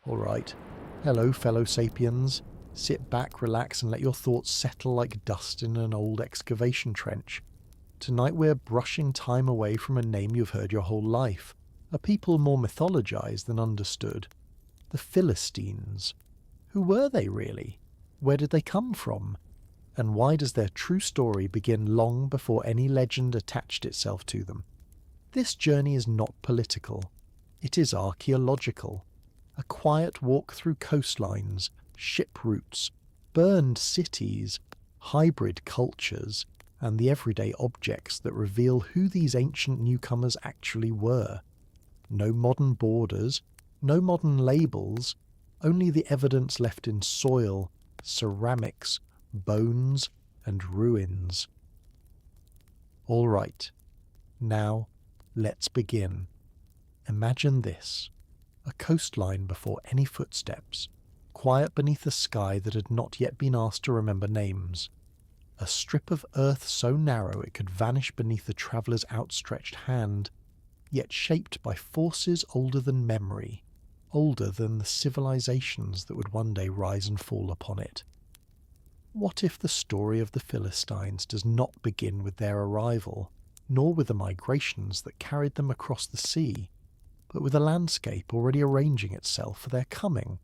Alright. Hello, fellow sapiens. Sit back, relax, and let your thoughts settle like dust in an old excavation trench. Tonight we're brushing time away from a name you've heard your whole life, a people more mythologized than understood. The Philistines. Who were they really? Where did they come from? And why does their true story begin long before any legend attached itself to them? This journey is not political. It is archaeological. A quiet walk through coastlines, ship routes, burned cities, hybrid cultures, and the everyday objects that reveal who these ancient newcomers actually were. No modern borders, no modern labels, only the evidence left in soil, ceramics, bones, and ruins. All right, now let's begin. Imagine this. A coastline before any footsteps, quiet beneath a sky that had not yet been asked to remember names. A strip of earth so narrow it could vanish beneath the traveller's outstretched hand, yet shaped by forces older than memory, older than the civilizations that would one day rise and fall upon it. What if the story of the Philistines does not begin with their arrival, nor with the migrations that carried them across the sea, but with a landscape already arranging itself for their coming?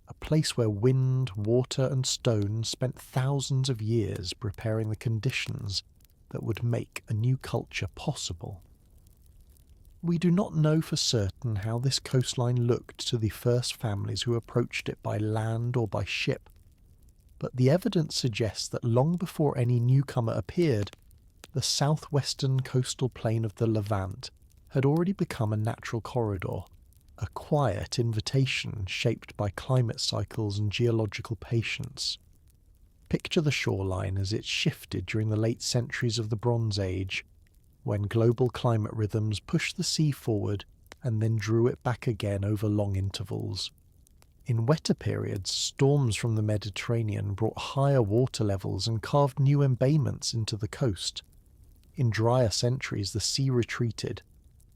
A place where wind, water, and stone spent thousands of years preparing the conditions that would make a new culture possible. We do not know for certain how this coastline looked to the first families who approached it by land or by ship, but the evidence suggests that long before any newcomer appeared, the southwestern coastal plain of the Levant had already become a natural corridor, a quiet invitation shaped by climate cycles and geological patience. Picture the shoreline as it shifted during the late centuries of the Bronze Age, when global climate rhythms pushed the sea forward and then drew it back again over long intervals. In wetter periods, storms from the Mediterranean brought higher water levels and carved new embayments into the coast. In drier centuries, the sea retreated,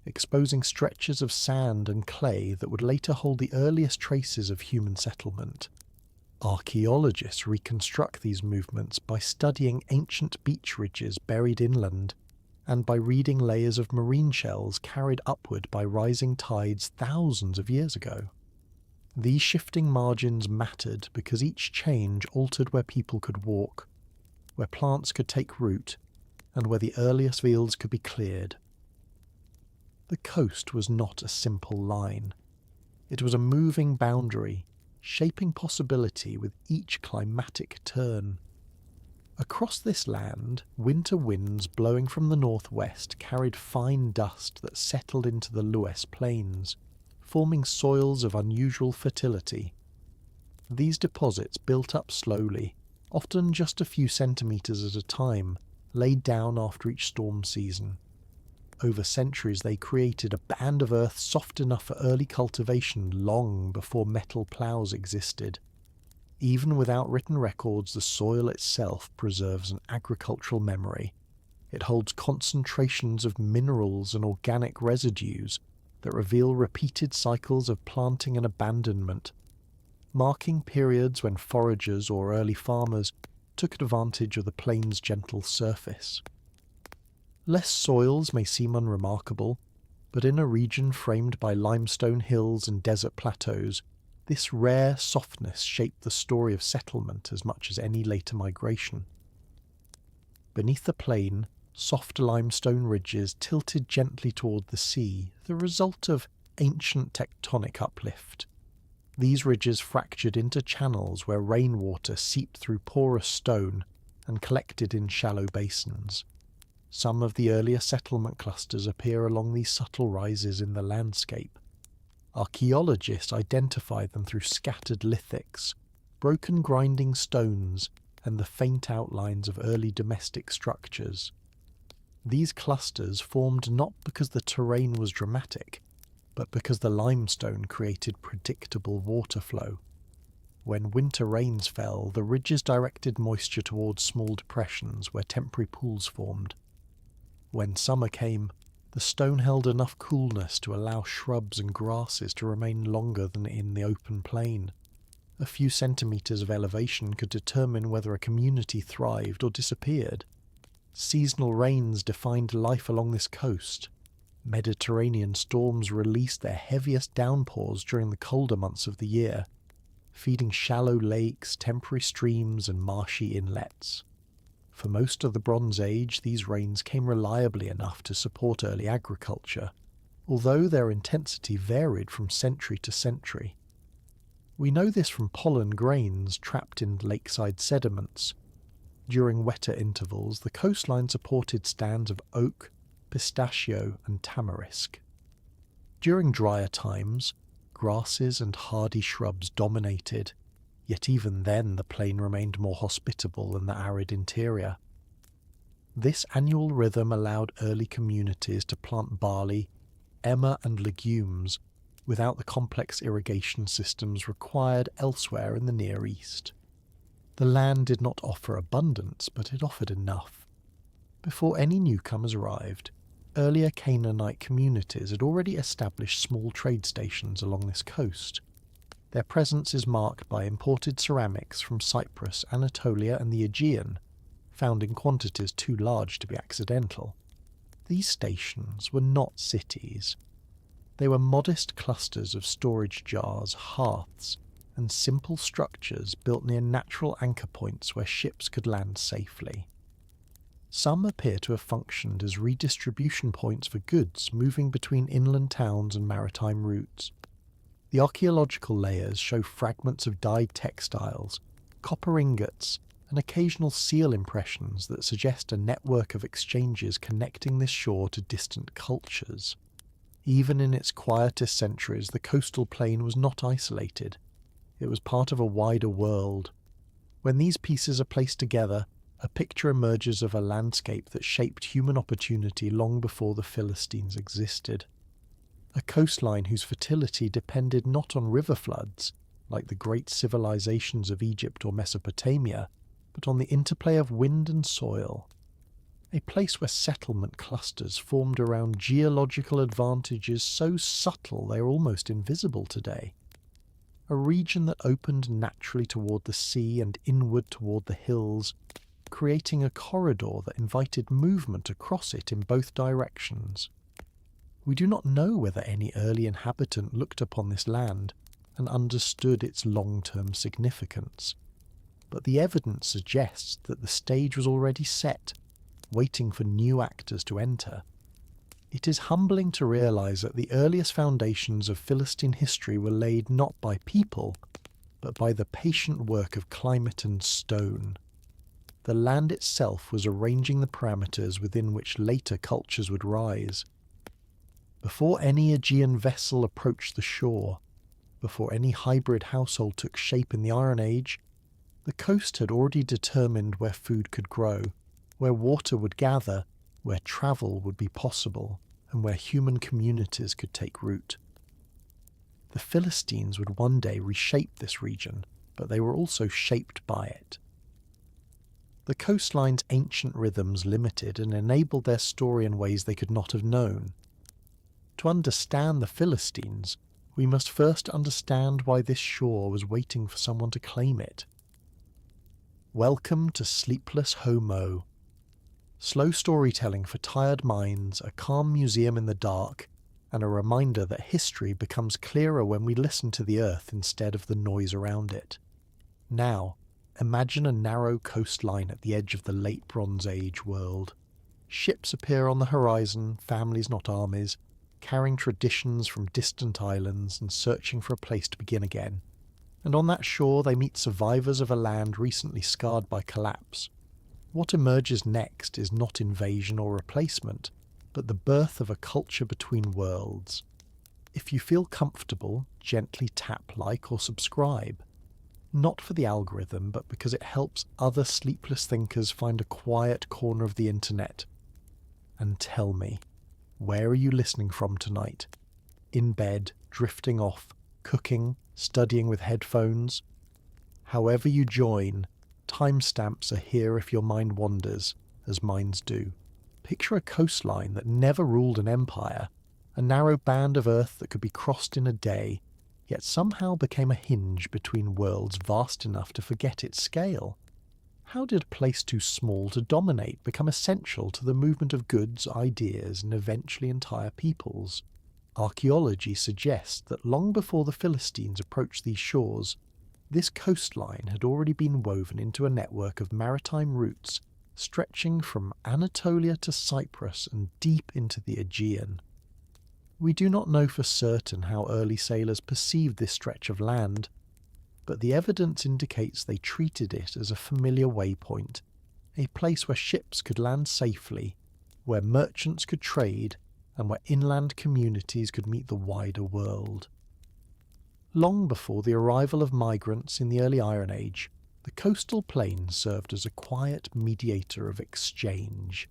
exposing stretches of sand and clay that would later hold the earliest traces of human settlement. Archaeologists reconstruct these movements by studying ancient beach ridges buried inland, and by reading layers of marine shells carried upward by rising tides thousands of years ago. These shifting margins mattered because each change altered where people could walk, where plants could take root, and where the earliest fields could be cleared. The coast was not a simple line. It was a moving boundary, shaping possibility with each climatic turn. Across this land, winter winds blowing from the northwest carried fine dust that settled into the Lues plains, forming soils of unusual fertility. These deposits built up slowly, often just a few centimetres at a time, laid down after each storm season. Over centuries they created a band of earth soft enough for early cultivation long before metal ploughs existed. Even without written records, the soil itself preserves an agricultural memory. It holds concentrations of minerals and organic residues that reveal repeated cycles of planting and abandonment, marking periods when foragers or early farmers took advantage of the plain's gentle surface. Less soils may seem unremarkable, but in a region framed by limestone hills and desert plateaus, this rare softness shaped the story of settlement as much as any later migration. Beneath the plain, soft limestone ridges tilted gently toward the sea, the result of ancient tectonic uplift. These ridges fractured into channels where rainwater seeped through porous stone and collected in shallow basins. Some of the earlier settlement clusters appear along these subtle rises in the landscape. Archaeologists identify them through scattered lithics, broken grinding stones, and the faint outlines of early domestic structures. These clusters formed not because the terrain was dramatic, but because the limestone created predictable water flow. When winter rains fell, the ridges directed moisture towards small depressions where temporary pools formed. When summer came, The stone held enough coolness to allow shrubs and grasses to remain longer than in the open plain. A few centimetres of elevation could determine whether a community thrived or disappeared. Seasonal rains defined life along this coast. Mediterranean storms released their heaviest downpours during the colder months of the year, feeding shallow lakes, temporary streams, and marshy inlets. For most of the Bronze Age, these rains came reliably enough to support early agriculture, although their intensity varied from century to century. We know this from pollen grains trapped in lakeside sediments. During wetter intervals, the coastline supported stands of oak, pistachio, and tamarisk. During drier times, grasses and hardy shrubs dominated, yet even then the plain remained more hospitable than the arid interior. This annual rhythm allowed early communities to plant barley, emmer, and legumes without the complex irrigation systems required elsewhere in the Near East. The land did not offer abundance, but it offered enough. Before any newcomers arrived, earlier Canaanite communities had already established small trade stations along this coast. Their presence is marked by imported ceramics from Cyprus, Anatolia, and the Aegean, found in quantities too large to be accidental. These stations were not cities. They were modest clusters of storage jars, hearths, and simple structures built near natural anchor points where ships could land safely. Some appear to have functioned as redistribution points for goods moving between inland towns and maritime routes. The archaeological layers show fragments of dyed textiles, copper ingots, and occasional seal impressions that suggest a network of exchanges connecting this shore to distant cultures. Even in its quietest centuries, the coastal plain was not isolated. It was part of a wider world. When these pieces are placed together, a picture emerges of a landscape that shaped human opportunity long before the Philistines existed. A coastline whose fertility depended not on river floods, like the great civilizations of Egypt or Mesopotamia, but on the interplay of wind and soil. A place where settlement clusters formed around geological advantages so subtle they are almost invisible today. A region that opened naturally toward the sea and inward toward the hills, creating a corridor that invited movement across it in both directions. We do not know whether any early inhabitant looked upon this land and understood its long-term significance, but the evidence suggests that the stage was already set, waiting for new actors to enter. It is humbling to realize that the earliest foundations of Philistine history were laid not by people, but by the patient work of climate and stone. The land itself was arranging the parameters within which later cultures would rise. Before any Aegean vessel approached the shore, before any hybrid household took shape in the Iron Age, the coast had already determined where food could grow, where water would gather, where travel would be possible, and where human communities could take root. The Philistines would one day reshape this region, but they were also shaped by it. The coastline's ancient rhythms limited and enabled their story in ways they could not have known. To understand the Philistines, we must first understand why this shore was waiting for someone to claim it. Welcome to Sleepless Homo. Slow storytelling for tired minds, a calm museum in the dark, and a reminder that history becomes clearer when we listen to the earth instead of the noise around it. Now, imagine a narrow coastline at the edge of the late Bronze Age world. Ships appear on the horizon, families not armies, carrying traditions from distant islands and searching for a place to begin again. And on that shore they meet survivors of a land recently scarred by collapse. What emerges next is not invasion or replacement, but the birth of a culture between worlds. If you feel comfortable, gently tap like or subscribe. Not for the algorithm, but because it helps other sleepless thinkers find a quiet corner of the internet. And tell me, where are you listening from tonight? In bed, drifting off, cooking, studying with headphones? However you join, timestamps are here if your mind wanders, as minds do. Picture a coastline that never ruled an empire, a narrow band of earth that could be crossed in a day, yet somehow became a hinge between worlds vast enough to forget its scale. How did a place too small to dominate become essential to the movement of goods, ideas, and eventually entire peoples? Archaeology suggests that long before the Philistines approached these shores, this coastline had already been woven into a network of maritime routes stretching from Anatolia to Cyprus and deep into the Aegean. We do not know for certain how early sailors perceived this stretch of land, but the evidence indicates they treated it as a familiar waypoint, a place where ships could land safely, where merchants could trade, and where inland communities could meet the wider world. Long before the arrival of migrants in the early Iron Age, the coastal plain served as a quiet mediator of exchange.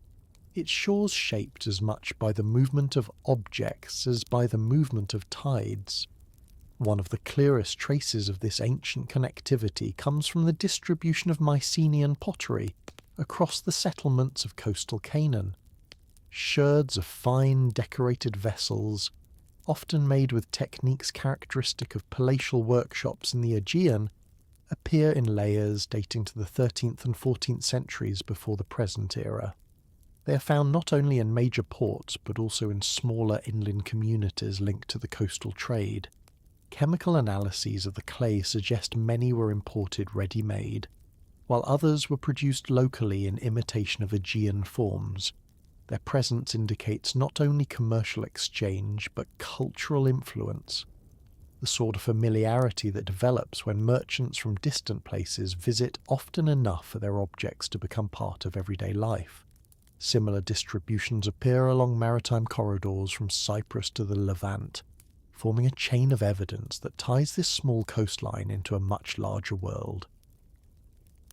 Its shores shaped as much by the movement of objects as by the movement of tides. One of the clearest traces of this ancient connectivity comes from the distribution of Mycenaean pottery across the settlements of coastal Canaan. Sherds of fine decorated vessels, often made with techniques characteristic of palatial workshops in the Aegean, appear in layers dating to the 13th and 14th centuries before the present era. They are found not only in major ports but also in smaller inland communities linked to the coastal trade. Chemical analyses of the clay suggest many were imported ready-made, while others were produced locally in imitation of Aegean forms. Their presence indicates not only commercial exchange but cultural influence, the sort of familiarity that develops when merchants from distant places visit often enough for their objects to become part of everyday life. Similar distributions appear along maritime corridors from Cyprus to the Levant, forming a chain of evidence that ties this small coastline into a much larger world.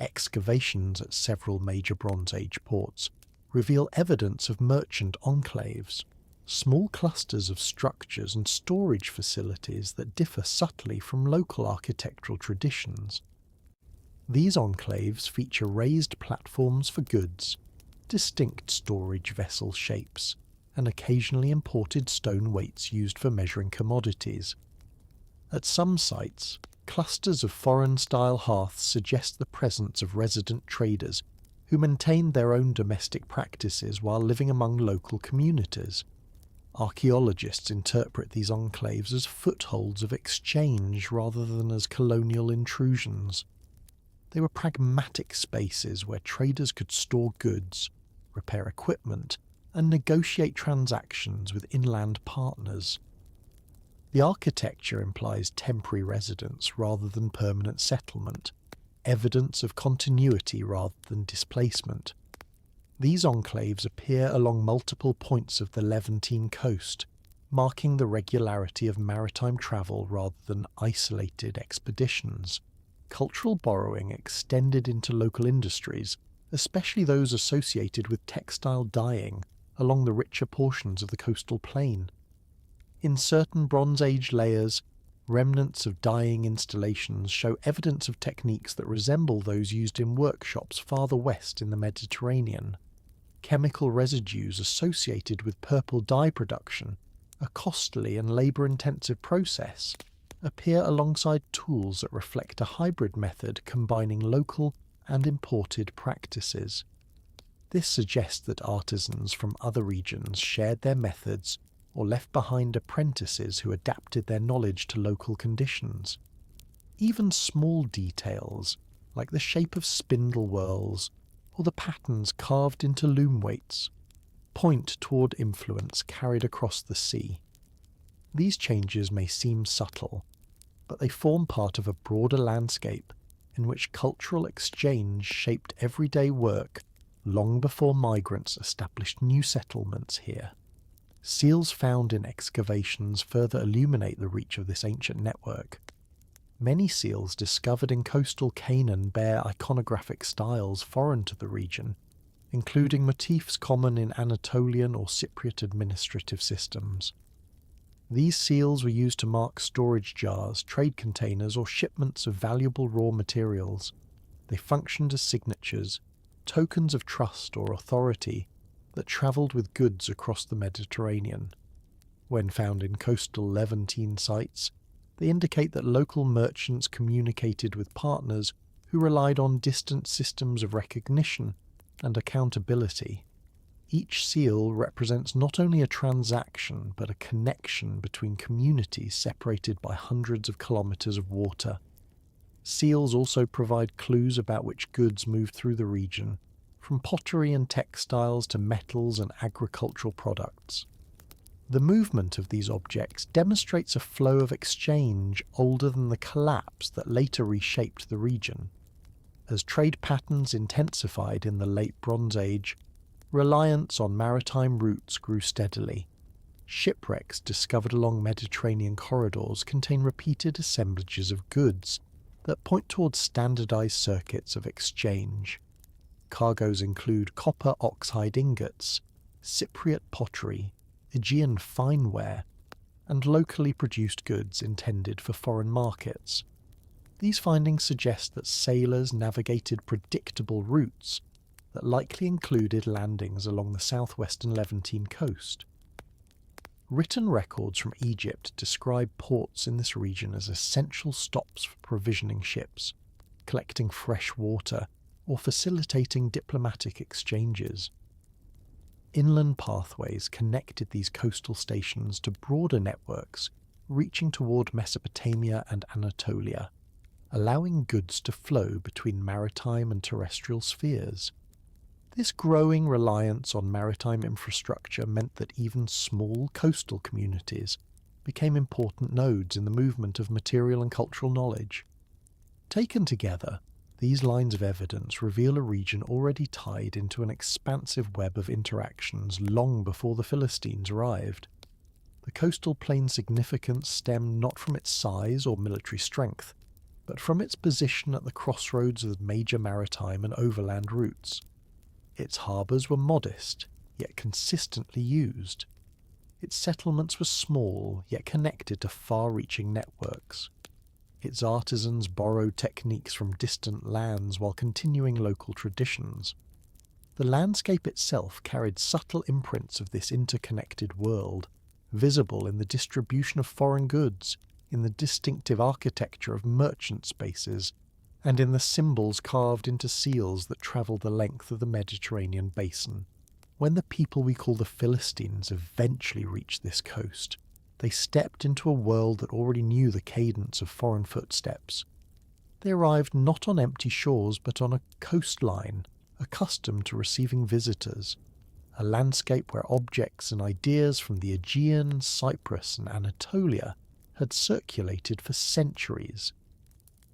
Excavations at several major Bronze Age ports reveal evidence of merchant enclaves, small clusters of structures and storage facilities that differ subtly from local architectural traditions. These enclaves feature raised platforms for goods, distinct storage vessel shapes, and occasionally imported stone weights used for measuring commodities. At some sites, clusters of foreign-style hearths suggest the presence of resident traders who maintained their own domestic practices while living among local communities. Archaeologists interpret these enclaves as footholds of exchange rather than as colonial intrusions. They were pragmatic spaces where traders could store goods, repair equipment, and negotiate transactions with inland partners. The architecture implies temporary residence rather than permanent settlement, evidence of continuity rather than displacement. These enclaves appear along multiple points of the Levantine coast, marking the regularity of maritime travel rather than isolated expeditions. Cultural borrowing extended into local industries, especially those associated with textile dyeing, along the richer portions of the coastal plain. In certain Bronze Age layers, remnants of dyeing installations show evidence of techniques that resemble those used in workshops farther west in the Mediterranean. Chemical residues associated with purple dye production, a costly and labour-intensive process, appear alongside tools that reflect a hybrid method combining local and imported practices. This suggests that artisans from other regions shared their methods or left behind apprentices who adapted their knowledge to local conditions. Even small details, like the shape of spindle whorls or the patterns carved into loom weights, point toward influence carried across the sea. These changes may seem subtle, but they form part of a broader landscape in which cultural exchange shaped everyday work long before migrants established new settlements here. Seals found in excavations further illuminate the reach of this ancient network. Many seals discovered in coastal Canaan bear iconographic styles foreign to the region, including motifs common in Anatolian or Cypriot administrative systems. These seals were used to mark storage jars, trade containers, or shipments of valuable raw materials. They functioned as signatures, tokens of trust or authority, that travelled with goods across the Mediterranean. When found in coastal Levantine sites, they indicate that local merchants communicated with partners who relied on distant systems of recognition and accountability. Each seal represents not only a transaction but a connection between communities separated by hundreds of kilometres of water. Seals also provide clues about which goods moved through the region, from pottery and textiles to metals and agricultural products. The movement of these objects demonstrates a flow of exchange older than the collapse that later reshaped the region. As trade patterns intensified in the Late Bronze Age, reliance on maritime routes grew steadily. Shipwrecks discovered along Mediterranean corridors contain repeated assemblages of goods that point towards standardized circuits of exchange. Cargoes include copper oxide ingots, Cypriot pottery, Aegean fineware, and locally produced goods intended for foreign markets. These findings suggest that sailors navigated predictable routes that likely included landings along the southwestern Levantine coast. Written records from Egypt describe ports in this region as essential stops for provisioning ships, collecting fresh water, or facilitating diplomatic exchanges. Inland pathways connected these coastal stations to broader networks reaching toward Mesopotamia and Anatolia, allowing goods to flow between maritime and terrestrial spheres. This growing reliance on maritime infrastructure meant that even small coastal communities became important nodes in the movement of material and cultural knowledge. Taken together, these lines of evidence reveal a region already tied into an expansive web of interactions long before the Philistines arrived. The coastal plain's significance stemmed not from its size or military strength, but from its position at the crossroads of major maritime and overland routes. Its harbours were modest, yet consistently used. Its settlements were small, yet connected to far-reaching networks. Its artisans borrowed techniques from distant lands while continuing local traditions. The landscape itself carried subtle imprints of this interconnected world, visible in the distribution of foreign goods, in the distinctive architecture of merchant spaces, and in the symbols carved into seals that travelled the length of the Mediterranean basin. When the people we call the Philistines eventually reached this coast, they stepped into a world that already knew the cadence of foreign footsteps. They arrived not on empty shores but on a coastline, accustomed to receiving visitors, a landscape where objects and ideas from the Aegean, Cyprus and Anatolia had circulated for centuries.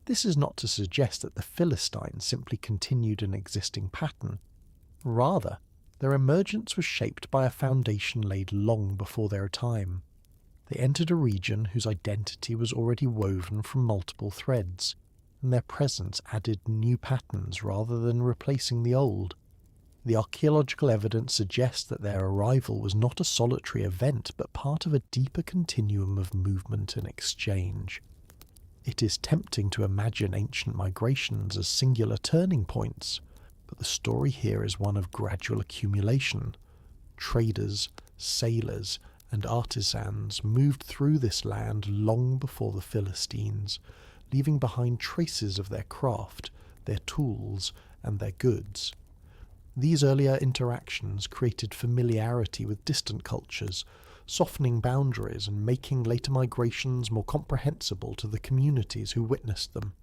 This is not to suggest that the Philistines simply continued an existing pattern. Rather, their emergence was shaped by a foundation laid long before their time. They entered a region whose identity was already woven from multiple threads, and their presence added new patterns rather than replacing the old. The archaeological evidence suggests that their arrival was not a solitary event but part of a deeper continuum of movement and exchange. It is tempting to imagine ancient migrations as singular turning points, but the story here is one of gradual accumulation. Traders, sailors, and artisans moved through this land long before the Philistines, leaving behind traces of their craft, their tools, and their goods. These earlier interactions created familiarity with distant cultures, softening boundaries and making later migrations more comprehensible to the communities who witnessed them.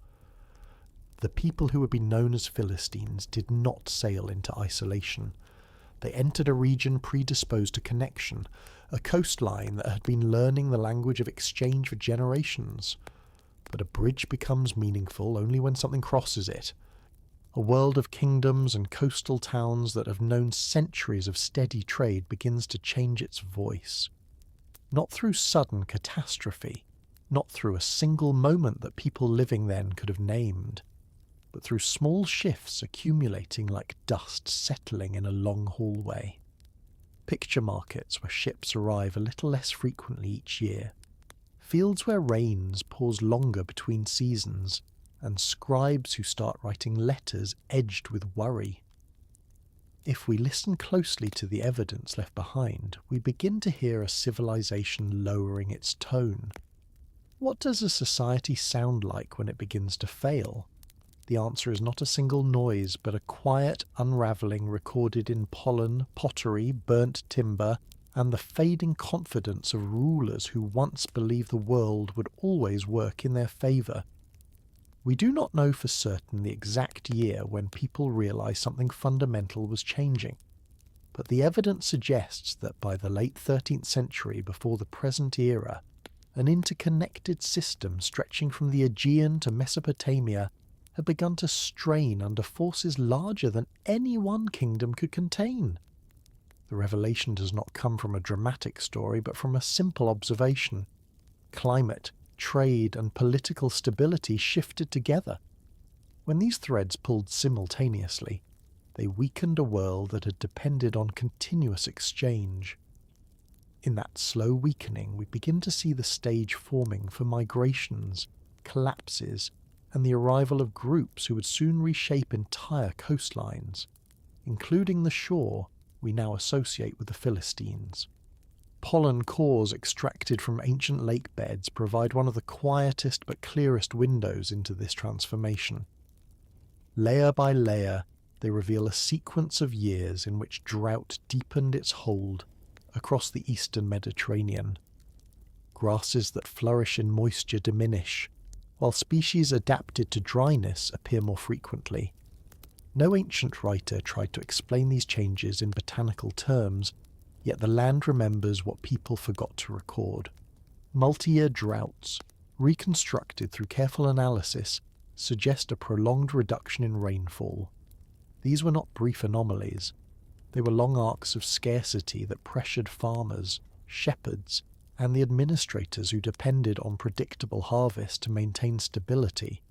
The people who would be known as Philistines did not sail into isolation. They entered a region predisposed to connection, a coastline that had been learning the language of exchange for generations. But a bridge becomes meaningful only when something crosses it. A world of kingdoms and coastal towns that have known centuries of steady trade begins to change its voice. Not through sudden catastrophe, not through a single moment that people living then could have named, but through small shifts accumulating like dust settling in a long hallway. Picture markets where ships arrive a little less frequently each year, fields where rains pause longer between seasons, and scribes who start writing letters edged with worry. If we listen closely to the evidence left behind, we begin to hear a civilization lowering its tone. What does a society sound like when it begins to fail? The answer is not a single noise, but a quiet unravelling recorded in pollen, pottery, burnt timber, and the fading confidence of rulers who once believed the world would always work in their favour. We do not know for certain the exact year when people realised something fundamental was changing, but the evidence suggests that by the late 13th century before the present era, an interconnected system stretching from the Aegean to Mesopotamia had begun to strain under forces larger than any one kingdom could contain. The revelation does not come from a dramatic story, but from a simple observation. Climate, trade, and political stability shifted together. When these threads pulled simultaneously, they weakened a world that had depended on continuous exchange. In that slow weakening, we begin to see the stage forming for migrations, collapses, and the arrival of groups who would soon reshape entire coastlines, including the shore we now associate with the Philistines. Pollen cores extracted from ancient lake beds provide one of the quietest but clearest windows into this transformation. Layer by layer, they reveal a sequence of years in which drought deepened its hold across the eastern Mediterranean. Grasses that flourish in moisture diminish, while species adapted to dryness appear more frequently. No ancient writer tried to explain these changes in botanical terms, yet the land remembers what people forgot to record. Multi-year droughts, reconstructed through careful analysis, suggest a prolonged reduction in rainfall. These were not brief anomalies. They were long arcs of scarcity that pressured farmers, shepherds, and the administrators who depended on predictable harvest to maintain stability.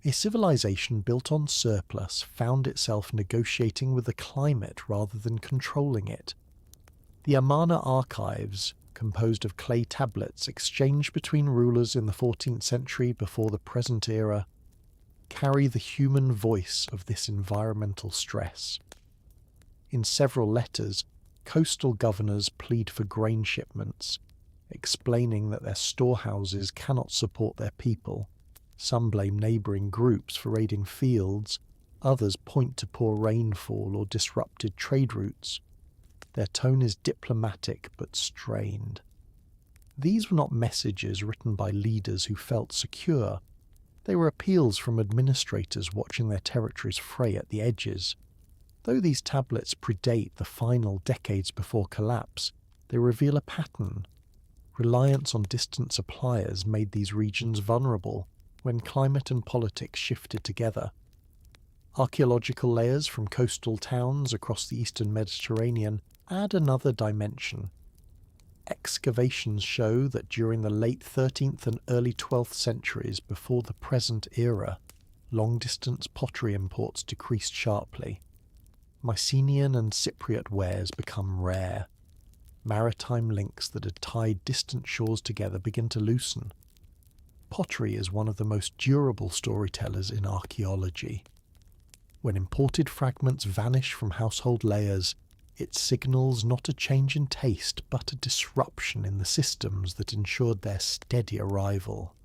A civilization built on surplus found itself negotiating with the climate rather than controlling it. The Amarna archives, composed of clay tablets exchanged between rulers in the 14th century before the present era, carry the human voice of this environmental stress. In several letters, coastal governors plead for grain shipments, explaining that their storehouses cannot support their people. Some blame neighbouring groups for raiding fields, others point to poor rainfall or disrupted trade routes. Their tone is diplomatic but strained. These were not messages written by leaders who felt secure. They were appeals from administrators watching their territories fray at the edges. Though these tablets predate the final decades before collapse, they reveal a pattern. Reliance on distant suppliers made these regions vulnerable when climate and politics shifted together. Archaeological layers from coastal towns across the eastern Mediterranean add another dimension. Excavations show that during the late 13th and early 12th centuries before the present era, long-distance pottery imports decreased sharply. Mycenaean and Cypriot wares become rare. Maritime links that had tied distant shores together begin to loosen. Pottery is one of the most durable storytellers in archaeology. When imported fragments vanish from household layers, it signals not a change in taste, but a disruption in the systems that ensured their steady arrival.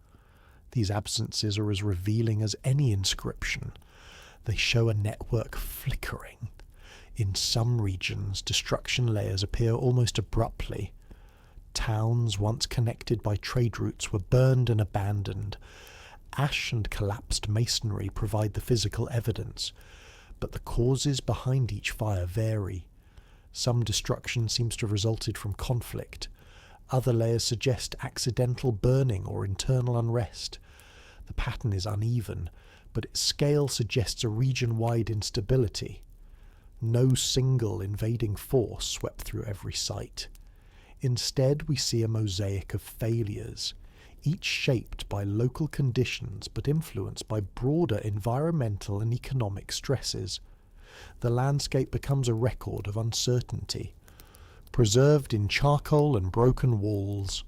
These absences are as revealing as any inscription. They show a network flickering. In some regions, destruction layers appear almost abruptly. Towns once connected by trade routes were burned and abandoned. Ash and collapsed masonry provide the physical evidence, but the causes behind each fire vary. Some destruction seems to have resulted from conflict. Other layers suggest accidental burning or internal unrest. The pattern is uneven, but its scale suggests a region-wide instability. No single invading force swept through every site. Instead, we see a mosaic of failures, each shaped by local conditions but influenced by broader environmental and economic stresses. The landscape becomes a record of uncertainty, preserved in charcoal and broken walls.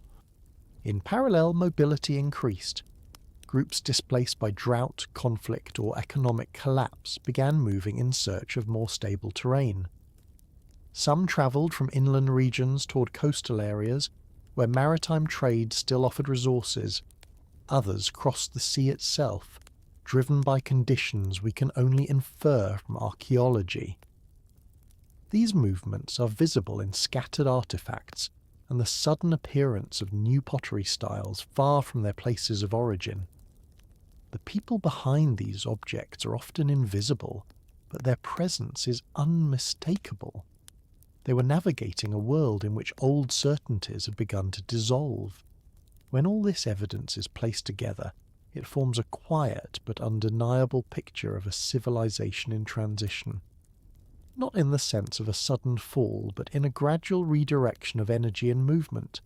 In parallel, mobility increased. groups displaced by drought, conflict, or economic collapse began moving in search of more stable terrain. Some travelled from inland regions toward coastal areas where maritime trade still offered resources. Others crossed the sea itself, driven by conditions we can only infer from archaeology. These movements are visible in scattered artefacts and the sudden appearance of new pottery styles far from their places of origin. The people behind these objects are often invisible, but their presence is unmistakable. They were navigating a world in which old certainties had begun to dissolve. When all this evidence is placed together, it forms a quiet but undeniable picture of a civilization in transition. Not in the sense of a sudden fall, but in a gradual redirection of energy and movement.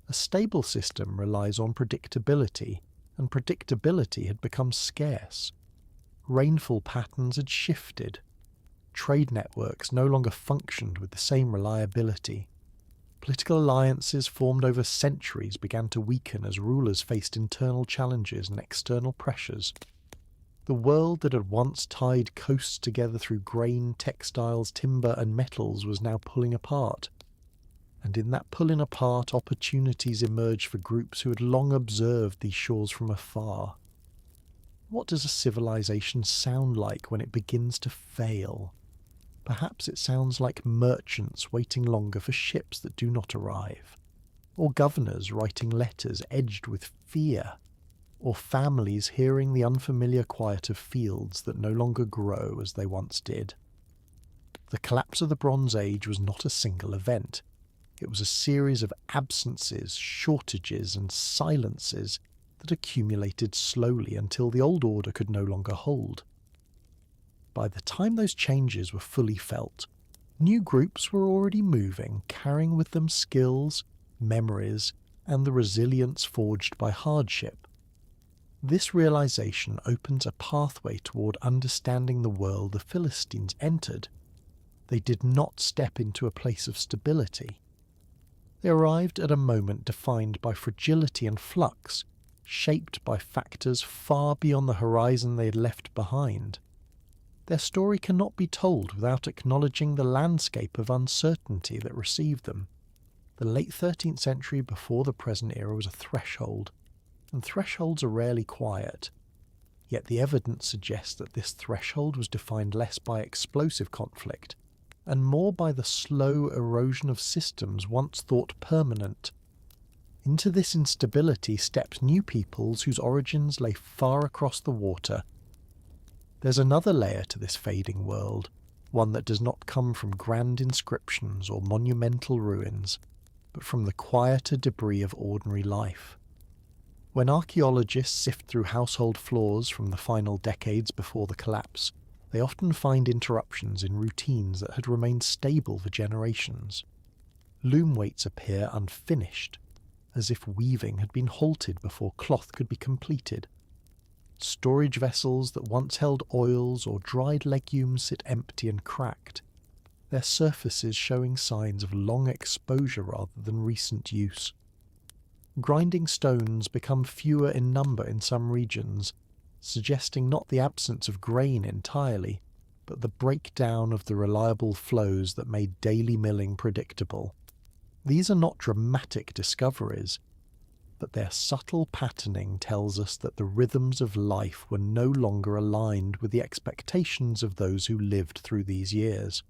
A stable system relies on predictability, and predictability had become scarce. Rainfall patterns had shifted. Trade networks no longer functioned with the same reliability. Political alliances formed over centuries began to weaken as rulers faced internal challenges and external pressures. The world that had once tied coasts together through grain, textiles, timber, and metals was now pulling apart. And in that pulling apart, opportunities emerged for groups who had long observed these shores from afar. What does a civilization sound like when it begins to fail? Perhaps it sounds like merchants waiting longer for ships that do not arrive, or governors writing letters edged with fear, or families hearing the unfamiliar quiet of fields that no longer grow as they once did. The collapse of the Bronze Age was not a single event. It was a series of absences, shortages, and silences that accumulated slowly until the old order could no longer hold. By the time those changes were fully felt, new groups were already moving, carrying with them skills, memories, and the resilience forged by hardship. This realization opens a pathway toward understanding the world the Philistines entered. They did not step into a place of stability. They arrived at a moment defined by fragility and flux, shaped by factors far beyond the horizon they had left behind. Their story cannot be told without acknowledging the landscape of uncertainty that received them. The late 13th century before the present era was a threshold, and thresholds are rarely quiet. Yet the evidence suggests that this threshold was defined less by explosive conflict, and more by the slow erosion of systems once thought permanent. Into this instability stepped new peoples whose origins lay far across the water. There's another layer to this fading world, one that does not come from grand inscriptions or monumental ruins, but from the quieter debris of ordinary life. When archaeologists sift through household flaws from the final decades before the collapse, they often find interruptions in routines that had remained stable for generations. Loom weights appear unfinished, as if weaving had been halted before cloth could be completed. Storage vessels that once held oils or dried legumes sit empty and cracked, their surfaces showing signs of long exposure rather than recent use. Grinding stones become fewer in number in some regions, suggesting not the absence of grain entirely, but the breakdown of the reliable flows that made daily milling predictable. These are not dramatic discoveries, but their subtle patterning tells us that the rhythms of life were no longer aligned with the expectations of those who lived through these years.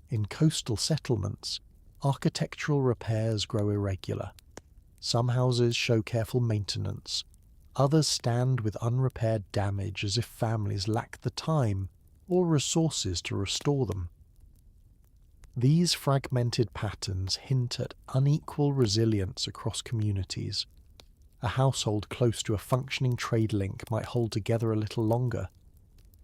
In coastal settlements, architectural repairs grow irregular. Some houses show careful maintenance, others stand with unrepaired damage as if families lack the time or resources to restore them. These fragmented patterns hint at unequal resilience across communities. A household close to a functioning trade link might hold together a little longer.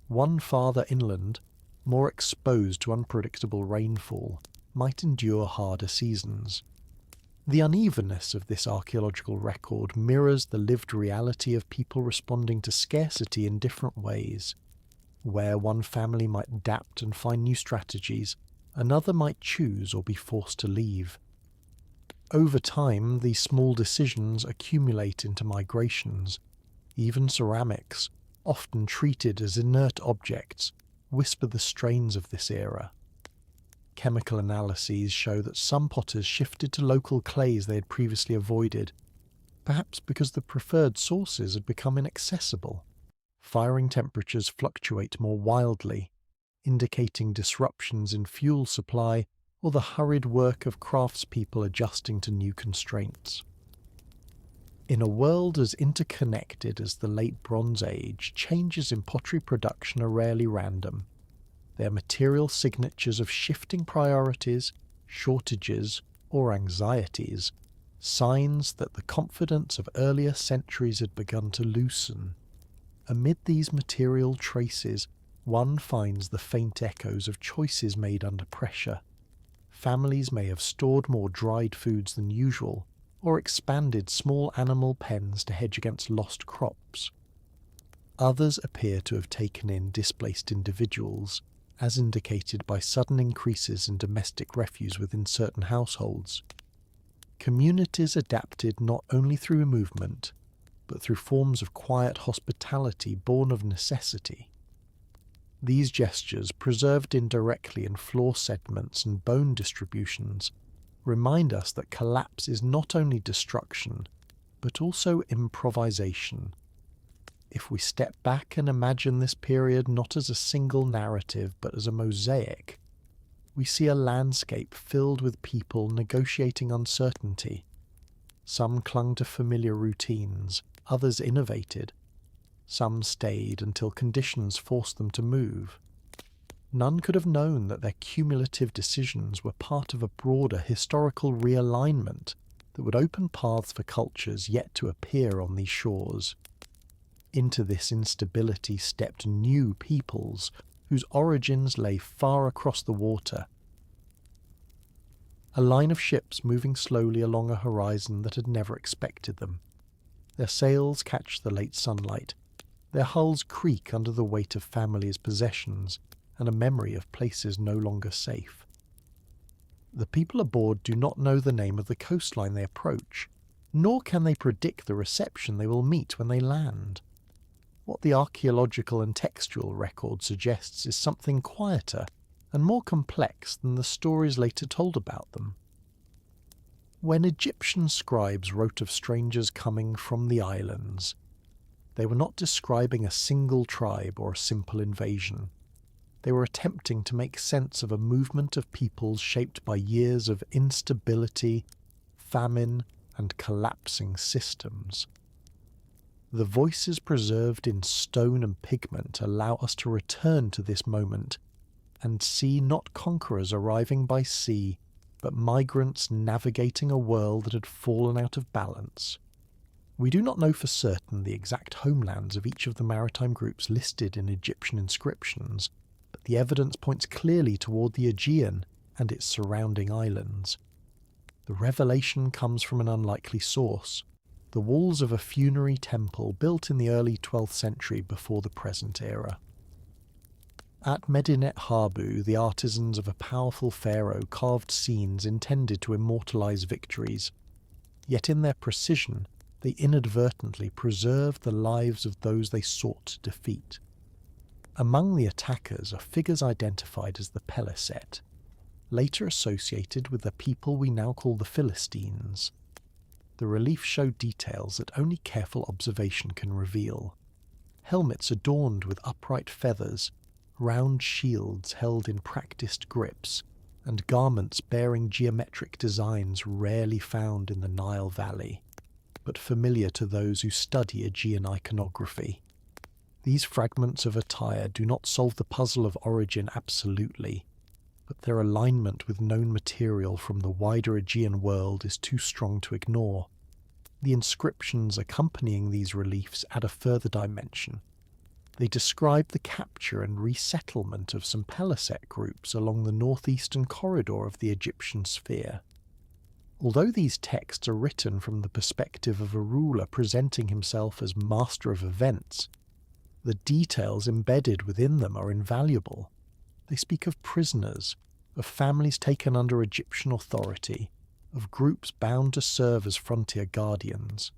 One farther inland, more exposed to unpredictable rainfall, might endure harder seasons. The unevenness of this archaeological record mirrors the lived reality of people responding to scarcity in different ways. Where one family might adapt and find new strategies, another might choose or be forced to leave. Over time, these small decisions accumulate into migrations, even ceramics, often treated as inert objects, whisper the strains of this era. Chemical analyses show that some potters shifted to local clays they had previously avoided, perhaps because the preferred sources had become inaccessible. Firing temperatures fluctuate more wildly, indicating disruptions in fuel supply or the hurried work of craftspeople adjusting to new constraints. In a world as interconnected as the Late Bronze Age, changes in pottery production are rarely random. They are material signatures of shifting priorities, shortages, or anxieties, signs that the confidence of earlier centuries had begun to loosen. Amid these material traces, one finds the faint echoes of choices made under pressure. Families may have stored more dried foods than usual, or expanded small animal pens to hedge against lost crops. Others appear to have taken in displaced individuals, as indicated by sudden increases in domestic refuse within certain households. Communities adapted not only through movement, but through forms of quiet hospitality born of necessity. These gestures, preserved indirectly in floor sediments and bone distributions, remind us that collapse is not only destruction, but also improvisation. If we step back and imagine this period not as a single narrative but as a mosaic, we see a landscape filled with people negotiating uncertainty. Some clung to familiar routines, others innovated. Some stayed until conditions forced them to move. None could have known that their cumulative decisions were part of a broader historical realignment that would open paths for cultures yet to appear on these shores. Into this instability stepped new peoples whose origins lay far across the water. A line of ships moving slowly along a horizon that had never expected them. Their sails catch the late sunlight. Their hulls creak under the weight of families' possessions and a memory of places no longer safe. The people aboard do not know the name of the coastline they approach, nor can they predict the reception they will meet when they land. What the archaeological and textual record suggests is something quieter and more complex than the stories later told about them. When Egyptian scribes wrote of strangers coming from the islands, they were not describing a single tribe or a simple invasion. They were attempting to make sense of a movement of peoples shaped by years of instability, famine, and collapsing systems. The voices preserved in stone and pigment allow us to return to this moment and see not conquerors arriving by sea, but migrants navigating a world that had fallen out of balance. We do not know for certain the exact homelands of each of the maritime groups listed in Egyptian inscriptions, but the evidence points clearly toward the Aegean and its surrounding islands. The revelation comes from an unlikely source: the walls of a funerary temple built in the early 12th century before the present era. At Medinet Habu, the artisans of a powerful pharaoh carved scenes intended to immortalize victories, yet in their precision they inadvertently preserved the lives of those they sought to defeat. Among the attackers are figures identified as the Peliset, later associated with the people we now call the Philistines. The reliefs show details that only careful observation can reveal. Helmets adorned with upright feathers, round shields held in practiced grips, and garments bearing geometric designs rarely found in the Nile Valley, but familiar to those who study Aegean iconography. These fragments of attire do not solve the puzzle of origin absolutely, but their alignment with known material from the wider Aegean world is too strong to ignore. The inscriptions accompanying these reliefs add a further dimension. They describe the capture and resettlement of some Peliset groups along the northeastern corridor of the Egyptian sphere. Although these texts are written from the perspective of a ruler presenting himself as master of events, the details embedded within them are invaluable. They speak of prisoners, of families taken under Egyptian authority, of groups bound to serve as frontier guardians.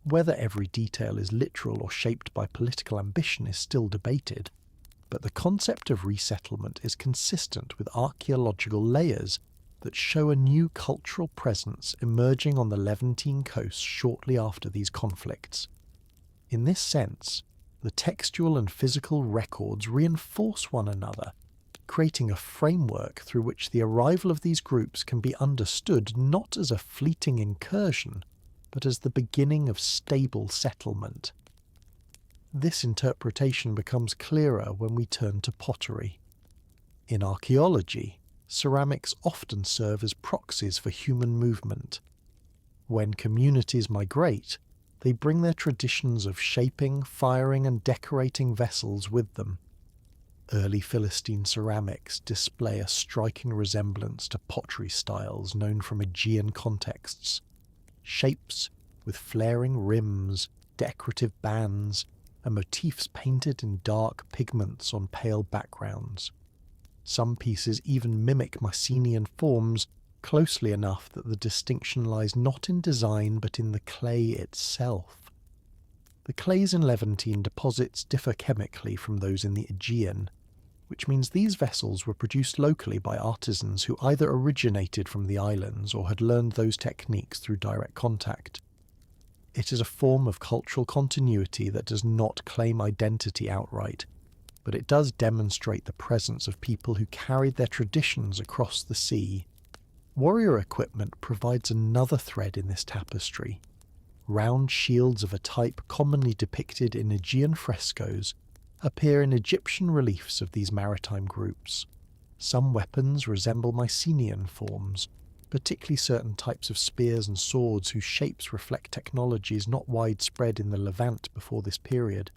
Whether every detail is literal or shaped by political ambition is still debated, but the concept of resettlement is consistent with archaeological layers that show a new cultural presence emerging on the Levantine coast shortly after these conflicts. In this sense, the textual and physical records reinforce one another, creating a framework through which the arrival of these groups can be understood not as a fleeting incursion, but as the beginning of stable settlement. This interpretation becomes clearer when we turn to pottery. In archaeology, ceramics often serve as proxies for human movement. When communities migrate, they bring their traditions of shaping, firing, and decorating vessels with them. Early Philistine ceramics display a striking resemblance to pottery styles known from Aegean contexts. Shapes with flaring rims, decorative bands, and motifs painted in dark pigments on pale backgrounds. Some pieces even mimic Mycenaean forms closely enough that the distinction lies not in design but in the clay itself. The clays in Levantine deposits differ chemically from those in the Aegean, which means these vessels were produced locally by artisans who either originated from the islands or had learned those techniques through direct contact. It is a form of cultural continuity that does not claim identity outright, but it does demonstrate the presence of people who carried their traditions across the sea. Warrior equipment provides another thread in this tapestry. Round shields of a type commonly depicted in Aegean frescoes appear in Egyptian reliefs of these maritime groups. Some weapons resemble Mycenaean forms, particularly certain types of spears and swords whose shapes reflect technologies not widespread in the Levant before this period.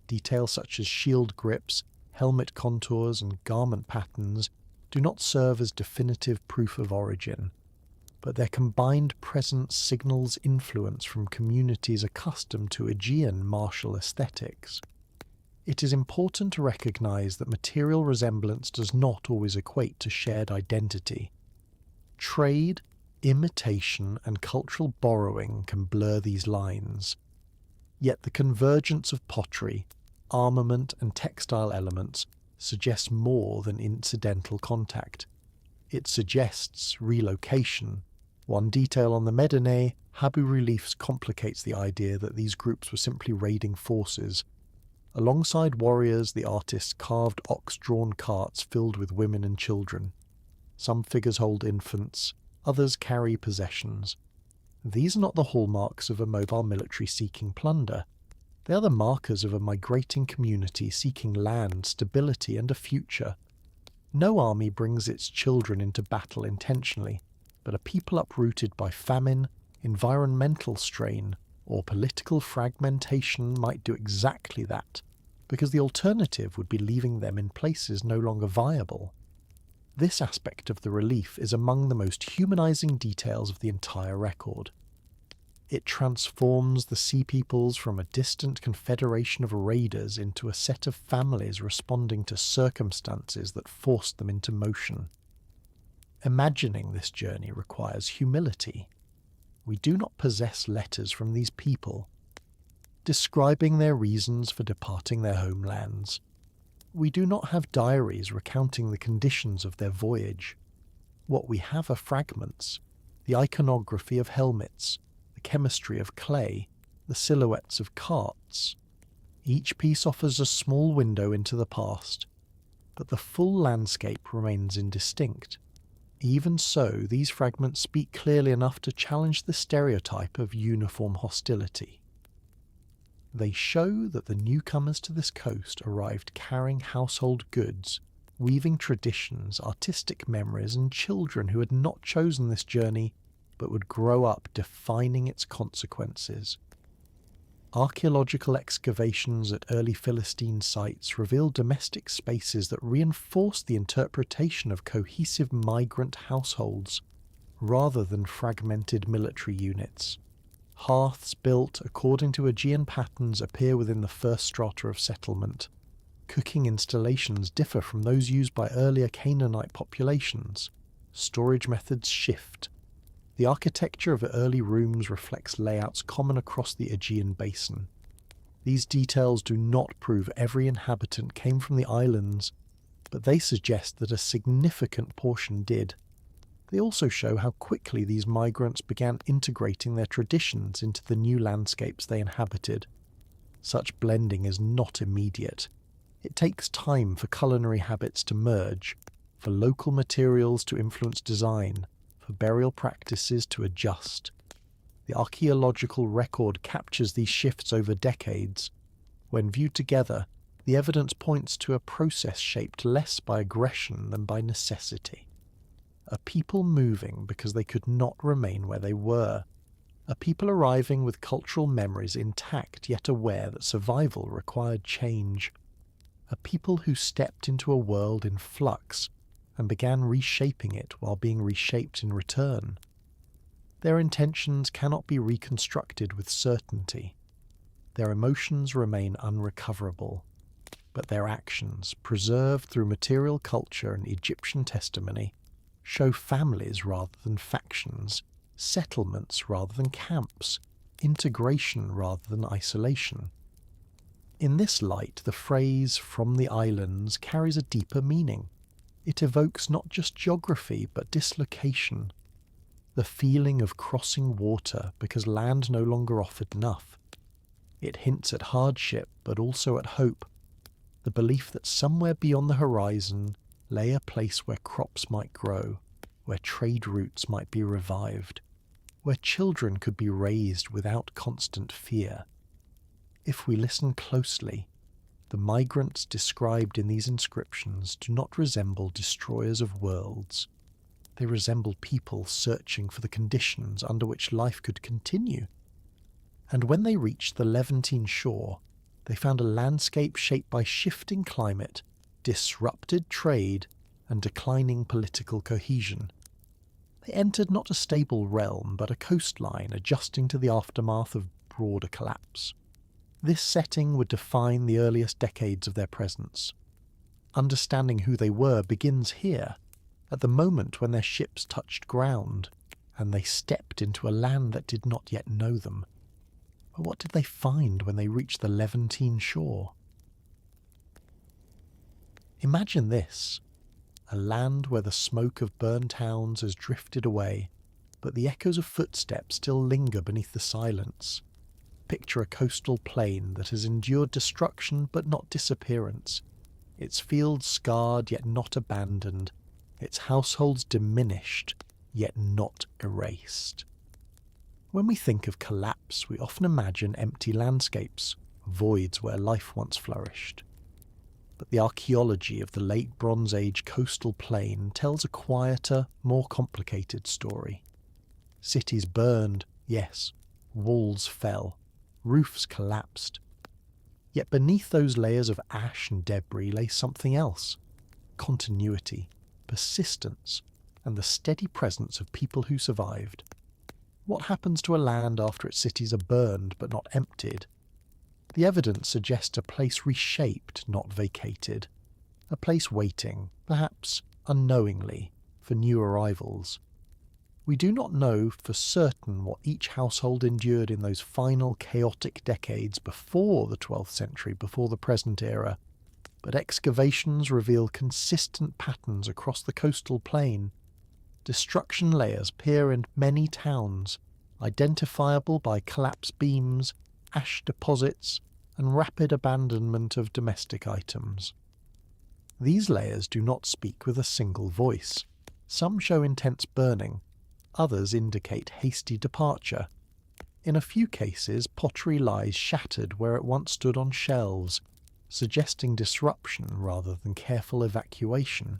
Details such as shield grips, helmet contours, and garment patterns do not serve as definitive proof of origin, but their combined presence signals influence from communities accustomed to Aegean martial aesthetics. It is important to recognize that material resemblance does not always equate to shared identity. Trade, imitation, and cultural borrowing can blur these lines. Yet the convergence of pottery, armament, and textile elements suggests more than incidental contact. It suggests relocation. One detail on the Medinay Habu reliefs complicates the idea that these groups were simply raiding forces. Alongside warriors, the artists carved ox-drawn carts filled with women and children. Some figures hold infants, others carry possessions. These are not the hallmarks of a mobile military seeking plunder. They are the markers of a migrating community seeking land, stability, and a future. No army brings its children into battle intentionally, but a people uprooted by famine, environmental strain, or political fragmentation might do exactly that, because the alternative would be leaving them in places no longer viable. This aspect of the relief is among the most humanizing details of the entire record. It transforms the sea peoples from a distant confederation of raiders into a set of families responding to circumstances that forced them into motion. Imagining this journey requires humility. We do not possess letters from these people, describing their reasons for departing their homelands. We do not have diaries recounting the conditions of their voyage. What we have are fragments, the iconography of helmets, the chemistry of clay, the silhouettes of carts. Each piece offers a small window into the past, but the full landscape remains indistinct. Even so, these fragments speak clearly enough to challenge the stereotype of uniform hostility. They show that the newcomers to this coast arrived carrying household goods, weaving traditions, artistic memories, and children who had not chosen this journey but would grow up defining its consequences. Archaeological excavations at early Philistine sites reveal domestic spaces that reinforce the interpretation of cohesive migrant households, rather than fragmented military units. Hearths built according to Aegean patterns appear within the first strata of settlement. Cooking installations differ from those used by earlier Canaanite populations. Storage methods shift. The architecture of early rooms reflects layouts common across the Aegean basin. These details do not prove every inhabitant came from the islands, but they suggest that a significant portion did. They also show how quickly these migrants began integrating their traditions into the new landscapes they inhabited. Such blending is not immediate. It takes time for culinary habits to merge, for local materials to influence design, for burial practices to adjust. The archaeological record captures these shifts over decades. When viewed together, the evidence points to a process shaped less by aggression than by necessity. A people moving because they could not remain where they were. A people arriving with cultural memories intact yet aware that survival required change. A people who stepped into a world in flux and began reshaping it while being reshaped in return. Their intentions cannot be reconstructed with certainty. Their emotions remain unrecoverable, but their actions, preserved through material culture and Egyptian testimony, show families rather than factions, settlements rather than camps, integration rather than isolation. In this light, the phrase "from the islands" carries a deeper meaning. It evokes not just geography but dislocation, the feeling of crossing water because land no longer offered enough. It hints at hardship but also at hope, the belief that somewhere beyond the horizon lay a place where crops might grow, where trade routes might be revived, where children could be raised without constant fear. If we listen closely, the migrants described in these inscriptions do not resemble destroyers of worlds. They resemble people searching for the conditions under which life could continue. And when they reached the Levantine shore, they found a landscape shaped by shifting climate, disrupted trade, and declining political cohesion. They entered not a stable realm, but a coastline adjusting to the aftermath of broader collapse. This setting would define the earliest decades of their presence. Understanding who they were begins here, at the moment when their ships touched ground, and they stepped into a land that did not yet know them. But what did they find when they reached the Levantine shore? Imagine this, a land where the smoke of burned towns has drifted away, but the echoes of footsteps still linger beneath the silence. Picture a coastal plain that has endured destruction but not disappearance, its fields scarred yet not abandoned, its households diminished yet not erased. When we think of collapse, we often imagine empty landscapes, voids where life once flourished. But the archaeology of the late Bronze Age coastal plain tells a quieter, more complicated story. Cities burned, yes, walls fell, roofs collapsed. Yet beneath those layers of ash and debris lay something else: continuity, persistence, and the steady presence of people who survived. What happens to a land after its cities are burned but not emptied? The evidence suggests a place reshaped, not vacated. A place waiting, perhaps unknowingly, for new arrivals. We do not know for certain what each household endured in those final chaotic decades before the 12th century, before the present era, but excavations reveal consistent patterns across the coastal plain. Destruction layers appear in many towns, identifiable by collapsed beams, ash deposits, and rapid abandonment of domestic items. These layers do not speak with a single voice. Some show intense burning, others indicate hasty departure. In a few cases, pottery lies shattered where it once stood on shelves, suggesting disruption rather than careful evacuation.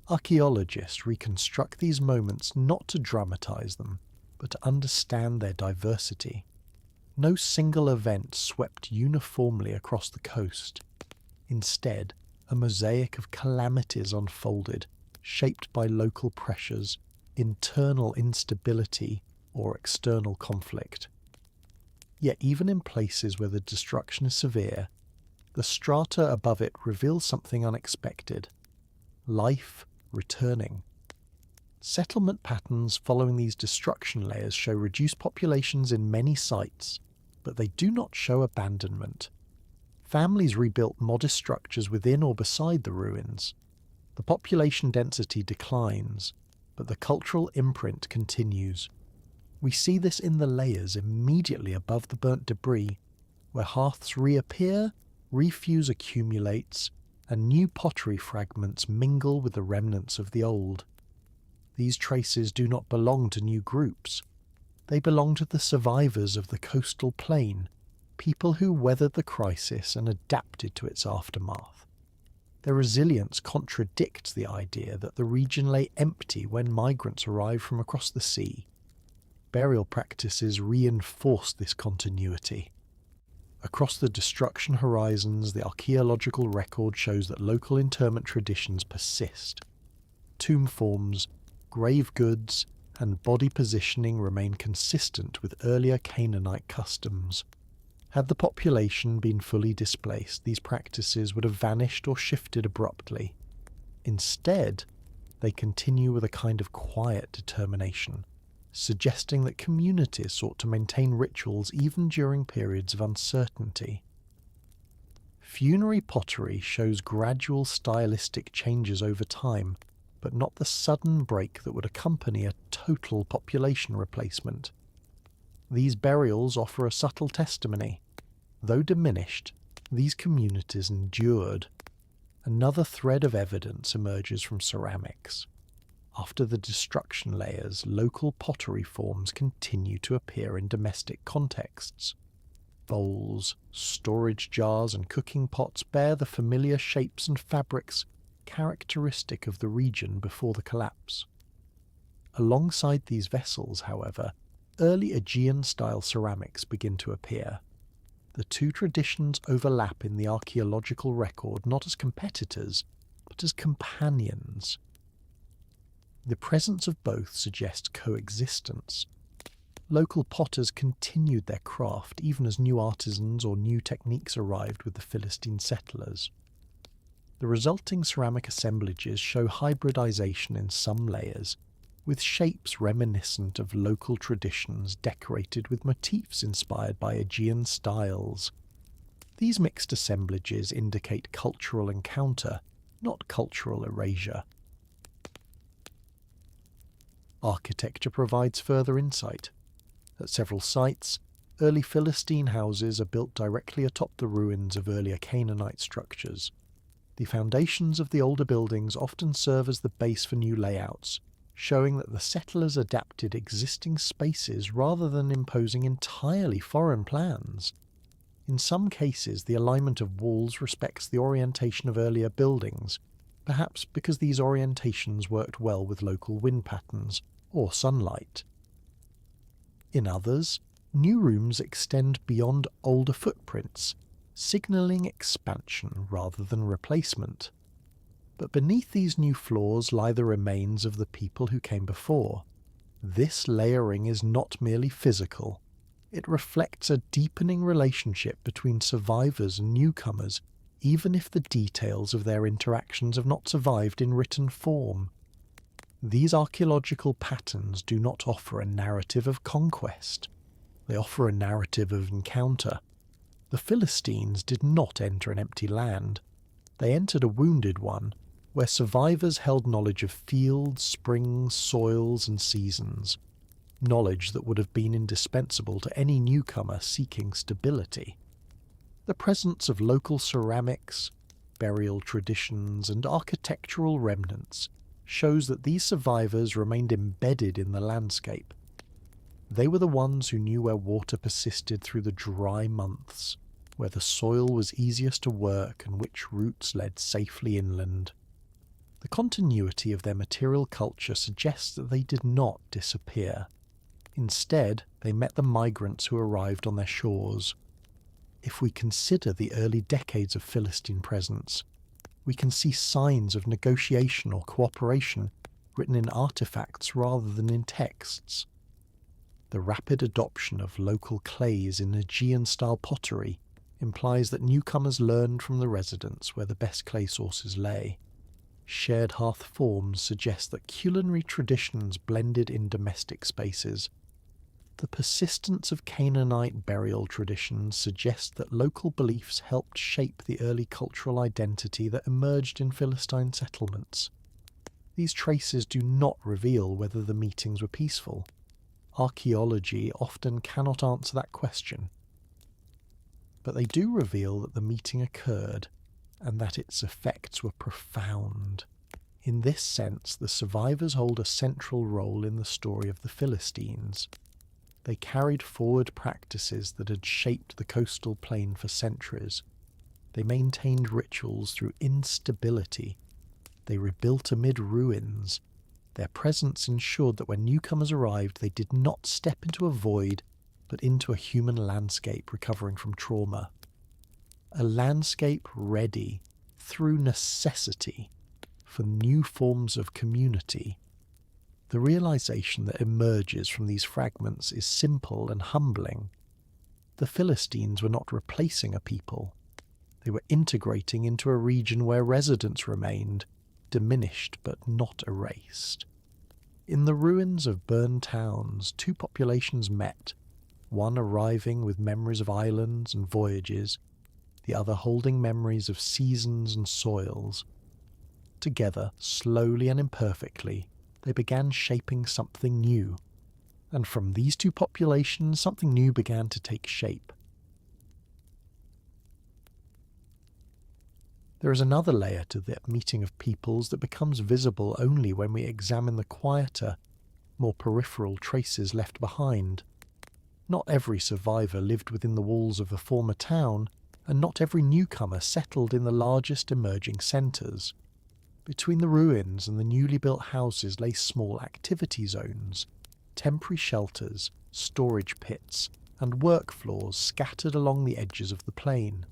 Archaeologists reconstruct these moments not to dramatize them, but to understand their diversity. No single event swept uniformly across the coast. Instead, a mosaic of calamities unfolded, shaped by local pressures, internal instability, or external conflict. Yet even in places where the destruction is severe, the strata above it reveal something unexpected: life returning. Settlement patterns following these destruction layers show reduced populations in many sites, but they do not show abandonment. Families rebuilt modest structures within or beside the ruins. The population density declines, but the cultural imprint continues. We see this in the layers immediately above the burnt debris, where hearths reappear, refuse accumulates, and new pottery fragments mingle with the remnants of the old. These traces do not belong to new groups. They belong to the survivors of the coastal plain, people who weathered the crisis and adapted to its aftermath. Their resilience contradicts the idea that the region lay empty when migrants arrived from across the sea. Burial practices reinforce this continuity. Across the destruction horizons, the archaeological record shows that local interment traditions persist. Tomb forms, grave goods, and body positioning remain consistent with earlier Canaanite customs. Had the population been fully displaced, these practices would have vanished or shifted abruptly. Instead, they continue with a kind of quiet determination, suggesting that communities sought to maintain rituals even during periods of uncertainty. Funerary pottery shows gradual stylistic changes over time, but not the sudden break that would accompany a total population replacement. These burials offer a subtle testimony. Though diminished, these communities endured. Another thread of evidence emerges from ceramics. After the destruction layers, local pottery forms continue to appear in domestic contexts. Bowls, storage jars, and cooking pots bear the familiar shapes and fabrics characteristic of the region before the collapse. Alongside these vessels, however, early Aegean-style ceramics begin to appear. The two traditions overlap in the archaeological record not as competitors, but as companions. The presence of both suggests coexistence. Local potters continued their craft even as new artisans or new techniques arrived with the Philistine settlers. The resulting ceramic assemblages show hybridization in some layers, with shapes reminiscent of local traditions decorated with motifs inspired by Aegean styles. These mixed assemblages indicate cultural encounter, not cultural erasure. Architecture provides further insight. At several sites, early Philistine houses are built directly atop the ruins of earlier Canaanite structures. The foundations of the older buildings often serve as the base for new layouts, showing that the settlers adapted existing spaces rather than imposing entirely foreign plans. In some cases, the alignment of walls respects the orientation of earlier buildings, perhaps because these orientations worked well with local wind patterns or sunlight. In others, new rooms extend beyond older footprints, signalling expansion rather than replacement. But beneath these new floors lie the remains of the people who came before. This layering is not merely physical. It reflects a deepening relationship between survivors and newcomers, even if the details of their interactions have not survived in written form. These archaeological patterns do not offer a narrative of conquest. They offer a narrative of encounter. The Philistines did not enter an empty land. They entered a wounded one, where survivors held knowledge of fields, springs, soils, and seasons, knowledge that would have been indispensable to any newcomer seeking stability. The presence of local ceramics, burial traditions, and architectural remnants shows that these survivors remained embedded in the landscape. They were the ones who knew where water persisted through the dry months, where the soil was easiest to work and which routes led safely inland. The continuity of their material culture suggests that they did not disappear. Instead, they met the migrants who arrived on their shores. If we consider the early decades of Philistine presence, we can see signs of negotiation or cooperation written in artifacts rather than in texts. The rapid adoption of local clays in Aegean-style pottery implies that newcomers learned from the residents where the best clay sources lay. Shared hearth forms suggest that culinary traditions blended in domestic spaces. The persistence of Canaanite burial traditions suggests that local beliefs helped shape the early cultural identity that emerged in Philistine settlements. These traces do not reveal whether the meetings were peaceful. Archaeology often cannot answer that question. But they do reveal that the meeting occurred, and that its effects were profound. In this sense, the survivors hold a central role in the story of the Philistines. They carried forward practices that had shaped the coastal plain for centuries. They maintained rituals through instability. They rebuilt amid ruins. Their presence ensured that when newcomers arrived, they did not step into a void, but into a human landscape recovering from trauma. A landscape ready, through necessity, for new forms of community. The realization that emerges from these fragments is simple and humbling. The Philistines were not replacing a people. They were integrating into a region where residents remained, diminished but not erased. In the ruins of burned towns, two populations met, one arriving with memories of islands and voyages, the other holding memories of seasons and soils. Together, slowly and imperfectly, they began shaping something new. And from these two populations, something new began to take shape. There is another layer to the meeting of peoples that becomes visible only when we examine the quieter, more peripheral traces left behind. Not every survivor lived within the walls of the former town, and not every newcomer settled in the largest emerging centres. Between the ruins and the newly built houses lay small activity zones, temporary shelters, storage pits, and work floors scattered along the edges of the plain.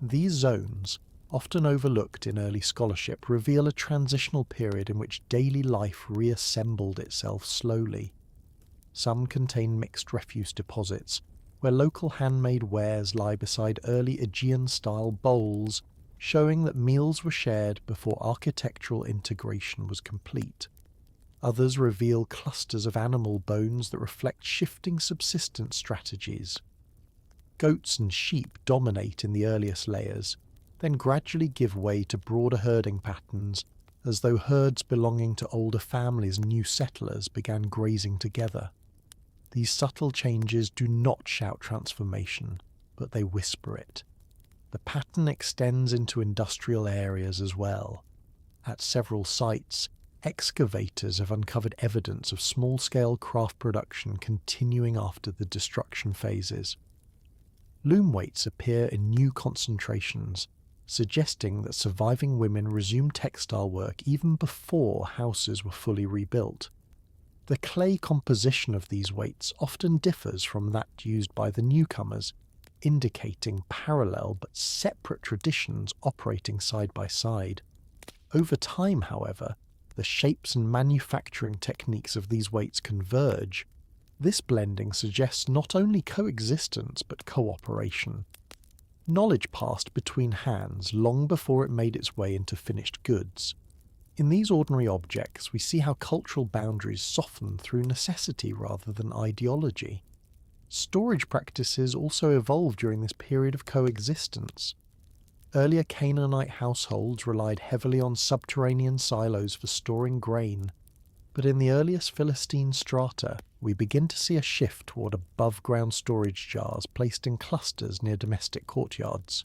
These zones, often overlooked in early scholarship, reveal a transitional period in which daily life reassembled itself slowly. Some contain mixed refuse deposits, where local handmade wares lie beside early Aegean-style bowls, showing that meals were shared before architectural integration was complete. Others reveal clusters of animal bones that reflect shifting subsistence strategies. Goats and sheep dominate in the earliest layers, then gradually give way to broader herding patterns, as though herds belonging to older families and new settlers began grazing together. These subtle changes do not shout transformation, but they whisper it. The pattern extends into industrial areas as well. At several sites, excavators have uncovered evidence of small-scale craft production continuing after the destruction phases. Loom weights appear in new concentrations, suggesting that surviving women resumed textile work even before houses were fully rebuilt. The clay composition of these weights often differs from that used by the newcomers, indicating parallel but separate traditions operating side by side. Over time, however, the shapes and manufacturing techniques of these weights converge. This blending suggests not only coexistence but cooperation. Knowledge passed between hands long before it made its way into finished goods. In these ordinary objects, we see how cultural boundaries soften through necessity rather than ideology. Storage practices also evolved during this period of coexistence. Earlier Canaanite households relied heavily on subterranean silos for storing grain, but in the earliest Philistine strata, we begin to see a shift toward above-ground storage jars placed in clusters near domestic courtyards.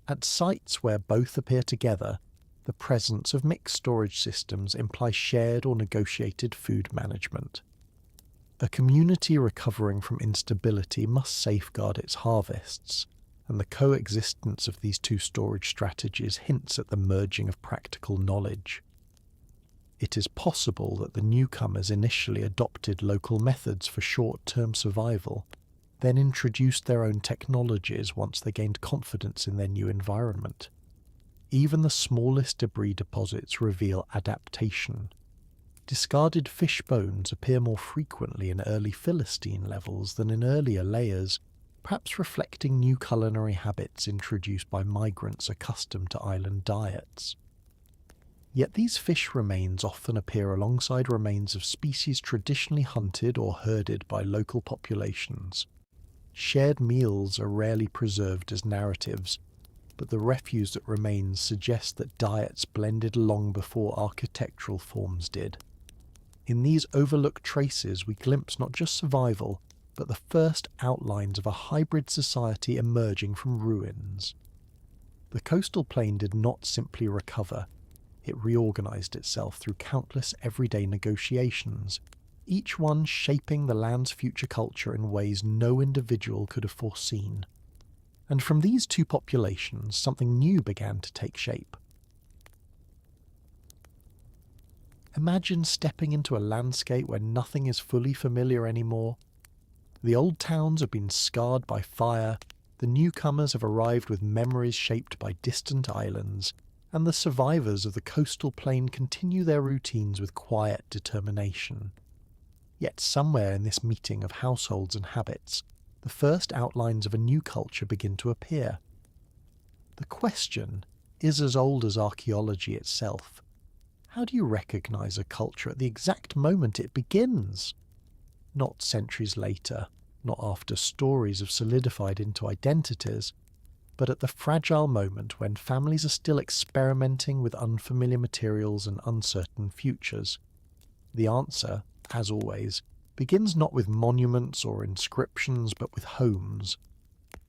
At sites where both appear together, the presence of mixed storage systems implies shared or negotiated food management. A community recovering from instability must safeguard its harvests, and the coexistence of these two storage strategies hints at the merging of practical knowledge. It is possible that the newcomers initially adopted local methods for short-term survival, then introduced their own technologies once they gained confidence in their new environment. Even the smallest debris deposits reveal adaptation. Discarded fish bones appear more frequently in early Philistine levels than in earlier layers, perhaps reflecting new culinary habits introduced by migrants accustomed to island diets. Yet these fish remains often appear alongside remains of species traditionally hunted or herded by local populations. Shared meals are rarely preserved as narratives, but the refuse that remains suggests that diets blended long before architectural forms did. In these overlooked traces we glimpse not just survival, but the first outlines of a hybrid society emerging from ruins. The coastal plain did not simply recover, it reorganized itself through countless everyday negotiations, each one shaping the land's future culture in ways no individual could have foreseen. And from these two populations, something new began to take shape. Imagine stepping into a landscape where nothing is fully familiar anymore. The old towns have been scarred by fire, the newcomers have arrived with memories shaped by distant islands, and the survivors of the coastal plain continue their routines with quiet determination. Yet somewhere in this meeting of households and habits, the first outlines of a new culture begin to appear. The question is as old as archaeology itself. How do you recognize a culture at the exact moment it begins? Not centuries later, not after stories have solidified into identities, but at the fragile moment when families are still experimenting with unfamiliar materials and uncertain futures. The answer, as always, begins not with monuments or inscriptions, but with homes.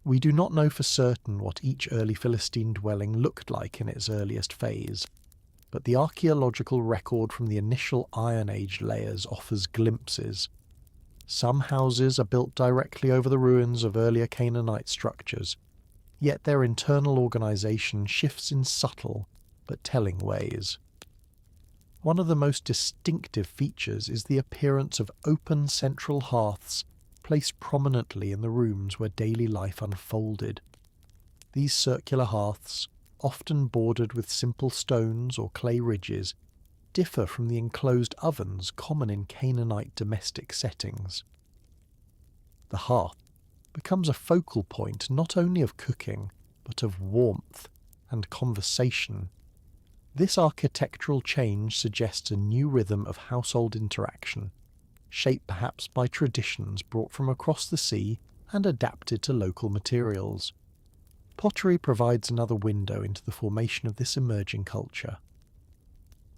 We do not know for certain what each early Philistine dwelling looked like in its earliest phase, but the archaeological record from the initial Iron Age layers offers glimpses. Some houses are built directly over the ruins of earlier Canaanite structures, yet their internal organisation shifts in subtle but telling ways. One of the most distinctive features is the appearance of open central hearths placed prominently in the rooms where daily life unfolded. These circular hearths, often bordered with simple stones or clay ridges, differ from the enclosed ovens common in Canaanite domestic settings. The hearth becomes a focal point not only of cooking, but of warmth and conversation. This architectural change suggests a new rhythm of household interaction, shaped perhaps by traditions brought from across the sea and adapted to local materials. Pottery provides another window into the formation of this emerging culture.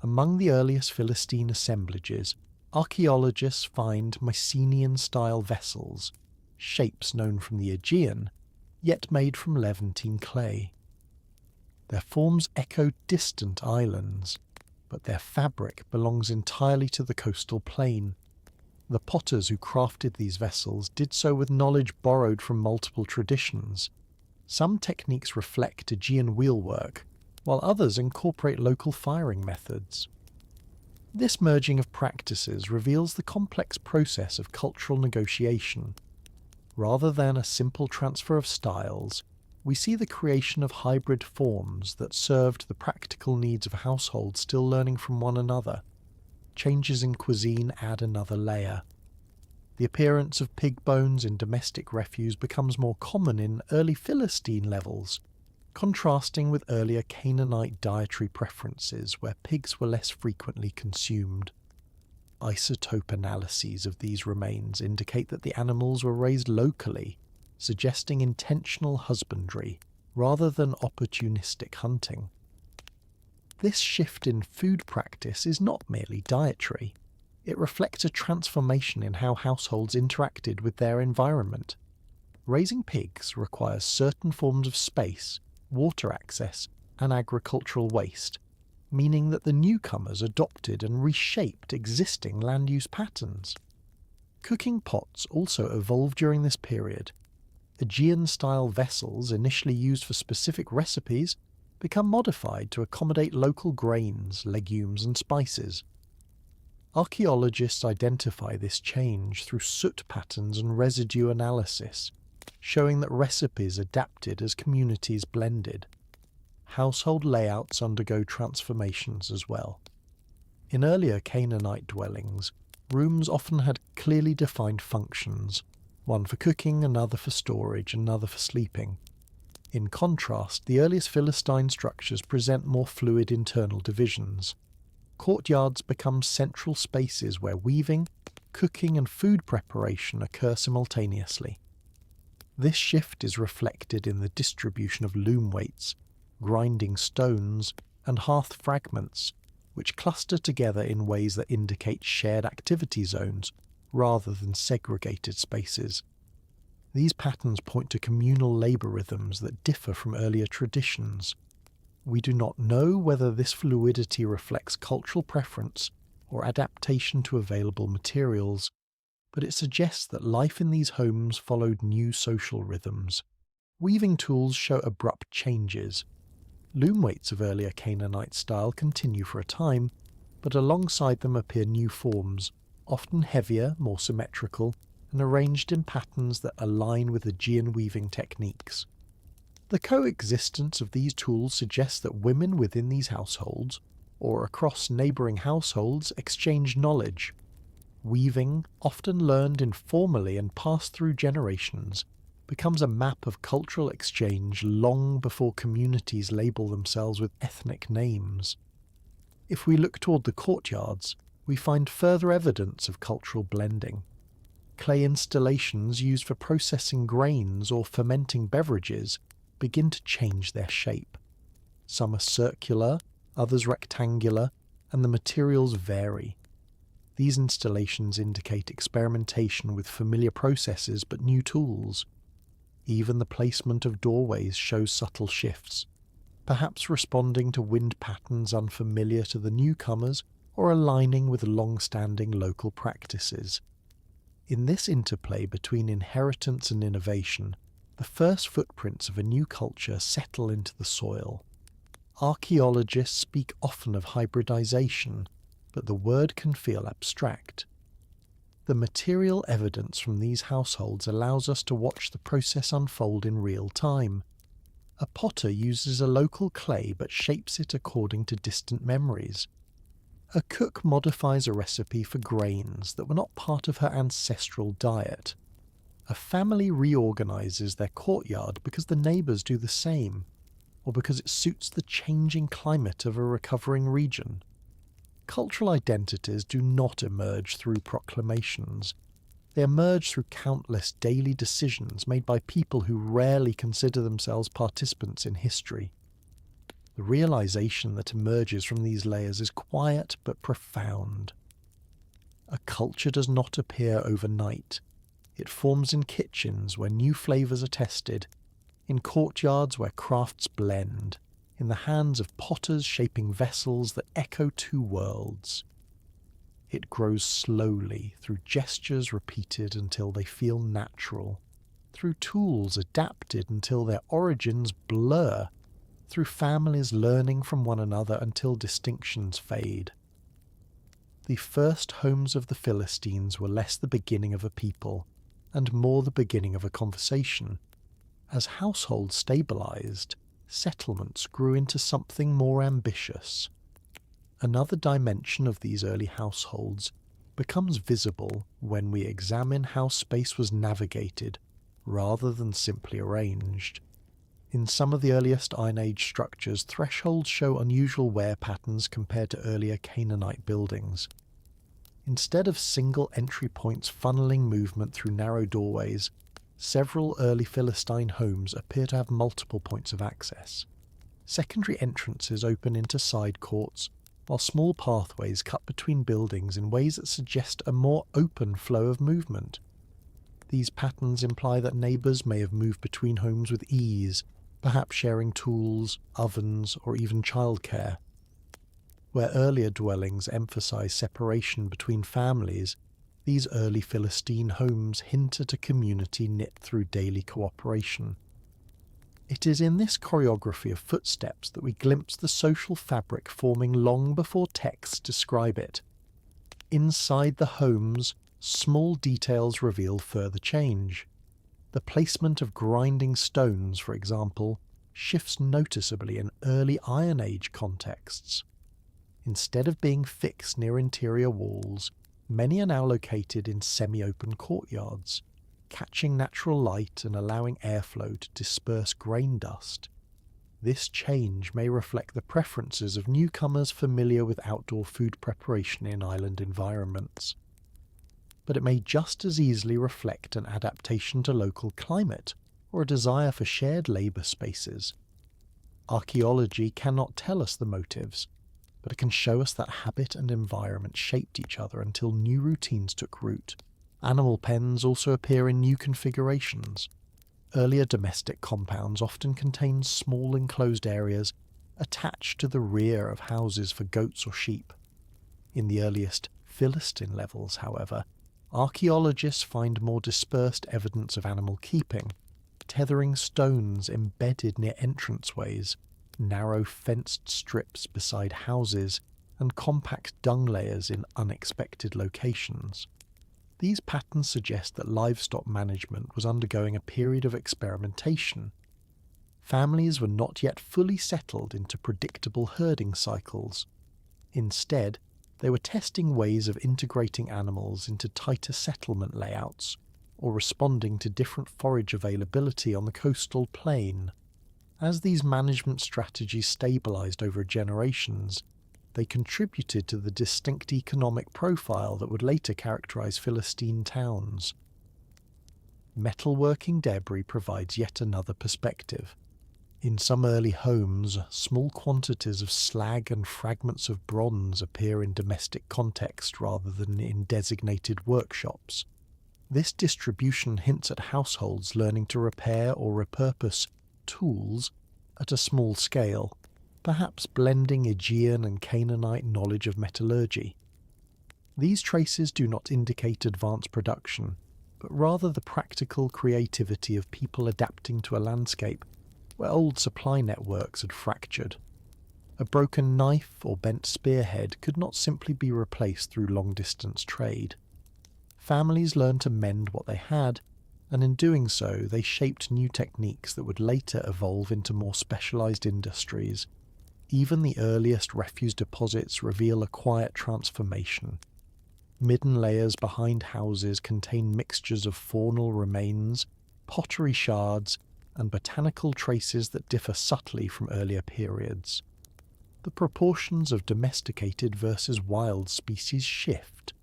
Among the earliest Philistine assemblages, archaeologists find Mycenaean-style vessels, shapes known from the Aegean, yet made from Levantine clay. Their forms echo distant islands, but their fabric belongs entirely to the coastal plain. The potters who crafted these vessels did so with knowledge borrowed from multiple traditions. Some techniques reflect Aegean wheelwork, while others incorporate local firing methods. This merging of practices reveals the complex process of cultural negotiation. Rather than a simple transfer of styles, we see the creation of hybrid forms that served the practical needs of households still learning from one another. Changes in cuisine add another layer. The appearance of pig bones in domestic refuse becomes more common in early Philistine levels, contrasting with earlier Canaanite dietary preferences where pigs were less frequently consumed. Isotope analyses of these remains indicate that the animals were raised locally, suggesting intentional husbandry rather than opportunistic hunting. This shift in food practice is not merely dietary. It reflects a transformation in how households interacted with their environment. Raising pigs requires certain forms of space, water access, and agricultural waste, meaning that the newcomers adopted and reshaped existing land use patterns. Cooking pots also evolved during this period. Aegean-style vessels, initially used for specific recipes, become modified to accommodate local grains, legumes, and spices. Archaeologists identify this change through soot patterns and residue analysis, showing that recipes adapted as communities blended. Household layouts undergo transformations as well. In earlier Canaanite dwellings, rooms often had clearly defined functions, one for cooking, another for storage, another for sleeping. In contrast, the earliest Philistine structures present more fluid internal divisions. Courtyards become central spaces where weaving, cooking and food preparation occur simultaneously. This shift is reflected in the distribution of loom weights, grinding stones, and hearth fragments, which cluster together in ways that indicate shared activity zones rather than segregated spaces. These patterns point to communal labour rhythms that differ from earlier traditions. We do not know whether this fluidity reflects cultural preference or adaptation to available materials, but it suggests that life in these homes followed new social rhythms. Weaving tools show abrupt changes. Loom weights of earlier Canaanite style continue for a time, but alongside them appear new forms, often heavier, more symmetrical, and arranged in patterns that align with Aegean weaving techniques. The coexistence of these tools suggests that women within these households, or across neighbouring households, exchange knowledge. Weaving, often learned informally and passed through generations, becomes a map of cultural exchange long before communities label themselves with ethnic names. If we look toward the courtyards, we find further evidence of cultural blending. Clay installations used for processing grains or fermenting beverages begin to change their shape. Some are circular, others rectangular, and the materials vary. These installations indicate experimentation with familiar processes but new tools. Even the placement of doorways shows subtle shifts, perhaps responding to wind patterns unfamiliar to the newcomers or aligning with long-standing local practices. In this interplay between inheritance and innovation, the first footprints of a new culture settle into the soil. Archaeologists speak often of hybridization, but the word can feel abstract. The material evidence from these households allows us to watch the process unfold in real time. A potter uses a local clay but shapes it according to distant memories. A cook modifies a recipe for grains that were not part of her ancestral diet. A family reorganizes their courtyard because the neighbours do the same, or because it suits the changing climate of a recovering region. Cultural identities do not emerge through proclamations. They emerge through countless daily decisions made by people who rarely consider themselves participants in history. The realization that emerges from these layers is quiet but profound. A culture does not appear overnight. It forms in kitchens where new flavours are tested, in courtyards where crafts blend, in the hands of potters shaping vessels that echo two worlds. It grows slowly, through gestures repeated until they feel natural, through tools adapted until their origins blur, through families learning from one another until distinctions fade. The first homes of the Philistines were less the beginning of a people, and more the beginning of a conversation. As households stabilised, settlements grew into something more ambitious. Another dimension of these early households becomes visible when we examine how space was navigated rather than simply arranged. In some of the earliest Iron Age structures, thresholds show unusual wear patterns compared to earlier Canaanite buildings. Instead of single entry points funneling movement through narrow doorways, several early Philistine homes appear to have multiple points of access. Secondary entrances open into side courts, while small pathways cut between buildings in ways that suggest a more open flow of movement. These patterns imply that neighbours may have moved between homes with ease, perhaps sharing tools, ovens, or even childcare. Where earlier dwellings emphasise separation between families, these early Philistine homes hint at a community knit through daily cooperation. It is in this choreography of footsteps that we glimpse the social fabric forming long before texts describe it. Inside the homes, small details reveal further change. The placement of grinding stones, for example, shifts noticeably in early Iron Age contexts. Instead of being fixed near interior walls, many are now located in semi-open courtyards. catching natural light and allowing airflow to disperse grain dust. This change may reflect the preferences of newcomers familiar with outdoor food preparation in island environments. But it may just as easily reflect an adaptation to local climate or a desire for shared labour spaces. Archaeology cannot tell us the motives, but it can show us that habit and environment shaped each other until new routines took root. Animal pens also appear in new configurations. Earlier domestic compounds often contained small enclosed areas attached to the rear of houses for goats or sheep. In the earliest Philistine levels, however, archaeologists find more dispersed evidence of animal keeping, tethering stones embedded near entranceways, narrow fenced strips beside houses, and compact dung layers in unexpected locations. These patterns suggest that livestock management was undergoing a period of experimentation. Families were not yet fully settled into predictable herding cycles. Instead, they were testing ways of integrating animals into tighter settlement layouts, or responding to different forage availability on the coastal plain. As these management strategies stabilized over generations, they contributed to the distinct economic profile that would later characterize Philistine towns. Metalworking debris provides yet another perspective. In some early homes, small quantities of slag and fragments of bronze appear in domestic context rather than in designated workshops. This distribution hints at households learning to repair or repurpose tools at a small scale, perhaps blending Aegean and Canaanite knowledge of metallurgy. These traces do not indicate advanced production, but rather the practical creativity of people adapting to a landscape where old supply networks had fractured. A broken knife or bent spearhead could not simply be replaced through long-distance trade. Families learned to mend what they had, and in doing so they shaped new techniques that would later evolve into more specialized industries. Even the earliest refuse deposits reveal a quiet transformation. Midden layers behind houses contain mixtures of faunal remains, pottery shards, and botanical traces that differ subtly from earlier periods. The proportions of domesticated versus wild species shift.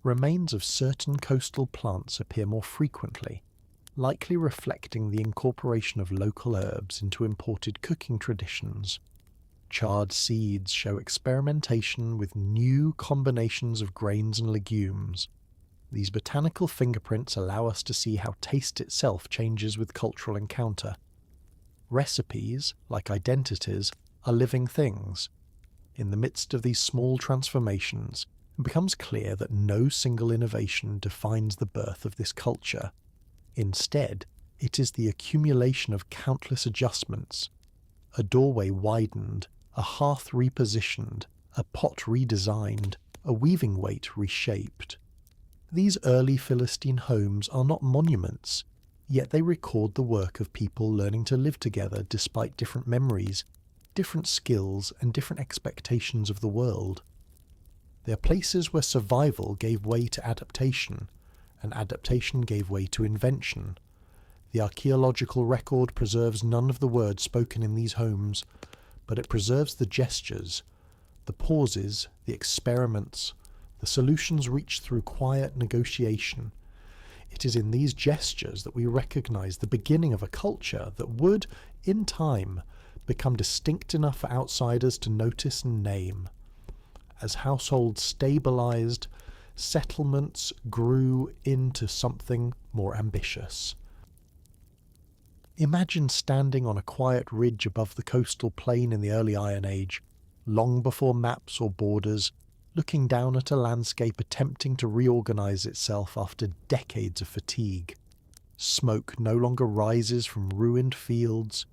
Remains of certain coastal plants appear more frequently, likely reflecting the incorporation of local herbs into imported cooking traditions. Charred seeds show experimentation with new combinations of grains and legumes. These botanical fingerprints allow us to see how taste itself changes with cultural encounter. Recipes, like identities, are living things. In the midst of these small transformations, it becomes clear that no single innovation defines the birth of this culture. Instead, it is the accumulation of countless adjustments. A doorway widened, a hearth repositioned, a pot redesigned, a weaving weight reshaped. These early Philistine homes are not monuments, yet they record the work of people learning to live together despite different memories, different skills, and different expectations of the world. They are places where survival gave way to adaptation, and adaptation gave way to invention. The archaeological record preserves none of the words spoken in these homes, but it preserves the gestures, the pauses, the experiments, the solutions reached through quiet negotiation. It is in these gestures that we recognize the beginning of a culture that would, in time, become distinct enough for outsiders to notice and name. As households stabilized, settlements grew into something more ambitious. Imagine standing on a quiet ridge above the coastal plain in the early Iron Age, long before maps or borders, looking down at a landscape attempting to reorganize itself after decades of fatigue. Smoke no longer rises from ruined fields.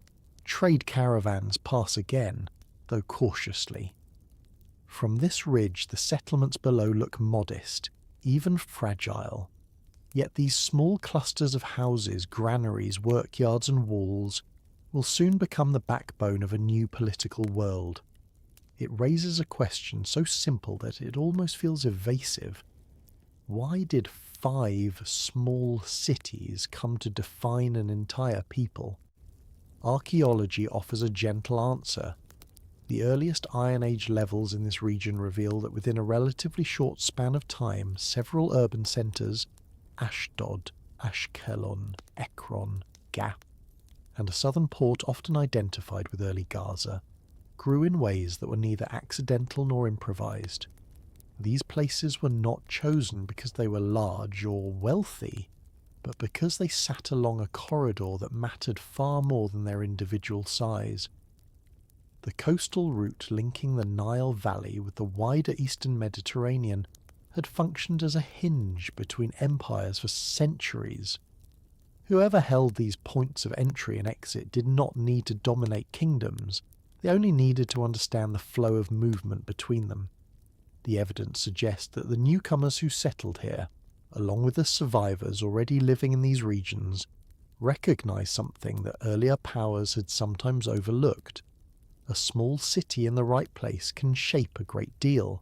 Trade caravans pass again, though cautiously. From this ridge, the settlements below look modest, even fragile. Yet these small clusters of houses, granaries, workyards and walls will soon become the backbone of a new political world. It raises a question so simple that it almost feels evasive. Why did 5 small cities come to define an entire people? Archaeology offers a gentle answer. The earliest Iron Age levels in this region reveal that within a relatively short span of time, several urban centres, Ashdod, Ashkelon, Ekron, Gath, and a southern port often identified with early Gaza, grew in ways that were neither accidental nor improvised. These places were not chosen because they were large or wealthy, but because they sat along a corridor that mattered far more than their individual size. The coastal route linking the Nile Valley with the wider eastern Mediterranean had functioned as a hinge between empires for centuries. Whoever held these points of entry and exit did not need to dominate kingdoms, they only needed to understand the flow of movement between them. The evidence suggests that the newcomers who settled here, along with the survivors already living in these regions, recognized something that earlier powers had sometimes overlooked. A small city in the right place can shape a great deal.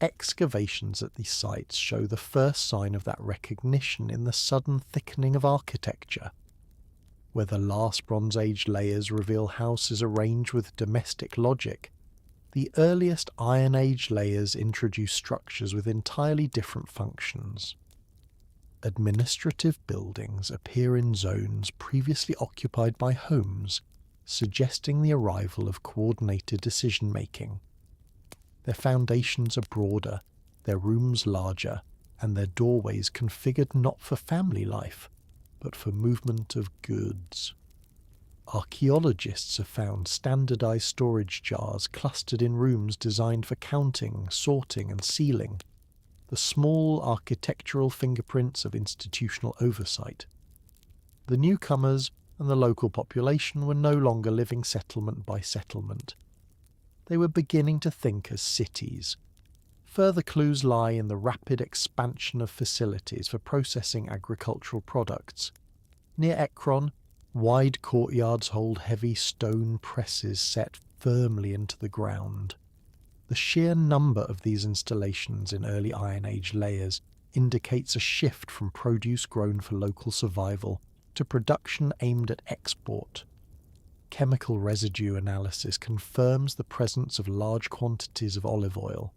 Excavations at these sites show the first sign of that recognition in the sudden thickening of architecture. Where the last Bronze Age layers reveal houses arranged with domestic logic, the earliest Iron Age layers introduce structures with entirely different functions. Administrative buildings appear in zones previously occupied by homes, suggesting the arrival of coordinated decision-making. Their foundations are broader, their rooms larger, and their doorways configured not for family life, but for movement of goods. Archaeologists have found standardized storage jars clustered in rooms designed for counting, sorting, and sealing, the small architectural fingerprints of institutional oversight. The newcomers and the local population were no longer living settlement by settlement. They were beginning to think as cities. Further clues lie in the rapid expansion of facilities for processing agricultural products. Near Ekron, wide courtyards hold heavy stone presses set firmly into the ground. The sheer number of these installations in early Iron Age layers indicates a shift from produce grown for local survival to production aimed at export. Chemical residue analysis confirms the presence of large quantities of olive oil,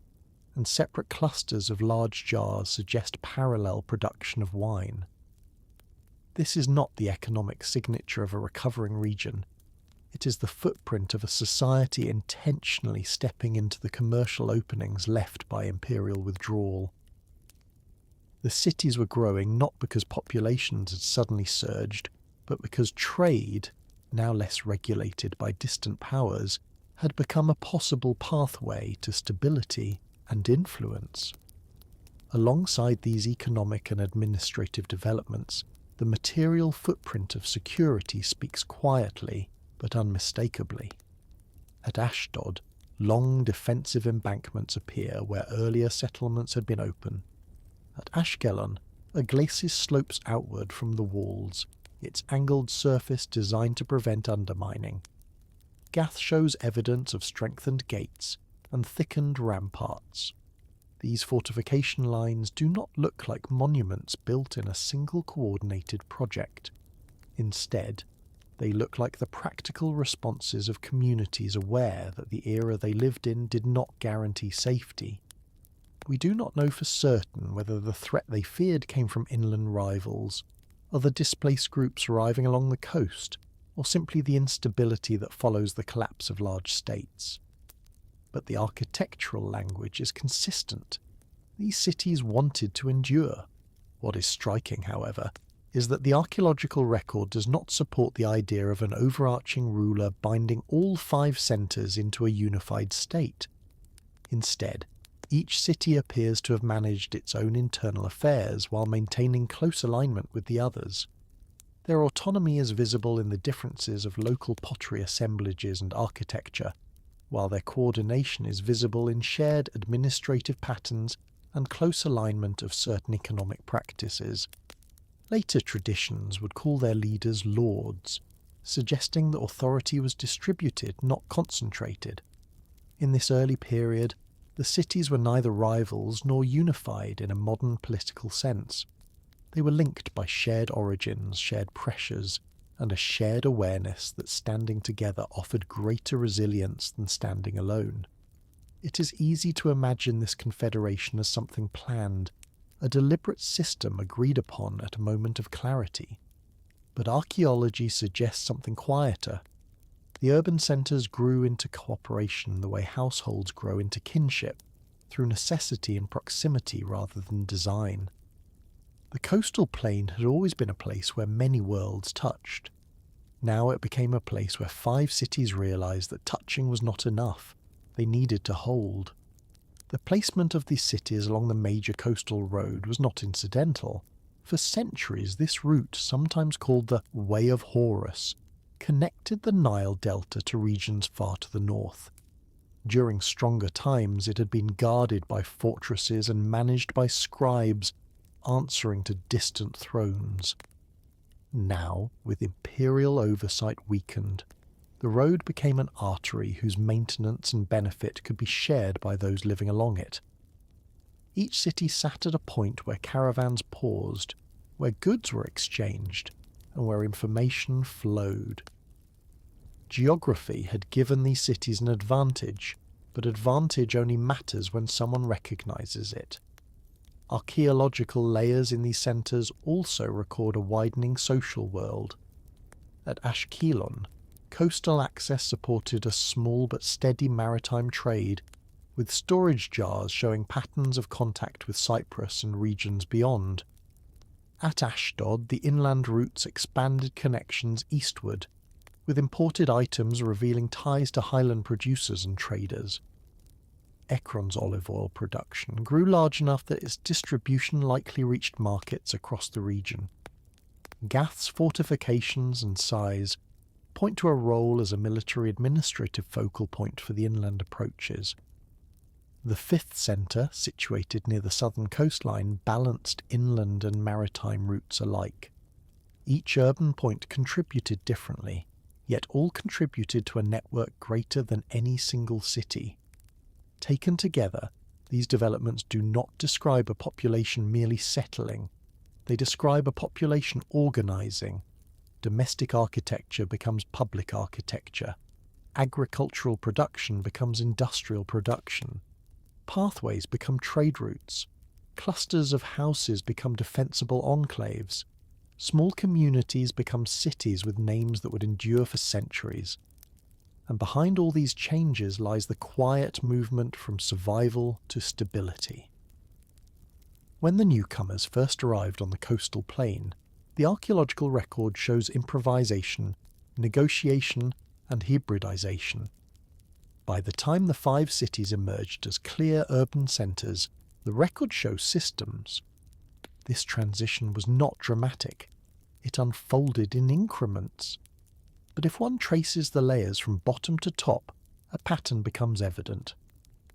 and separate clusters of large jars suggest parallel production of wine. This is not the economic signature of a recovering region. It is the footprint of a society intentionally stepping into the commercial openings left by imperial withdrawal. The cities were growing not because populations had suddenly surged, but because trade, now less regulated by distant powers, had become a possible pathway to stability and influence. Alongside these economic and administrative developments, the material footprint of security speaks quietly but unmistakably. At Ashdod, long defensive embankments appear where earlier settlements had been open. At Ashkelon, a glacis slopes outward from the walls, its angled surface designed to prevent undermining. Gath shows evidence of strengthened gates and thickened ramparts. These fortification lines do not look like monuments built in a single coordinated project. Instead, they look like the practical responses of communities aware that the era they lived in did not guarantee safety. We do not know for certain whether the threat they feared came from inland rivals, other displaced groups arriving along the coast, or simply the instability that follows the collapse of large states. But the architectural language is consistent. These cities wanted to endure. What is striking, however, is that the archaeological record does not support the idea of an overarching ruler binding all 5 centres into a unified state. Instead, each city appears to have managed its own internal affairs while maintaining close alignment with the others. Their autonomy is visible in the differences of local pottery assemblages and architecture, while their coordination is visible in shared administrative patterns and close alignment of certain economic practices. Later traditions would call their leaders lords, suggesting that authority was distributed, not concentrated. In this early period, The cities were neither rivals nor unified in a modern political sense. They were linked by shared origins, shared pressures, and a shared awareness that standing together offered greater resilience than standing alone. It is easy to imagine this confederation as something planned, a deliberate system agreed upon at a moment of clarity. But archaeology suggests something quieter. The urban centres grew into cooperation the way households grow into kinship, through necessity and proximity rather than design. The coastal plain had always been a place where many worlds touched. Now it became a place where 5 cities realised that touching was not enough. They needed to hold. The placement of these cities along the major coastal road was not incidental. For centuries, this route, sometimes called the Way of Horus, connected the Nile Delta to regions far to the north. During stronger times, it had been guarded by fortresses and managed by scribes, answering to distant thrones. Now, with imperial oversight weakened, the road became an artery whose maintenance and benefit could be shared by those living along it. Each city sat at a point where caravans paused, where goods were exchanged, and where information flowed. Geography had given these cities an advantage, but advantage only matters when someone recognises it. Archaeological layers in these centres also record a widening social world. At Ashkelon, coastal access supported a small but steady maritime trade, with storage jars showing patterns of contact with Cyprus and regions beyond. At Ashdod, the inland routes expanded connections eastward, with imported items revealing ties to highland producers and traders. Ekron's olive oil production grew large enough that its distribution likely reached markets across the region. Gath's fortifications and size point to a role as a military administrative focal point for the inland approaches. The 5th centre, situated near the southern coastline, balanced inland and maritime routes alike. Each urban point contributed differently, yet all contributed to a network greater than any single city. Taken together, these developments do not describe a population merely settling. They describe a population organising. Domestic architecture becomes public architecture. Agricultural production becomes industrial production. Pathways become trade routes. Clusters of houses become defensible enclaves. Small communities become cities with names that would endure for centuries. And behind all these changes lies the quiet movement from survival to stability. When the newcomers first arrived on the coastal plain, the archaeological record shows improvisation, negotiation, and hybridization. By the time the 5 cities emerged as clear urban centres, the record shows systems. This transition was not dramatic. It unfolded in increments. But if one traces the layers from bottom to top, a pattern becomes evident.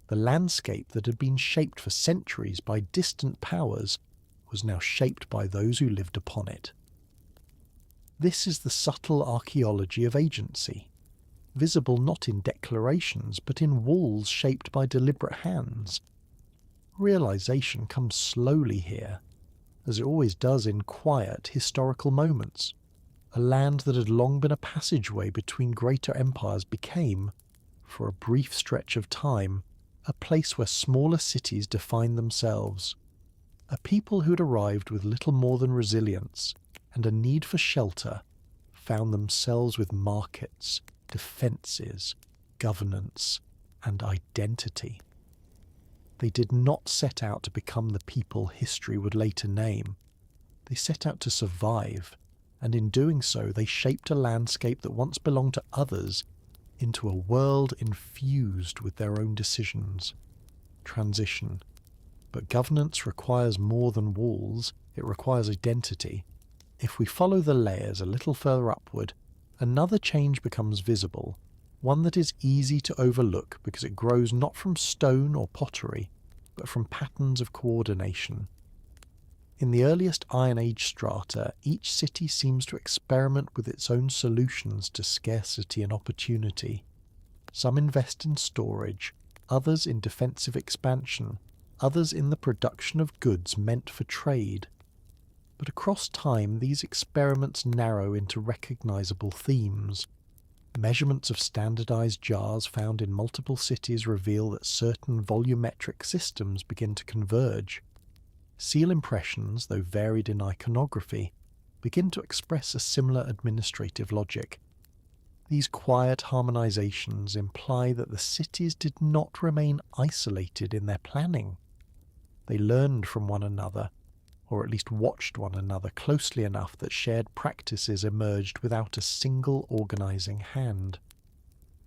The landscape that had been shaped for centuries by distant powers was now shaped by those who lived upon it. This is the subtle archaeology of agency, visible not in declarations but in walls shaped by deliberate hands. Realization comes slowly here, as it always does in quiet historical moments. A land that had long been a passageway between greater empires became, for a brief stretch of time, a place where smaller cities defined themselves. A people who had arrived with little more than resilience and a need for shelter found themselves with markets, defences, governance, and identity. They did not set out to become the people history would later name. They set out to survive, and in doing so they shaped a landscape that once belonged to others into a world infused with their own decisions. Transition. But governance requires more than walls, it requires identity. If we follow the layers a little further upward, another change becomes visible, one that is easy to overlook because it grows not from stone or pottery, but from patterns of coordination. In the earliest Iron Age strata, each city seems to experiment with its own solutions to scarcity and opportunity. Some invest in storage, others in defensive expansion, others in the production of goods meant for trade. But across time, these experiments narrow into recognizable themes. Measurements of standardized jars found in multiple cities reveal that certain volumetric systems begin to converge. Seal impressions, though varied in iconography, begin to express a similar administrative logic. These quiet harmonizations imply that the cities did not remain isolated in their planning. They learned from one another, or at least watched one another closely enough that shared practices emerged without a single organizing hand.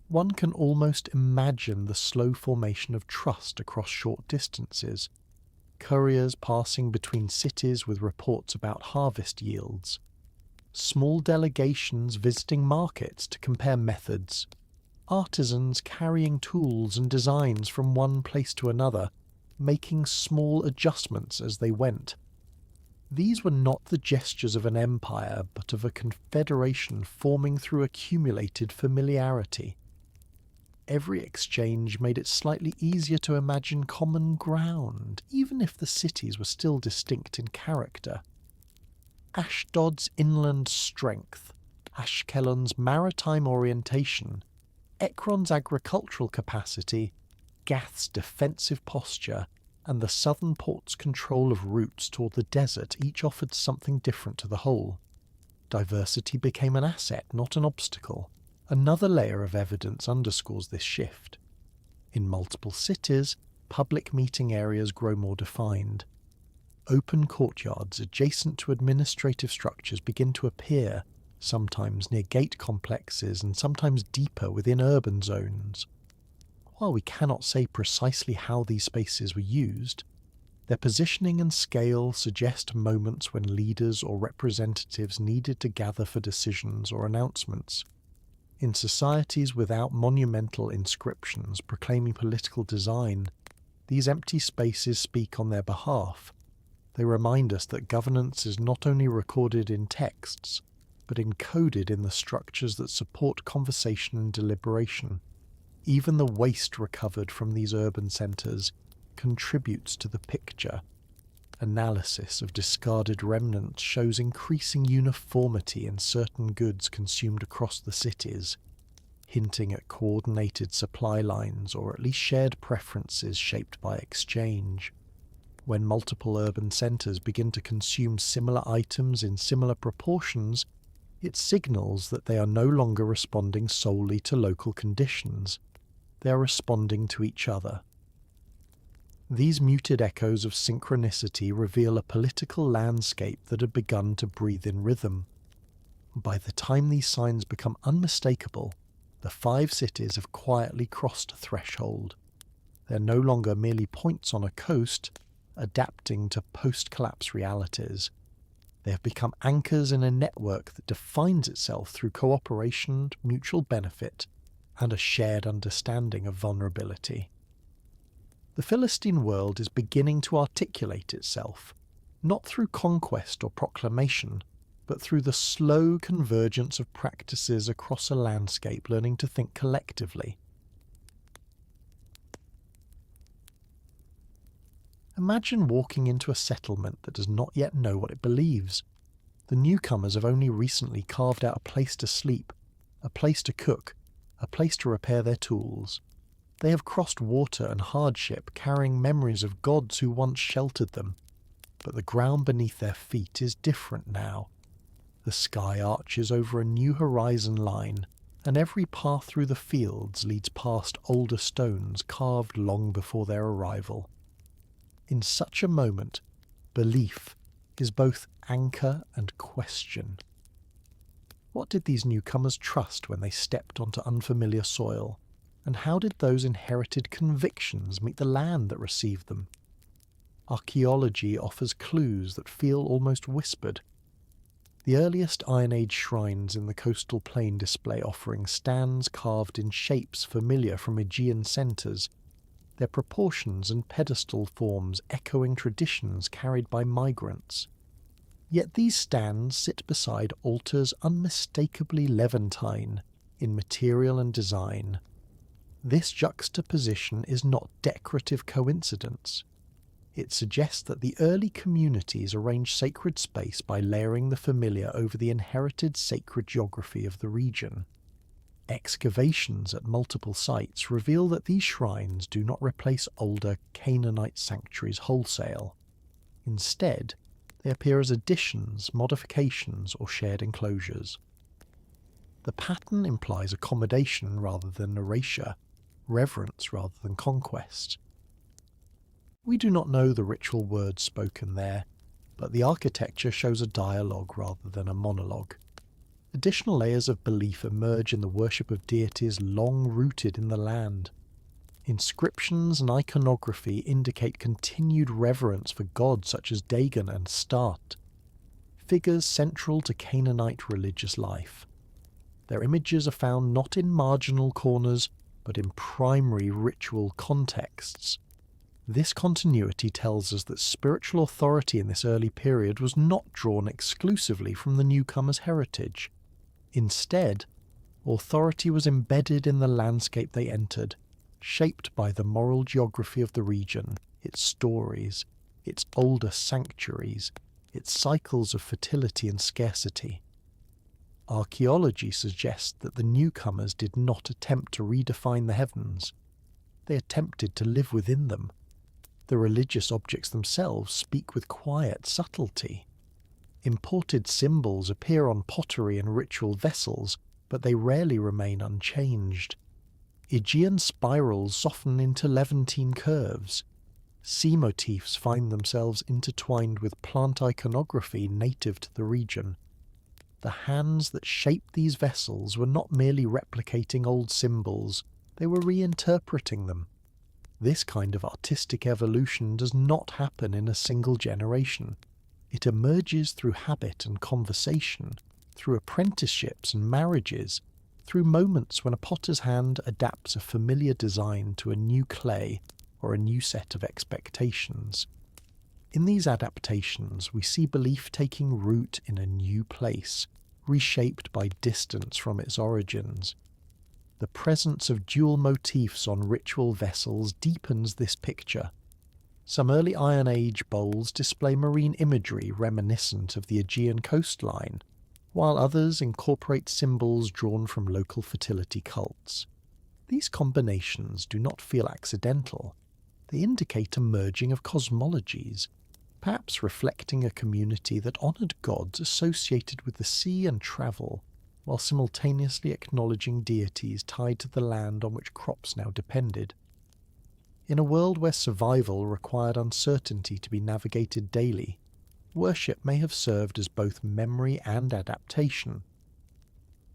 One can almost imagine the slow formation of trust across short distances, couriers passing between cities with reports about harvest yields, small delegations visiting markets to compare methods, artisans carrying tools and designs from one place to another, making small adjustments as they went. These were not the gestures of an empire, but of a confederation forming through accumulated familiarity. Every exchange made it slightly easier to imagine common ground, even if the cities were still distinct in character. Ashdod's inland strength, Ashkelon's maritime orientation, Ekron's agricultural capacity, Gath's defensive posture, and the southern port's control of routes toward the desert each offered something different to the whole. Diversity became an asset, not an obstacle. Another layer of evidence underscores this shift. In multiple cities, public meeting areas grow more defined. Open courtyards adjacent to administrative structures begin to appear, sometimes near gate complexes and sometimes deeper within urban zones. While we cannot say precisely how these spaces were used, their positioning and scale suggest moments when leaders or representatives needed to gather for decisions or announcements. In societies without monumental inscriptions proclaiming political design, these empty spaces speak on their behalf. They remind us that governance is not only recorded in texts, but encoded in the structures that support conversation and deliberation. Even the waste recovered from these urban centres contributes to the picture. Analysis of discarded remnants shows increasing uniformity in certain goods consumed across the cities, hinting at coordinated supply lines or at least shared preferences shaped by exchange. When multiple urban centres begin to consume similar items in similar proportions, it signals that they are no longer responding solely to local conditions. They are responding to each other. These muted echoes of synchronicity reveal a political landscape that had begun to breathe in rhythm. By the time these signs become unmistakable, the 5 cities have quietly crossed a threshold. They are no longer merely points on a coast, adapting to post-collapse realities. They have become anchors in a network that defines itself through cooperation, mutual benefit, and a shared understanding of vulnerability. The Philistine world is beginning to articulate itself, not through conquest or proclamation, but through the slow convergence of practices across a landscape learning to think collectively. Imagine walking into a settlement that does not yet know what it believes. The newcomers have only recently carved out a place to sleep, a place to cook, a place to repair their tools. They have crossed water and hardship, carrying memories of gods who once sheltered them. But the ground beneath their feet is different now. The sky arches over a new horizon line, and every path through the fields leads past older stones carved long before their arrival. In such a moment, belief is both anchor and question. What did these newcomers trust when they stepped onto unfamiliar soil, and how did those inherited convictions meet the land that received them? Archaeology offers clues that feel almost whispered. The earliest Iron Age shrines in the coastal plain display offering stands carved in shapes familiar from Aegean centres, their proportions and pedestal forms echoing traditions carried by migrants. Yet these stands sit beside altars unmistakably Levantine in material and design. This juxtaposition is not decorative coincidence. It suggests that the early communities arranged sacred space by layering the familiar over the inherited sacred geography of the region. Excavations at multiple sites reveal that these shrines do not replace older Canaanite sanctuaries wholesale. Instead, they appear as additions, modifications, or shared enclosures. The pattern implies accommodation rather than erasure, reverence rather than conquest. We do not know the ritual words spoken there, but the architecture shows a dialogue rather than a monologue. Additional layers of belief emerge in the worship of deities long rooted in the land. Inscriptions and iconography indicate continued reverence for gods such as Dagon and Start, figures central to Canaanite religious life. Their images are found not in marginal corners, but in primary ritual contexts. This continuity tells us that spiritual authority in this early period was not drawn exclusively from the newcomer's heritage. Instead, authority was embedded in the landscape they entered, shaped by the moral geography of the region, its stories, its older sanctuaries, its cycles of fertility and scarcity. Archaeology suggests that the newcomers did not attempt to redefine the heavens. They attempted to live within them. The religious objects themselves speak with quiet subtlety. Imported symbols appear on pottery and ritual vessels, but they rarely remain unchanged. Aegean spirals soften into Levantine curves. Sea motifs find themselves intertwined with plant iconography native to the region. The hands that shaped these vessels were not merely replicating old symbols, they were reinterpreting them. This kind of artistic evolution does not happen in a single generation. It emerges through habit and conversation, through apprenticeships and marriages, through moments when a potter's hand adapts a familiar design to a new clay or a new set of expectations. In these adaptations, we see belief taking root in a new place, reshaped by distance from its origins. The presence of dual motifs on ritual vessels deepens this picture. Some early Iron Age bowls display marine imagery reminiscent of the Aegean coastline, while others incorporate symbols drawn from local fertility cults. These combinations do not feel accidental. They indicate a merging of cosmologies, perhaps reflecting a community that honoured gods associated with the sea and travel, while simultaneously acknowledging deities tied to the land on which crops now depended. In a world where survival required uncertainty to be navigated daily, worship may have served as both memory and adaptation.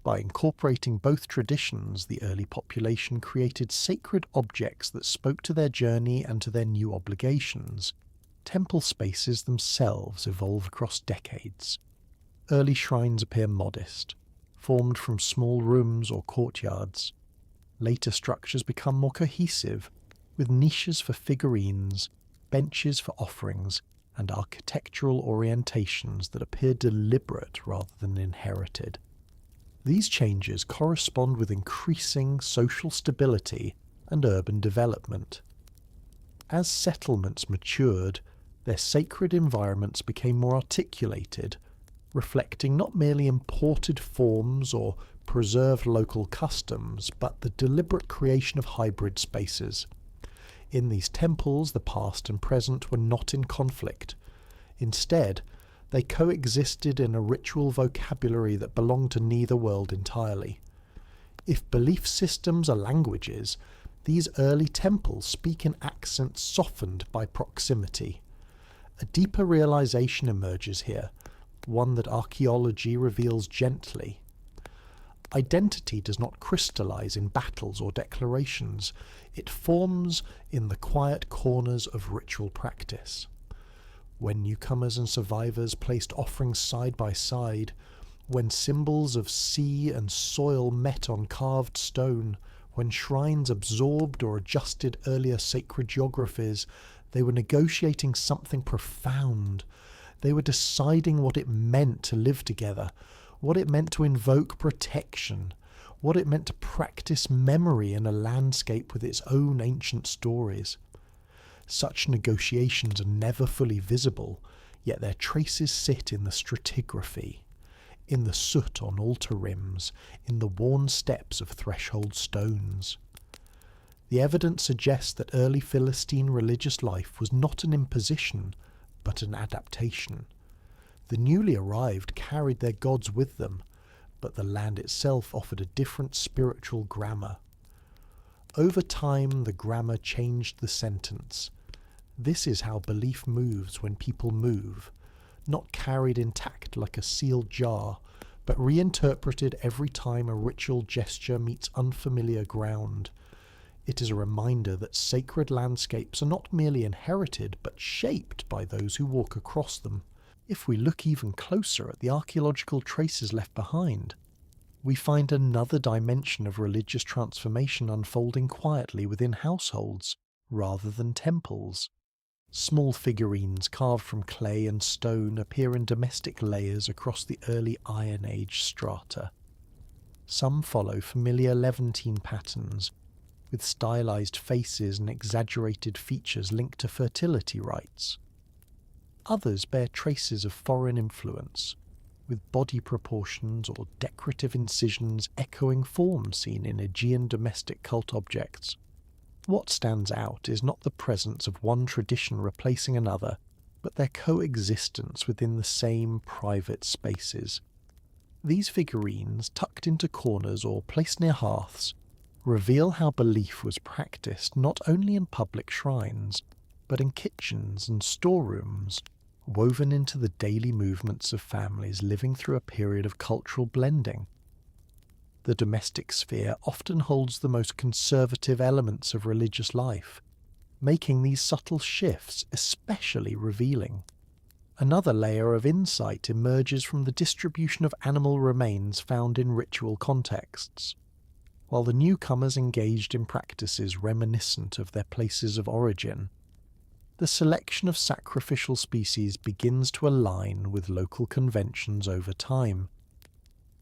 By incorporating both traditions, the early population created sacred objects that spoke to their journey and to their new obligations. Temple spaces themselves evolve across decades. Early shrines appear modest, formed from small rooms or courtyards. Later structures become more cohesive, with niches for figurines, benches for offerings, and architectural orientations that appear deliberate rather than inherited. These changes correspond with increasing social stability and urban development. As settlements matured, their sacred environments became more articulated, reflecting not merely imported forms or preserved local customs, but the deliberate creation of hybrid spaces. In these temples, the past and present were not in conflict. Instead, they coexisted in a ritual vocabulary that belonged to neither world entirely. If belief systems are languages, these early temples speak in accents softened by proximity. A deeper realization emerges here, one that archaeology reveals gently. Identity does not crystallize in battles or declarations. It forms in the quiet corners of ritual practice. When newcomers and survivors placed offerings side by side, when symbols of sea and soil met on carved stone, when shrines absorbed or adjusted earlier sacred geographies, they were negotiating something profound. They were deciding what it meant to live together, what it meant to invoke protection, what it meant to practice memory in a landscape with its own ancient stories. Such negotiations are never fully visible, yet their traces sit in the stratigraphy, in the soot on altar rims, in the worn steps of threshold stones. The evidence suggests that early Philistine religious life was not an imposition, but an adaptation. The newly arrived carried their gods with them, but the land itself offered a different spiritual grammar. Over time, the grammar changed the sentence. This is how belief moves when people move, not carried intact like a sealed jar, but reinterpreted every time a ritual gesture meets unfamiliar ground. It is a reminder that sacred landscapes are not merely inherited, but shaped by those who walk across them. If we look even closer at the archaeological traces left behind, we find another dimension of religious transformation unfolding quietly within households, rather than temples. Small figurines carved from clay and stone appear in domestic layers across the early Iron Age strata. Some follow familiar Levantine patterns, with stylized faces and exaggerated features linked to fertility rites. Others bear traces of foreign influence, with body proportions or decorative incisions echoing forms seen in Aegean domestic cult objects. What stands out is not the presence of one tradition replacing another, but their coexistence within the same private spaces. These figurines, tucked into corners or placed near hearths, reveal how belief was practiced not only in public shrines, but in kitchens and storerooms, woven into the daily movements of families living through a period of cultural blending. The domestic sphere often holds the most conservative elements of religious life, making these subtle shifts especially revealing. Another layer of insight emerges from the distribution of animal remains found in ritual contexts. While the newcomers engaged in practices reminiscent of their places of origin, the selection of sacrificial species begins to align with local conventions over time.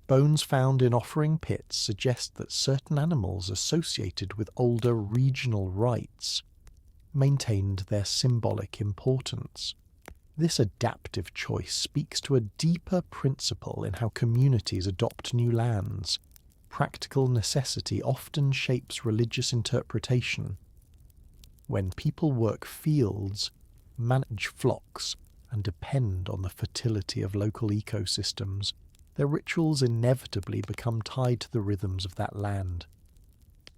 Bones found in offering pits suggest that certain animals associated with older regional rites maintained their symbolic importance. This adaptive choice speaks to a deeper principle in how communities adopt new lands. Practical necessity often shapes religious interpretation. When people work fields, manage flocks, and depend on the fertility of local ecosystems, their rituals inevitably become tied to the rhythms of that land.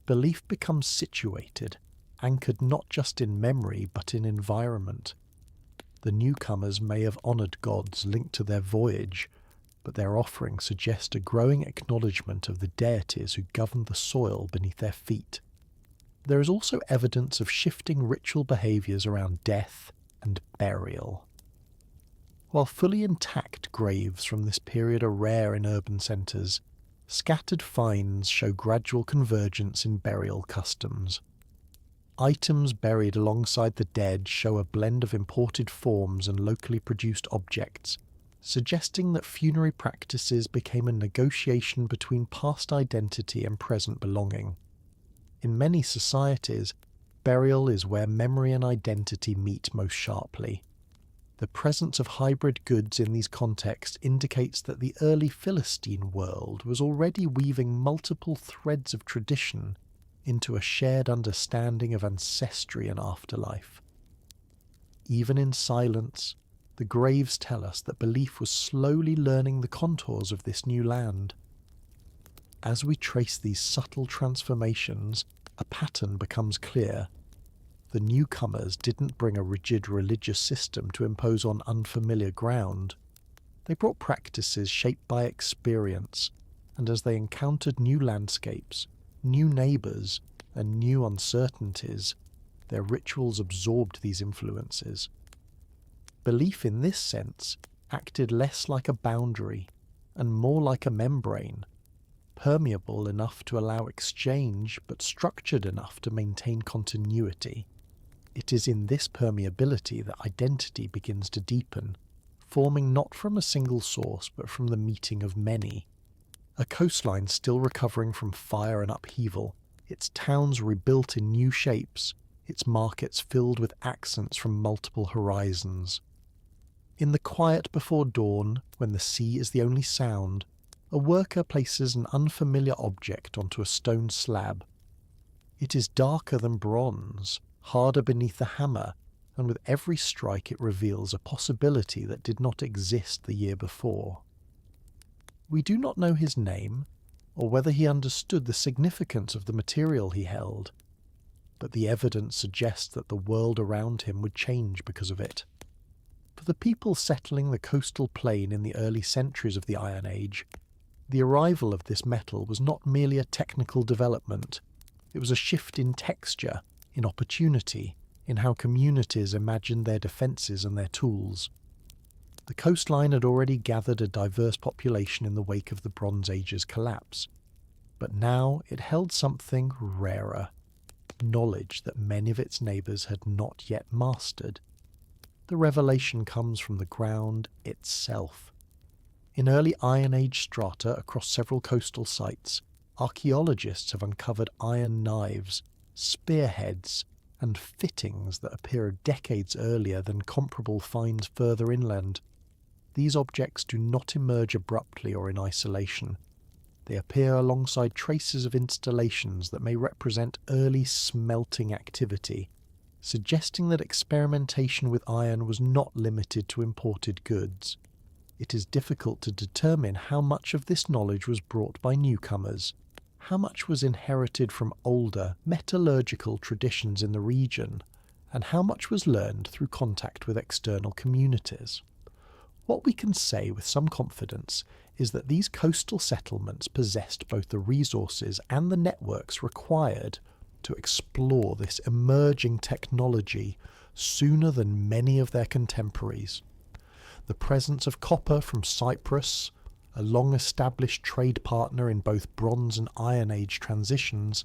Belief becomes situated, anchored not just in memory but in environment. The newcomers may have honoured gods linked to their voyage, but their offerings suggest a growing acknowledgement of the deities who govern the soil beneath their feet. There is also evidence of shifting ritual behaviours around death and burial. While fully intact graves from this period are rare in urban centres, scattered finds show gradual convergence in burial customs. Items buried alongside the dead show a blend of imported forms and locally produced objects, suggesting that funerary practices became a negotiation between past identity and present belonging. In many societies, burial is where memory and identity meet most sharply. The presence of hybrid goods in these contexts indicates that the early Philistine world was already weaving multiple threads of tradition into a shared understanding of ancestry and afterlife. Even in silence, the graves tell us that belief was slowly learning the contours of this new land. As we trace these subtle transformations, a pattern becomes clear. The newcomers didn't bring a rigid religious system to impose on unfamiliar ground. They brought practices shaped by experience, and as they encountered new landscapes, new neighbours, and new uncertainties, their rituals absorbed these influences. Belief in this sense acted less like a boundary and more like a membrane, permeable enough to allow exchange but structured enough to maintain continuity. It is in this permeability that identity begins to deepen, forming not from a single source but from the meeting of many. A coastline still recovering from fire and upheaval, its towns rebuilt in new shapes, its markets filled with accents from multiple horizons. In the quiet before dawn, when the sea is the only sound, a worker places an unfamiliar object onto a stone slab. It is darker than bronze, harder beneath the hammer, and with every strike it reveals a possibility that did not exist the year before. We do not know his name, or whether he understood the significance of the material he held, but the evidence suggests that the world around him would change because of it. For the people settling the coastal plain in the early centuries of the Iron Age, the arrival of this metal was not merely a technical development, it was a shift in texture, in opportunity, in how communities imagined their defences and their tools. The coastline had already gathered a diverse population in the wake of the Bronze Age's collapse, but now it held something rarer, knowledge that many of its neighbours had not yet mastered. The revelation comes from the ground itself. In early Iron Age strata across several coastal sites, archaeologists have uncovered iron knives, spearheads, and fittings that appear decades earlier than comparable finds further inland. These objects do not emerge abruptly or in isolation. They appear alongside traces of installations that may represent early smelting activity, suggesting that experimentation with iron was not limited to imported goods. It is difficult to determine how much of this knowledge was brought by newcomers, how much was inherited from older metallurgical traditions in the region, and how much was learned through contact with external communities. What we can say with some confidence is that these coastal settlements possessed both the resources and the networks required to explore this emerging technology sooner than many of their contemporaries. The presence of copper from Cyprus, a long-established trade partner in both Bronze and Iron Age transitions,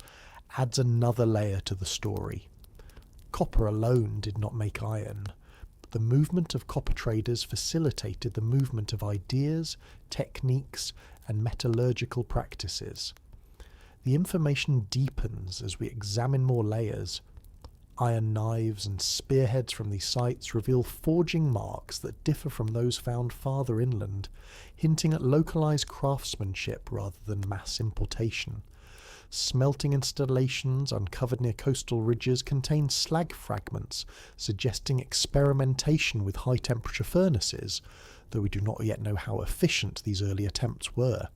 adds another layer to the story. Copper alone did not make iron, but the movement of copper traders facilitated the movement of ideas, techniques, and metallurgical practices. The information deepens as we examine more layers. Iron knives and spearheads from these sites reveal forging marks that differ from those found farther inland, hinting at localized craftsmanship rather than mass importation. Smelting installations uncovered near coastal ridges contain slag fragments, suggesting experimentation with high-temperature furnaces, though we do not yet know how efficient these early attempts were.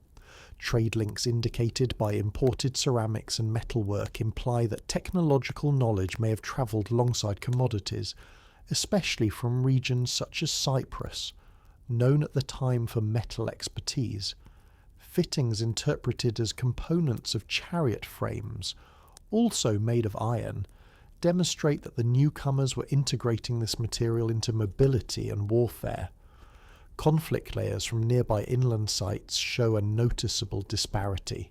Trade links indicated by imported ceramics and metalwork imply that technological knowledge may have travelled alongside commodities, especially from regions such as Cyprus, known at the time for metal expertise. Fittings interpreted as components of chariot frames, also made of iron, demonstrate that the newcomers were integrating this material into mobility and warfare. Conflict layers from nearby inland sites show a noticeable disparity.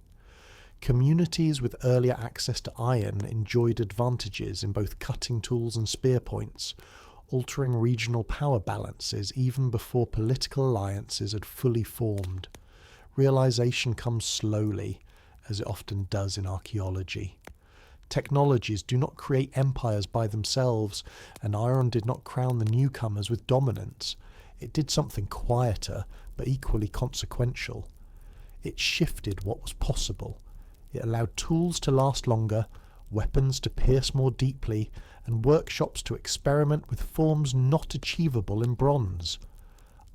Communities with earlier access to iron enjoyed advantages in both cutting tools and spear points, altering regional power balances even before political alliances had fully formed. Realization comes slowly, as it often does in archaeology. Technologies do not create empires by themselves, and iron did not crown the newcomers with dominance. It did something quieter, but equally consequential. It shifted what was possible. It allowed tools to last longer, weapons to pierce more deeply, and workshops to experiment with forms not achievable in bronze.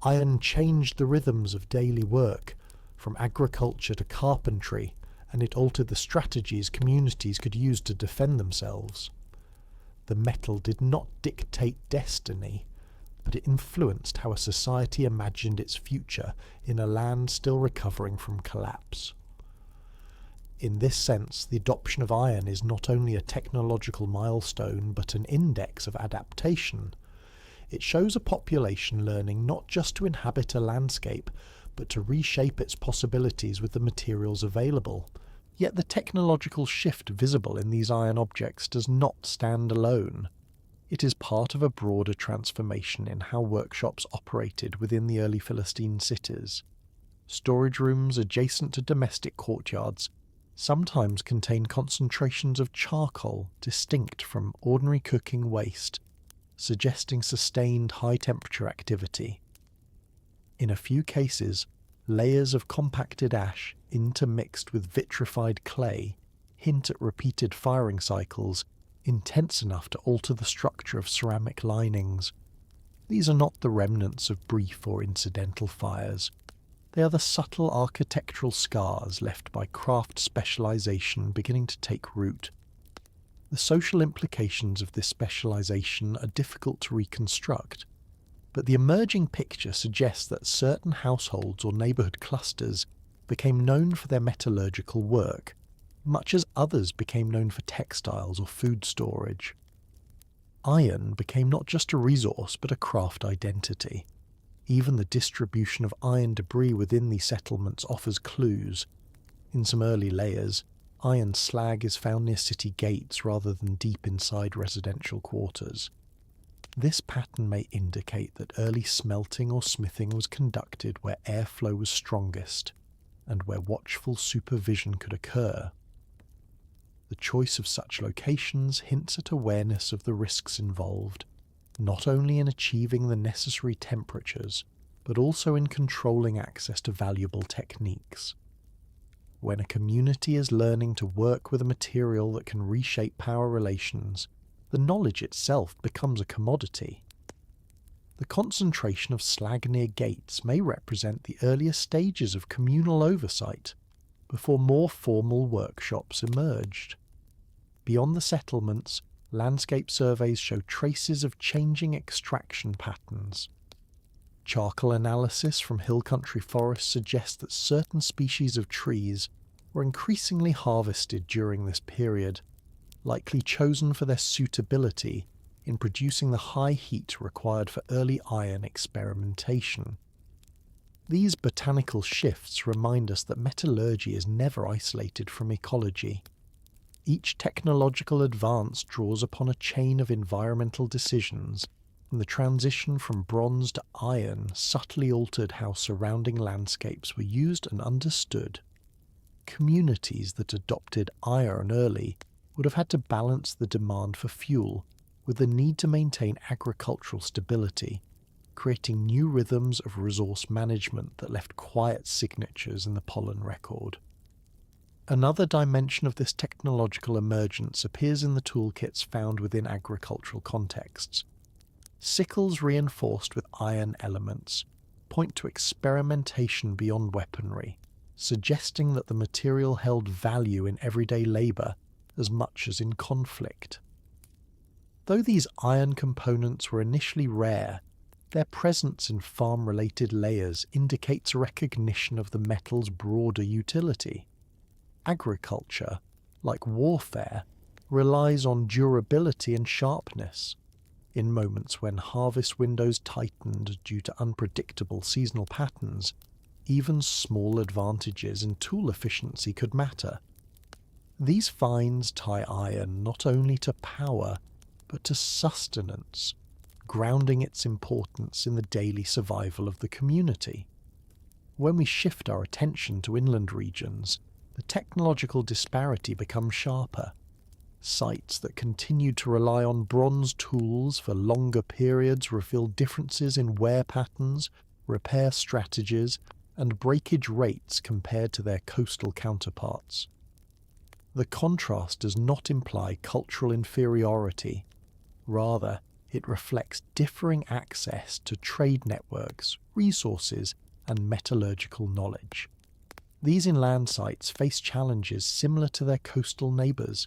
Iron changed the rhythms of daily work, from agriculture to carpentry, and it altered the strategies communities could use to defend themselves. The metal did not dictate destiny, but it influenced how a society imagined its future in a land still recovering from collapse. In this sense, the adoption of iron is not only a technological milestone, but an index of adaptation. It shows a population learning not just to inhabit a landscape, but to reshape its possibilities with the materials available. Yet the technological shift visible in these iron objects does not stand alone. It is part of a broader transformation in how workshops operated within the early Philistine cities. Storage rooms adjacent to domestic courtyards sometimes contain concentrations of charcoal distinct from ordinary cooking waste, suggesting sustained high-temperature activity. In a few cases, layers of compacted ash intermixed with vitrified clay hint at repeated firing cycles intense enough to alter the structure of ceramic linings. These are not the remnants of brief or incidental fires. They are the subtle architectural scars left by craft specialization beginning to take root. The social implications of this specialization are difficult to reconstruct, but the emerging picture suggests that certain households or neighborhood clusters became known for their metallurgical work, much as others became known for textiles or food storage. Iron became not just a resource but a craft identity. Even the distribution of iron debris within these settlements offers clues. In some early layers, iron slag is found near city gates rather than deep inside residential quarters. This pattern may indicate that early smelting or smithing was conducted where airflow was strongest and where watchful supervision could occur. The choice of such locations hints at awareness of the risks involved, not only in achieving the necessary temperatures, but also in controlling access to valuable techniques. When a community is learning to work with a material that can reshape power relations, the knowledge itself becomes a commodity. The concentration of slag near gates may represent the earliest stages of communal oversight, before more formal workshops emerged. Beyond the settlements, landscape surveys show traces of changing extraction patterns. Charcoal analysis from hill country forests suggests that certain species of trees were increasingly harvested during this period, likely chosen for their suitability in producing the high heat required for early iron experimentation. These botanical shifts remind us that metallurgy is never isolated from ecology. Each technological advance draws upon a chain of environmental decisions, and the transition from bronze to iron subtly altered how surrounding landscapes were used and understood. Communities that adopted iron early would have had to balance the demand for fuel with the need to maintain agricultural stability, creating new rhythms of resource management that left quiet signatures in the pollen record. Another dimension of this technological emergence appears in the toolkits found within agricultural contexts. Sickles reinforced with iron elements point to experimentation beyond weaponry, suggesting that the material held value in everyday labour as much as in conflict. Though these iron components were initially rare, their presence in farm-related layers indicates a recognition of the metal's broader utility. Agriculture, like warfare, relies on durability and sharpness. In moments when harvest windows tightened due to unpredictable seasonal patterns, even small advantages in tool efficiency could matter. These finds tie iron not only to power, but to sustenance, grounding its importance in the daily survival of the community. When we shift our attention to inland regions, the technological disparity becomes sharper. Sites that continued to rely on bronze tools for longer periods reveal differences in wear patterns, repair strategies, and breakage rates compared to their coastal counterparts. The contrast does not imply cultural inferiority. Rather, it reflects differing access to trade networks, resources, and metallurgical knowledge. These inland sites face challenges similar to their coastal neighbours,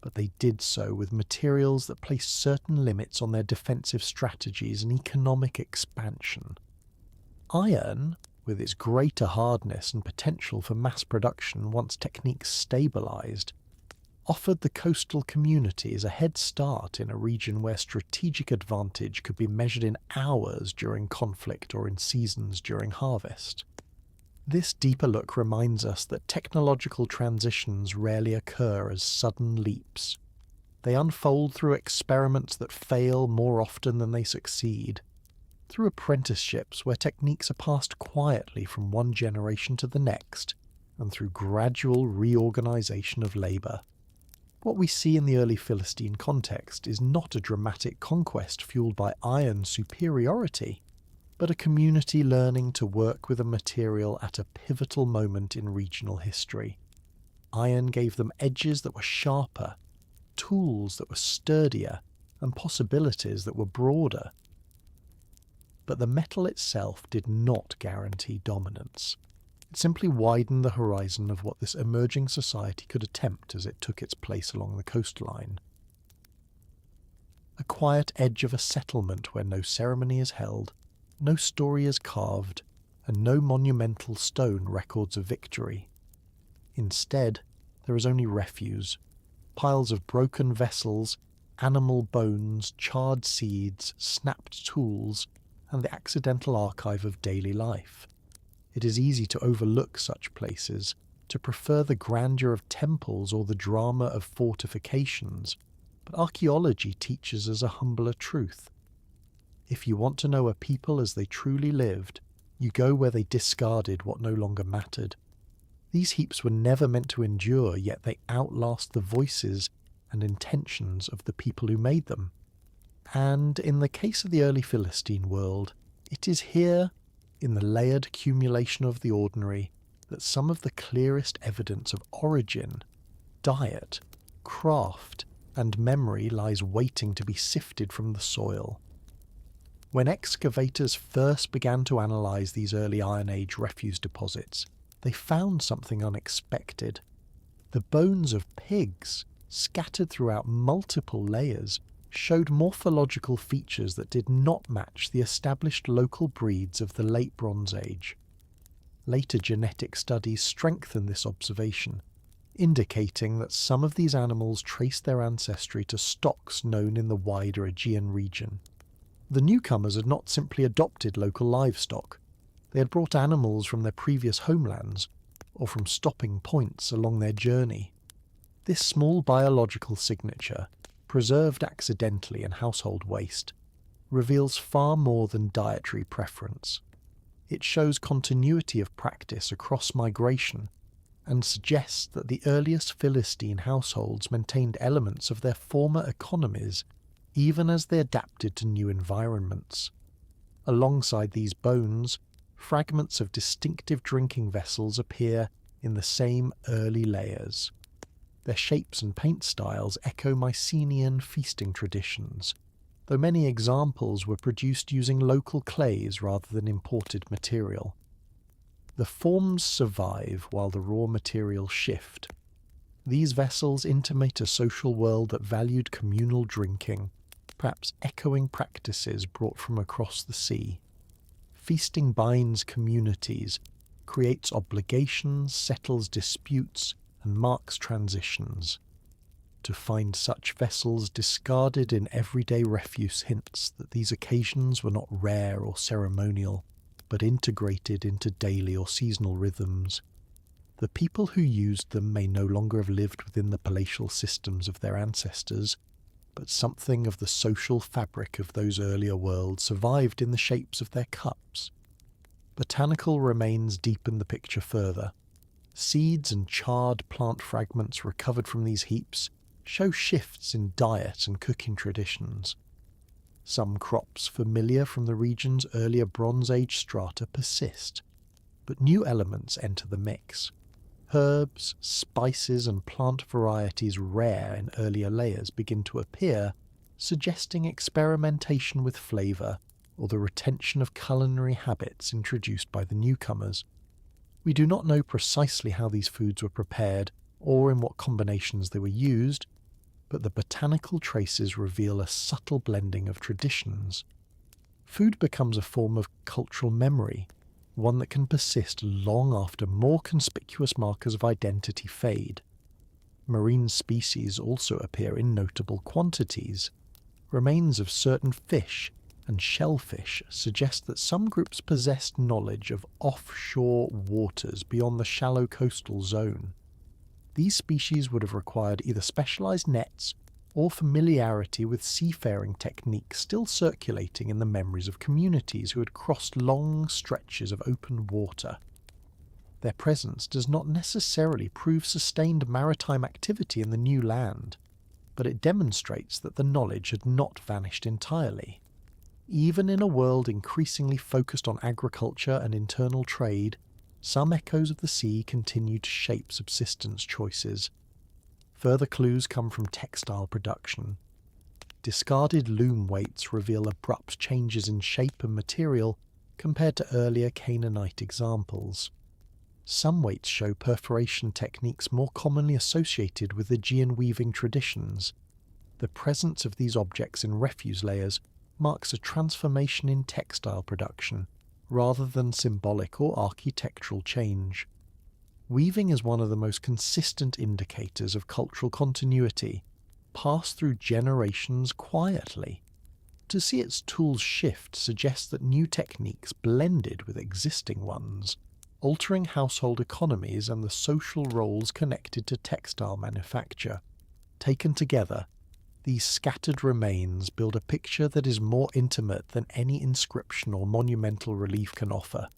but they did so with materials that placed certain limits on their defensive strategies and economic expansion. Iron, with its greater hardness and potential for mass production once techniques stabilised, offered the coastal communities a head start in a region where strategic advantage could be measured in hours during conflict or in seasons during harvest. This deeper look reminds us that technological transitions rarely occur as sudden leaps. They unfold through experiments that fail more often than they succeed, through apprenticeships where techniques are passed quietly from one generation to the next, and through gradual reorganization of labour. What we see in the early Philistine context is not a dramatic conquest fueled by iron superiority, but a community learning to work with a material at a pivotal moment in regional history. Iron gave them edges that were sharper, tools that were sturdier, and possibilities that were broader. But the metal itself did not guarantee dominance. It simply widened the horizon of what this emerging society could attempt as it took its place along the coastline. A quiet edge of a settlement where no ceremony is held, no story is carved, and no monumental stone records of victory. Instead, there is only refuse, piles of broken vessels, animal bones, charred seeds, snapped tools, and the accidental archive of daily life. It is easy to overlook such places, to prefer the grandeur of temples or the drama of fortifications, but archaeology teaches us a humbler truth. If you want to know a people as they truly lived, you go where they discarded what no longer mattered. These heaps were never meant to endure, yet they outlast the voices and intentions of the people who made them. And in the case of the early Philistine world, it is here, in the layered accumulation of the ordinary, that some of the clearest evidence of origin, diet, craft, and memory lies waiting to be sifted from the soil. When excavators first began to analyse these early Iron Age refuse deposits, they found something unexpected. The bones of pigs, scattered throughout multiple layers, showed morphological features that did not match the established local breeds of the Late Bronze Age. Later genetic studies strengthened this observation, indicating that some of these animals traced their ancestry to stocks known in the wider Aegean region. The newcomers had not simply adopted local livestock, they had brought animals from their previous homelands, or from stopping points along their journey. This small biological signature, preserved accidentally in household waste, reveals far more than dietary preference. It shows continuity of practice across migration, and suggests that the earliest Philistine households maintained elements of their former economies even as they adapted to new environments. Alongside these bones, fragments of distinctive drinking vessels appear in the same early layers. Their shapes and paint styles echo Mycenaean feasting traditions, though many examples were produced using local clays rather than imported material. The forms survive while the raw materials shift. These vessels intimate a social world that valued communal drinking, perhaps echoing practices brought from across the sea. Feasting binds communities, creates obligations, settles disputes, and marks transitions. To find such vessels discarded in everyday refuse hints that these occasions were not rare or ceremonial, but integrated into daily or seasonal rhythms. The people who used them may no longer have lived within the palatial systems of their ancestors, but something of the social fabric of those earlier worlds survived in the shapes of their cups. Botanical remains deepen the picture further. Seeds and charred plant fragments recovered from these heaps show shifts in diet and cooking traditions. Some crops familiar from the region's earlier Bronze Age strata persist, but new elements enter the mix. Herbs, spices, and plant varieties rare in earlier layers begin to appear, suggesting experimentation with flavour or the retention of culinary habits introduced by the newcomers. We do not know precisely how these foods were prepared or in what combinations they were used, but the botanical traces reveal a subtle blending of traditions. Food becomes a form of cultural memory, one that can persist long after more conspicuous markers of identity fade. Marine species also appear in notable quantities. Remains of certain fish and shellfish suggest that some groups possessed knowledge of offshore waters beyond the shallow coastal zone. These species would have required either specialized nets or familiarity with seafaring techniques still circulating in the memories of communities who had crossed long stretches of open water. Their presence does not necessarily prove sustained maritime activity in the new land, but it demonstrates that the knowledge had not vanished entirely. Even in a world increasingly focused on agriculture and internal trade, some echoes of the sea continue to shape subsistence choices. Further clues come from textile production. Discarded loom weights reveal abrupt changes in shape and material compared to earlier Canaanite examples. Some weights show perforation techniques more commonly associated with Aegean weaving traditions. The presence of these objects in refuse layers marks a transformation in textile production, rather than symbolic or architectural change. Weaving is one of the most consistent indicators of cultural continuity, passed through generations quietly. To see its tools shift suggests that new techniques blended with existing ones, altering household economies and the social roles connected to textile manufacture. Taken together, these scattered remains build a picture that is more intimate than any inscription or monumental relief can offer.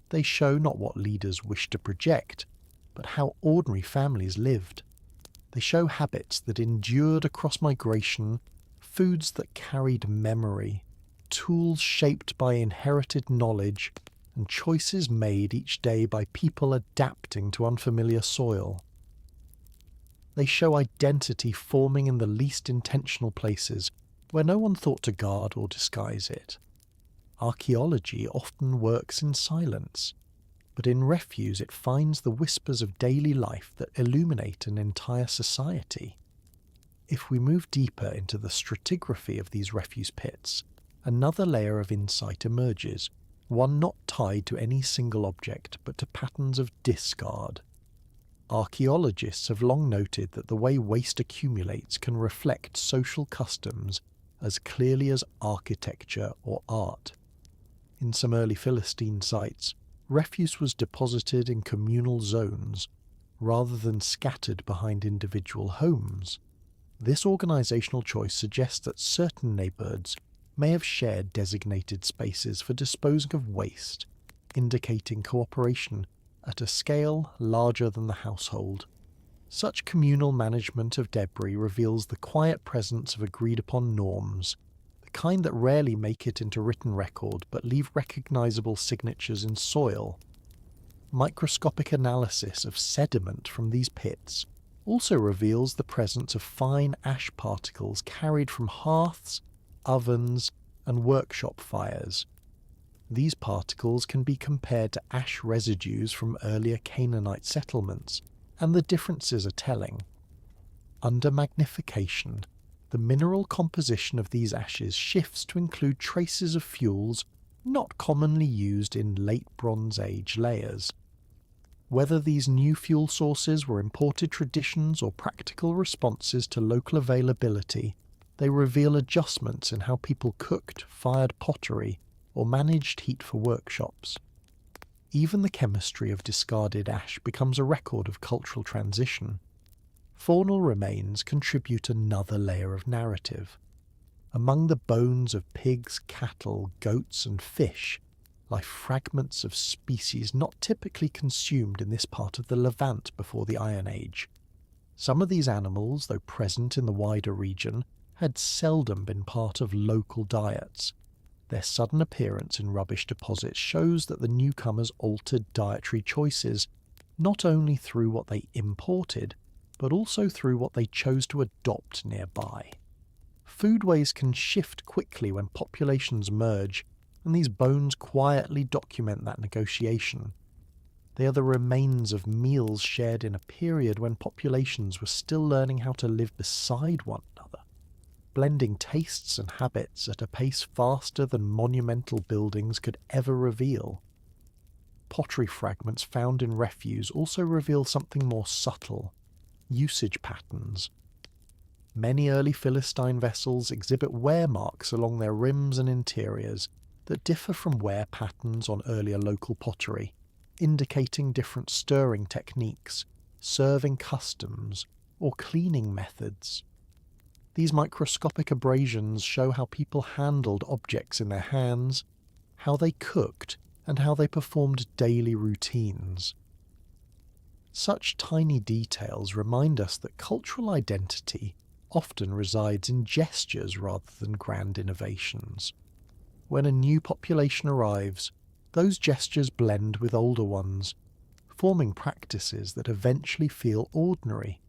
They show not what leaders wished to project, but how ordinary families lived. They show habits that endured across migration, foods that carried memory, tools shaped by inherited knowledge, and choices made each day by people adapting to unfamiliar soil. They show identity forming in the least intentional places, where no one thought to guard or disguise it. Archaeology often works in silence, but in refuse it finds the whispers of daily life that illuminate an entire society. If we move deeper into the stratigraphy of these refuse pits, another layer of insight emerges, one not tied to any single object but to patterns of discard. Archaeologists have long noted that the way waste accumulates can reflect social customs as clearly as architecture or art. In some early Philistine sites, refuse was deposited in communal zones rather than scattered behind individual homes. This organisational choice suggests that certain neighbourhoods may have shared designated spaces for disposing of waste, indicating cooperation at a scale larger than the household. Such communal management of debris reveals the quiet presence of agreed-upon norms, the kind that rarely make it into written record but leave recognisable signatures in soil. Microscopic analysis of sediment from these pits also reveals the presence of fine ash particles carried from hearths, ovens, and workshop fires. These particles can be compared to ash residues from earlier Canaanite settlements, and the differences are telling. Under magnification, the mineral composition of these ashes shifts to include traces of fuels not commonly used in late Bronze Age layers. Whether these new fuel sources were imported traditions or practical responses to local availability, they reveal adjustments in how people cooked, fired pottery, or managed heat for workshops. Even the chemistry of discarded ash becomes a record of cultural transition. Faunal remains contribute another layer of narrative. Among the bones of pigs, cattle, goats, and fish lie fragments of species not typically consumed in this part of the Levant before the Iron Age. Some of these animals, though present in the wider region, had seldom been part of local diets. Their sudden appearance in rubbish deposits shows that the newcomers altered dietary choices, not only through what they imported, but also through what they chose to adopt nearby. Foodways can shift quickly when populations merge, and these bones quietly document that negotiation. They are the remains of meals shared in a period when populations were still learning how to live beside one another, blending tastes and habits at a pace faster than monumental buildings could ever reveal. Pottery fragments found in refuse also reveal something more subtle: usage patterns. Many early Philistine vessels exhibit wear marks along their rims and interiors that differ from wear patterns on earlier local pottery, indicating different stirring techniques, serving customs, or cleaning methods. These microscopic abrasions show how people handled objects in their hands, how they cooked, and how they performed daily routines. Such tiny details remind us that cultural identity often resides in gestures rather than grand innovations. When a new population arrives, those gestures blend with older ones, forming practices that eventually feel ordinary.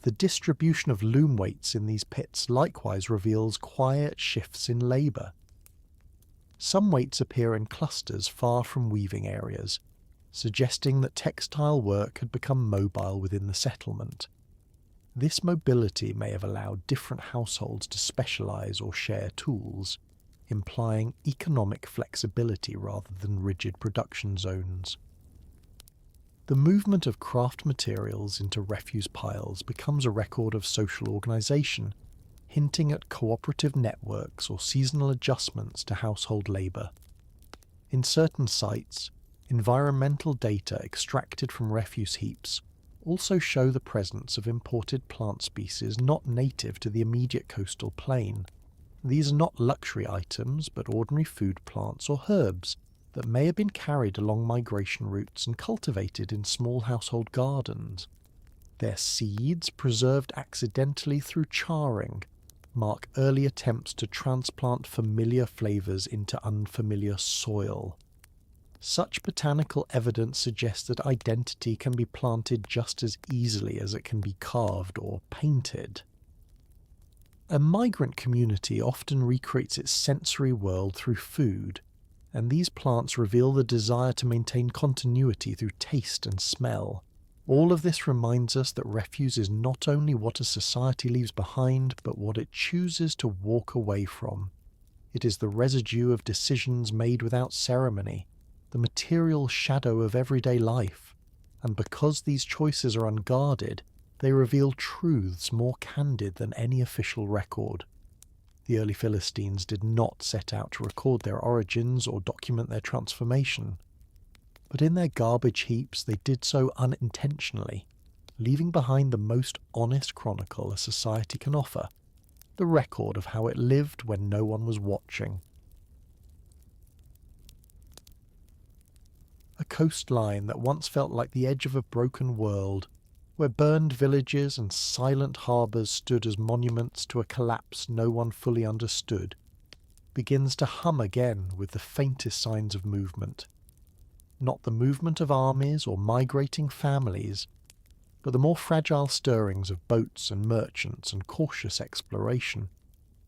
The distribution of loom weights in these pits likewise reveals quiet shifts in labour. Some weights appear in clusters far from weaving areas, suggesting that textile work had become mobile within the settlement. This mobility may have allowed different households to specialise or share tools, implying economic flexibility rather than rigid production zones. The movement of craft materials into refuse piles becomes a record of social organisation, hinting at cooperative networks or seasonal adjustments to household labour. In certain sites, environmental data extracted from refuse heaps also show the presence of imported plant species not native to the immediate coastal plain. These are not luxury items, but ordinary food plants or herbs that may have been carried along migration routes and cultivated in small household gardens. Their seeds, preserved accidentally through charring, mark early attempts to transplant familiar flavours into unfamiliar soil. Such botanical evidence suggests that identity can be planted just as easily as it can be carved or painted. A migrant community often recreates its sensory world through food, and these plants reveal the desire to maintain continuity through taste and smell. All of this reminds us that refuse is not only what a society leaves behind, but what it chooses to walk away from. It is the residue of decisions made without ceremony, the material shadow of everyday life, and because these choices are unguarded, they reveal truths more candid than any official record. The early Philistines did not set out to record their origins or document their transformation, but in their garbage heaps they did so unintentionally, leaving behind the most honest chronicle a society can offer, the record of how it lived when no one was watching. A coastline that once felt like the edge of a broken world, where burned villages and silent harbours stood as monuments to a collapse no one fully understood, begins to hum again with the faintest signs of movement. Not the movement of armies or migrating families, but the more fragile stirrings of boats and merchants and cautious exploration.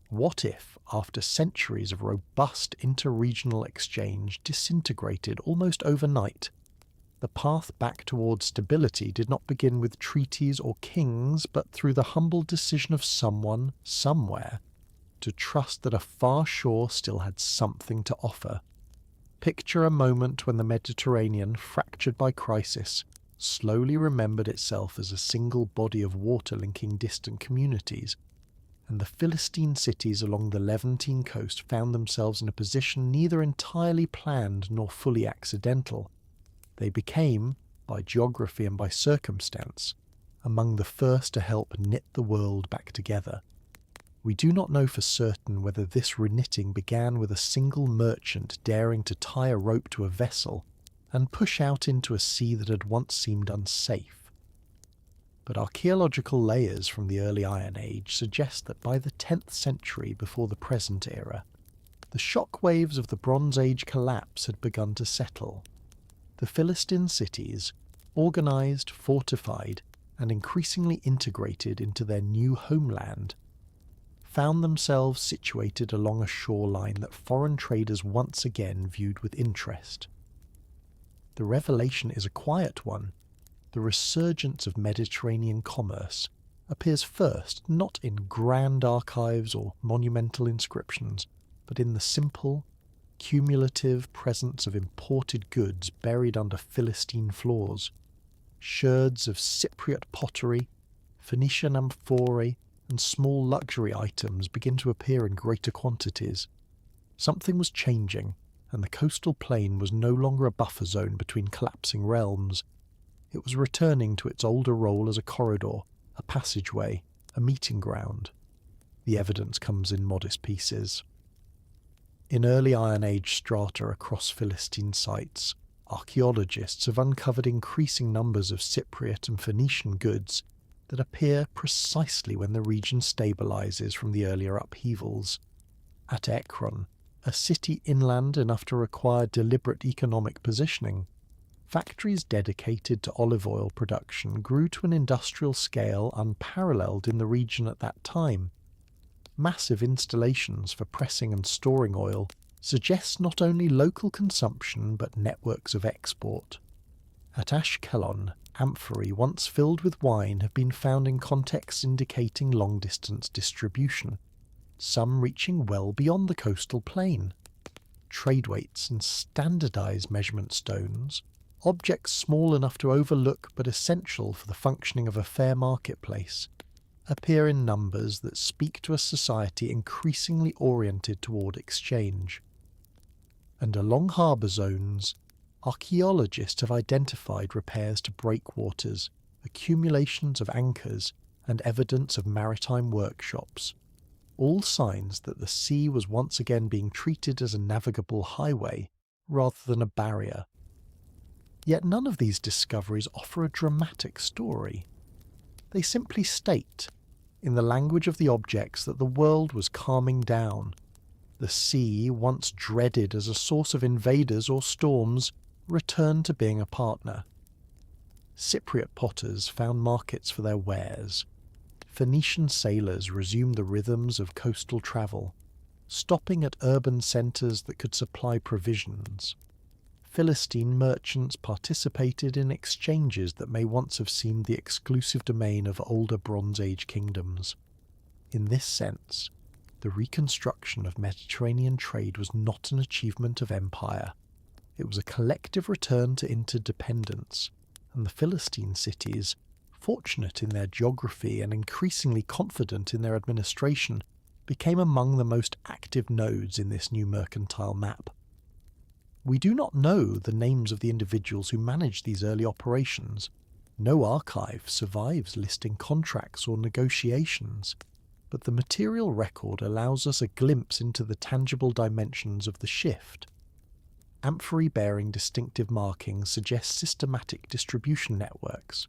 What if, after centuries of robust inter-regional exchange disintegrated almost overnight, the path back towards stability did not begin with treaties or kings, but through the humble decision of someone, somewhere, to trust that a far shore still had something to offer? Picture a moment when the Mediterranean, fractured by crisis, slowly remembered itself as a single body of water linking distant communities, and the Philistine cities along the Levantine coast found themselves in a position neither entirely planned nor fully accidental. They became, by geography and by circumstance, among the first to help knit the world back together. We do not know for certain whether this reknitting began with a single merchant daring to tie a rope to a vessel and push out into a sea that had once seemed unsafe. But archaeological layers from the early Iron Age suggest that by the 10th century before the present era, the shock waves of the Bronze Age collapse had begun to settle. The Philistine cities, organised, fortified, and increasingly integrated into their new homeland, found themselves situated along a shoreline that foreign traders once again viewed with interest. The revelation is a quiet one. The resurgence of Mediterranean commerce appears first not in grand archives or monumental inscriptions, but in the simple, cumulative presence of imported goods buried under Philistine floors. Sherds of Cypriot pottery, Phoenician amphorae, and small luxury items begin to appear in greater quantities. Something was changing, and the coastal plain was no longer a buffer zone between collapsing realms. It was returning to its older role as a corridor, a passageway, a meeting ground. the evidence comes in modest pieces. In early Iron Age strata across Philistine sites, archaeologists have uncovered increasing numbers of Cypriot and Phoenician goods that appear precisely when the region stabilises from the earlier upheavals. At Ekron, a city inland enough to require deliberate economic positioning, factories dedicated to olive oil production grew to an industrial scale unparalleled in the region at that time. Massive installations for pressing and storing oil suggest not only local consumption but networks of export. At Ashkelon, amphorae once filled with wine have been found in contexts indicating long-distance distribution, some reaching well beyond the coastal plain. Trade weights and standardised measurement stones, objects small enough to overlook but essential for the functioning of a fair marketplace, appear in numbers that speak to a society increasingly oriented toward exchange. And along harbour zones, archaeologists have identified repairs to breakwaters, accumulations of anchors, and evidence of maritime workshops, all signs that the sea was once again being treated as a navigable highway rather than a barrier. Yet none of these discoveries offer a dramatic story. They simply state, in the language of the objects, that the world was calming down. The sea, once dreaded as a source of invaders or storms, returned to being a partner. Cypriot potters found markets for their wares. Phoenician sailors resumed the rhythms of coastal travel, stopping at urban centres that could supply provisions. Philistine merchants participated in exchanges that may once have seemed the exclusive domain of older Bronze Age kingdoms. In this sense, the reconstruction of Mediterranean trade was not an achievement of empire. It was a collective return to interdependence, and the Philistine cities, fortunate in their geography and increasingly confident in their administration, became among the most active nodes in this new mercantile map. We do not know the names of the individuals who managed these early operations. No archive survives listing contracts or negotiations, but the material record allows us a glimpse into the tangible dimensions of the shift. Amphorae bearing distinctive markings suggest systematic distribution networks.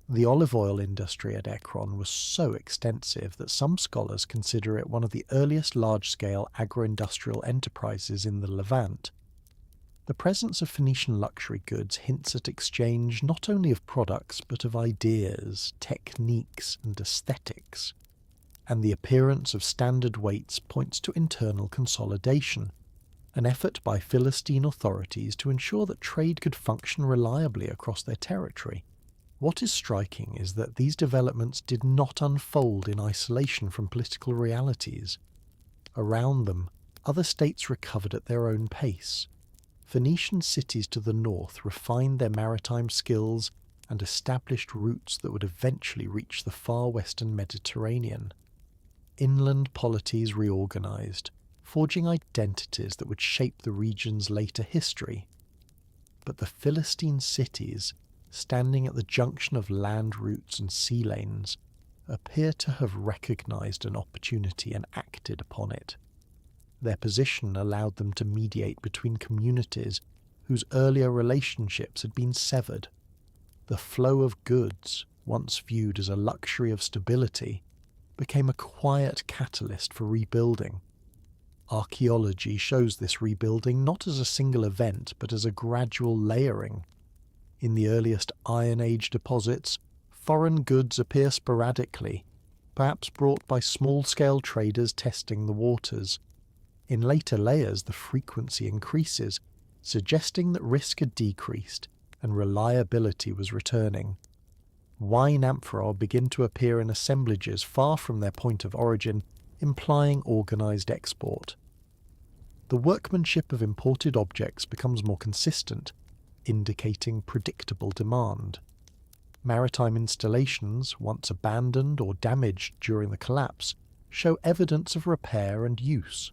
The olive oil industry at Ekron was so extensive that some scholars consider it one of the earliest large-scale agro-industrial enterprises in the Levant. The presence of Phoenician luxury goods hints at exchange not only of products but of ideas, techniques, and aesthetics. And the appearance of standard weights points to internal consolidation, an effort by Philistine authorities to ensure that trade could function reliably across their territory. What is striking is that these developments did not unfold in isolation from political realities. Around them, other states recovered at their own pace. Phoenician cities to the north refined their maritime skills and established routes that would eventually reach the far western Mediterranean. Inland polities reorganized, forging identities that would shape the region's later history. But the Philistine cities, standing at the junction of land routes and sea lanes, appear to have recognized an opportunity and acted upon it. Their position allowed them to mediate between communities whose earlier relationships had been severed. The flow of goods, once viewed as a luxury of stability, became a quiet catalyst for rebuilding. Archaeology shows this rebuilding not as a single event but as a gradual layering. In the earliest Iron Age deposits, foreign goods appear sporadically, perhaps brought by small-scale traders testing the waters. In later layers, the frequency increases, suggesting that risk had decreased and reliability was returning. Wine amphorae begin to appear in assemblages far from their point of origin, implying organised export. The workmanship of imported objects becomes more consistent, indicating predictable demand. Maritime installations, once abandoned or damaged during the collapse, show evidence of repair and use.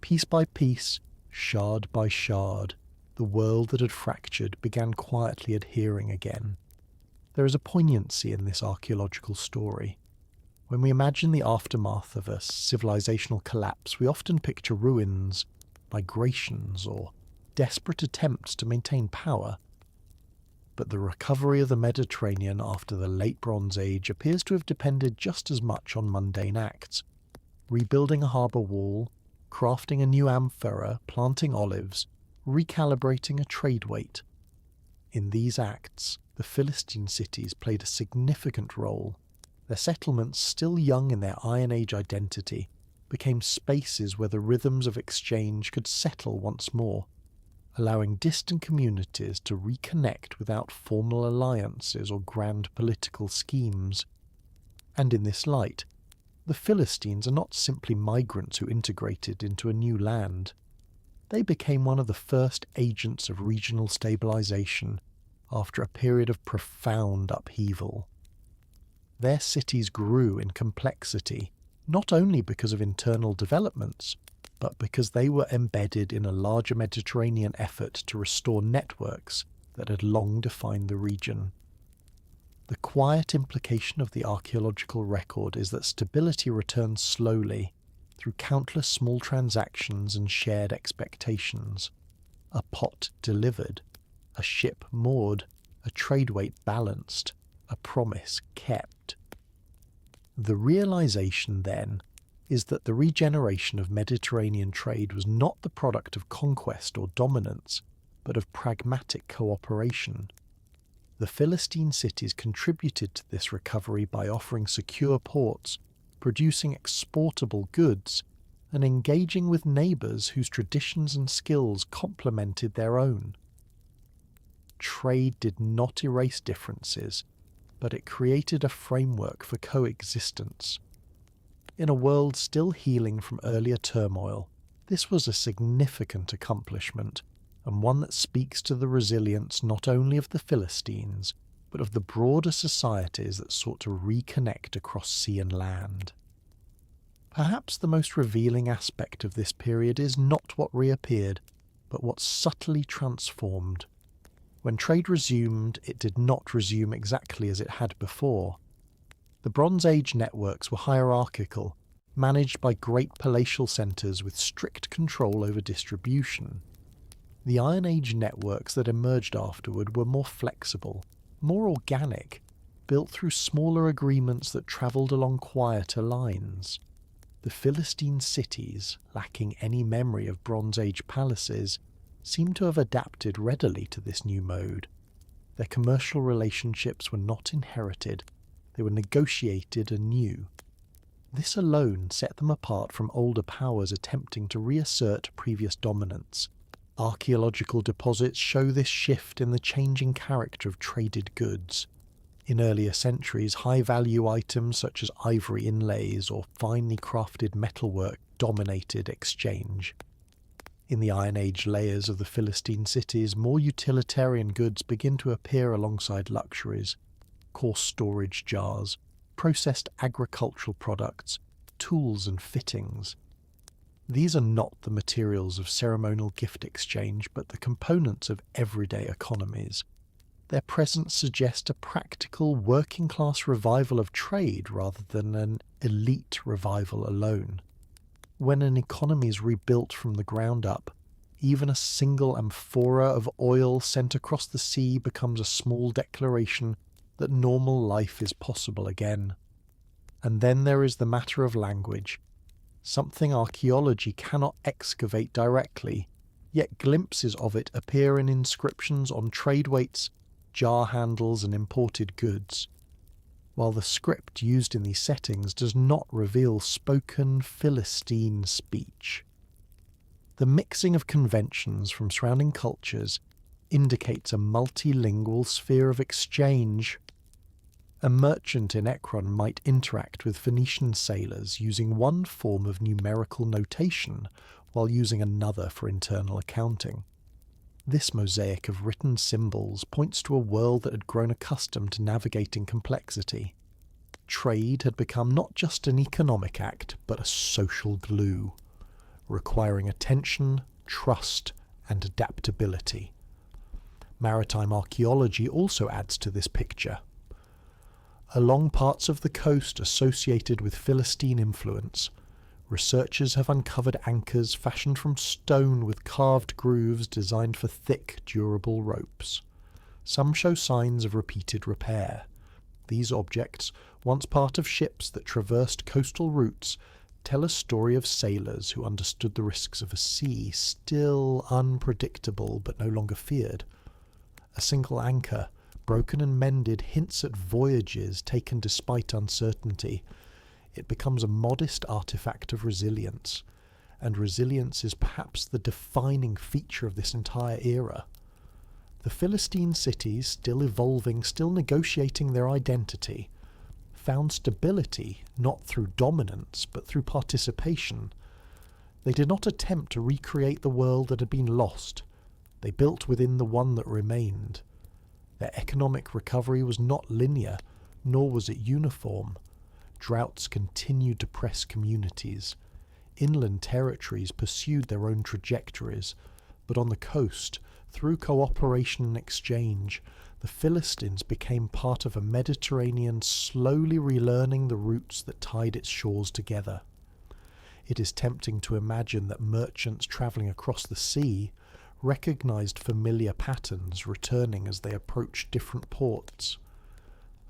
Piece by piece, shard by shard, the world that had fractured began quietly adhering again. There is a poignancy in this archaeological story. When we imagine the aftermath of a civilizational collapse, we often picture ruins, migrations, or desperate attempts to maintain power. But the recovery of the Mediterranean after the Late Bronze Age appears to have depended just as much on mundane acts: rebuilding a harbour wall, crafting a new amphora, planting olives, recalibrating a trade weight. In these acts, the Philistine cities played a significant role. Their settlements, still young in their Iron Age identity, became spaces where the rhythms of exchange could settle once more, allowing distant communities to reconnect without formal alliances or grand political schemes. And in this light, the Philistines are not simply migrants who integrated into a new land. They became one of the first agents of regional stabilization after a period of profound upheaval. Their cities grew in complexity, not only because of internal developments, but because they were embedded in a larger Mediterranean effort to restore networks that had long defined the region. The quiet implication of the archaeological record is that stability returns slowly, through countless small transactions and shared expectations. A pot delivered, a ship moored, a trade weight balanced, a promise kept. The realization, then, is that the regeneration of Mediterranean trade was not the product of conquest or dominance, but of pragmatic cooperation. The Philistine cities contributed to this recovery by offering secure ports, producing exportable goods, and engaging with neighbours whose traditions and skills complemented their own. Trade did not erase differences, but it created a framework for coexistence. In a world still healing from earlier turmoil, this was a significant accomplishment, and one that speaks to the resilience not only of the Philistines, but of the broader societies that sought to reconnect across sea and land. Perhaps the most revealing aspect of this period is not what reappeared, but what subtly transformed. When trade resumed, it did not resume exactly as it had before. The Bronze Age networks were hierarchical, managed by great palatial centres with strict control over distribution. The Iron Age networks that emerged afterward were more flexible, more organic, built through smaller agreements that travelled along quieter lines. The Philistine cities, lacking any memory of Bronze Age palaces, seem to have adapted readily to this new mode. Their commercial relationships were not inherited, they were negotiated anew. This alone set them apart from older powers attempting to reassert previous dominance. Archaeological deposits show this shift in the changing character of traded goods. In earlier centuries, high-value items such as ivory inlays or finely crafted metalwork dominated exchange. In the Iron Age layers of the Philistine cities, more utilitarian goods begin to appear alongside luxuries: coarse storage jars, processed agricultural products, tools and fittings. These are not the materials of ceremonial gift exchange, but the components of everyday economies. Their presence suggests a practical, working-class revival of trade rather than an elite revival alone. When an economy is rebuilt from the ground up, even a single amphora of oil sent across the sea becomes a small declaration that normal life is possible again. And then there is the matter of language, something archaeology cannot excavate directly, yet glimpses of it appear in inscriptions on trade weights, jar handles and imported goods. While the script used in these settings does not reveal spoken Philistine speech. The mixing of conventions from surrounding cultures indicates a multilingual sphere of exchange. A merchant in Ekron might interact with Phoenician sailors using one form of numerical notation while using another for internal accounting. This mosaic of written symbols points to a world that had grown accustomed to navigating complexity. Trade had become not just an economic act, but a social glue, requiring attention, trust, and adaptability. Maritime archaeology also adds to this picture. Along parts of the coast associated with Philistine influence, researchers have uncovered anchors fashioned from stone with carved grooves designed for thick, durable ropes. Some show signs of repeated repair. These objects, once part of ships that traversed coastal routes, tell a story of sailors who understood the risks of a sea still unpredictable but no longer feared. A single anchor, broken and mended, hints at voyages taken despite uncertainty. It becomes a modest artifact of resilience, and resilience is perhaps the defining feature of this entire era. The Philistine cities, still evolving, still negotiating their identity, found stability not through dominance but through participation. They did not attempt to recreate the world that had been lost. They built within the one that remained. Their economic recovery was not linear, nor was it uniform. Droughts continued to press communities. Inland territories pursued their own trajectories, but on the coast, through cooperation and exchange, the Philistines became part of a Mediterranean slowly relearning the routes that tied its shores together. It is tempting to imagine that merchants travelling across the sea recognized familiar patterns returning as they approached different ports.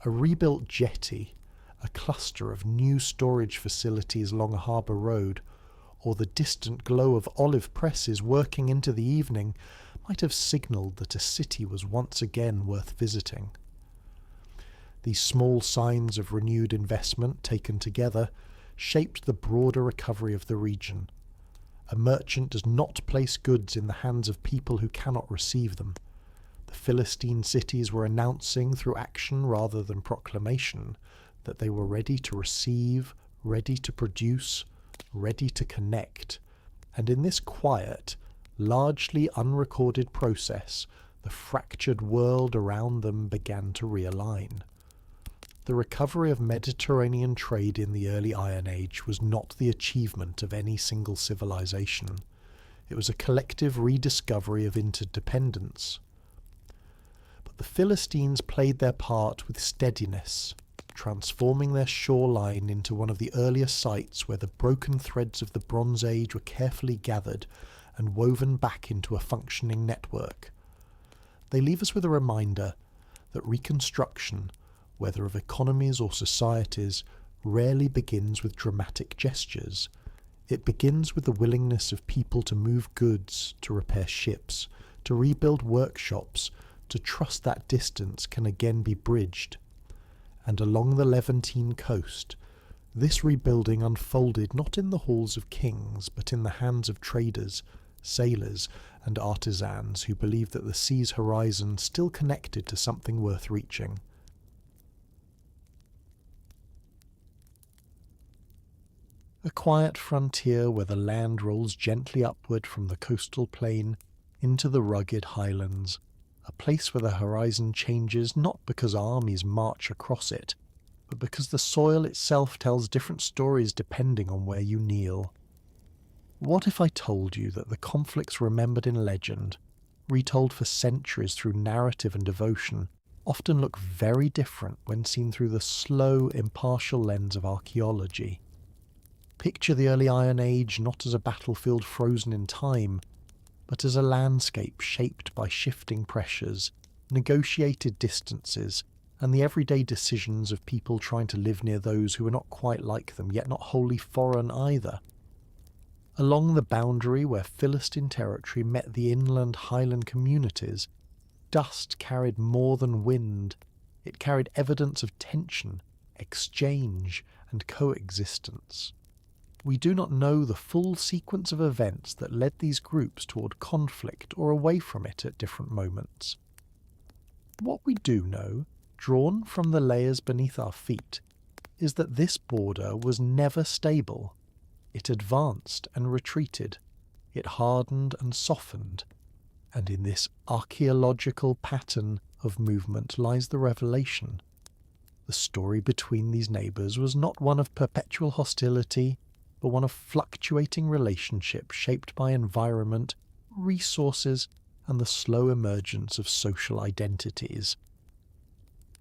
A rebuilt jetty, a cluster of new storage facilities along a harbour road, or the distant glow of olive presses working into the evening might have signalled that a city was once again worth visiting. These small signs of renewed investment taken together shaped the broader recovery of the region. A merchant does not place goods in the hands of people who cannot receive them. The Philistine cities were announcing through action rather than proclamation that they were ready to receive, ready to produce, ready to connect. And in this quiet, largely unrecorded process, the fractured world around them began to realign. The recovery of Mediterranean trade in the early Iron Age was not the achievement of any single civilization. It was a collective rediscovery of interdependence. But the Philistines played their part with steadiness, transforming their shoreline into one of the earliest sites where the broken threads of the Bronze Age were carefully gathered and woven back into a functioning network. They leave us with a reminder that reconstruction, whether of economies or societies, rarely begins with dramatic gestures. It begins with the willingness of people to move goods, to repair ships, to rebuild workshops, to trust that distance can again be bridged. And along the Levantine coast, this rebuilding unfolded not in the halls of kings, but in the hands of traders, sailors, and artisans who believed that the sea's horizon still connected to something worth reaching. A quiet frontier where the land rolls gently upward from the coastal plain into the rugged highlands, a place where the horizon changes not because armies march across it, but because the soil itself tells different stories depending on where you kneel. What if I told you that the conflicts remembered in legend, retold for centuries through narrative and devotion, often look very different when seen through the slow, impartial lens of archaeology? Picture the early Iron Age not as a battlefield frozen in time, but as a landscape shaped by shifting pressures, negotiated distances, and the everyday decisions of people trying to live near those who are not quite like them, yet not wholly foreign either. Along the boundary where Philistine territory met the inland highland communities, dust carried more than wind. It carried evidence of tension, exchange, and coexistence. We do not know the full sequence of events that led these groups toward conflict or away from it at different moments. What we do know, drawn from the layers beneath our feet, is that this border was never stable. It advanced and retreated. It hardened and softened. And in this archaeological pattern of movement lies the revelation. The story between these neighbours was not one of perpetual hostility, but one of fluctuating relationship shaped by environment, resources, and the slow emergence of social identities.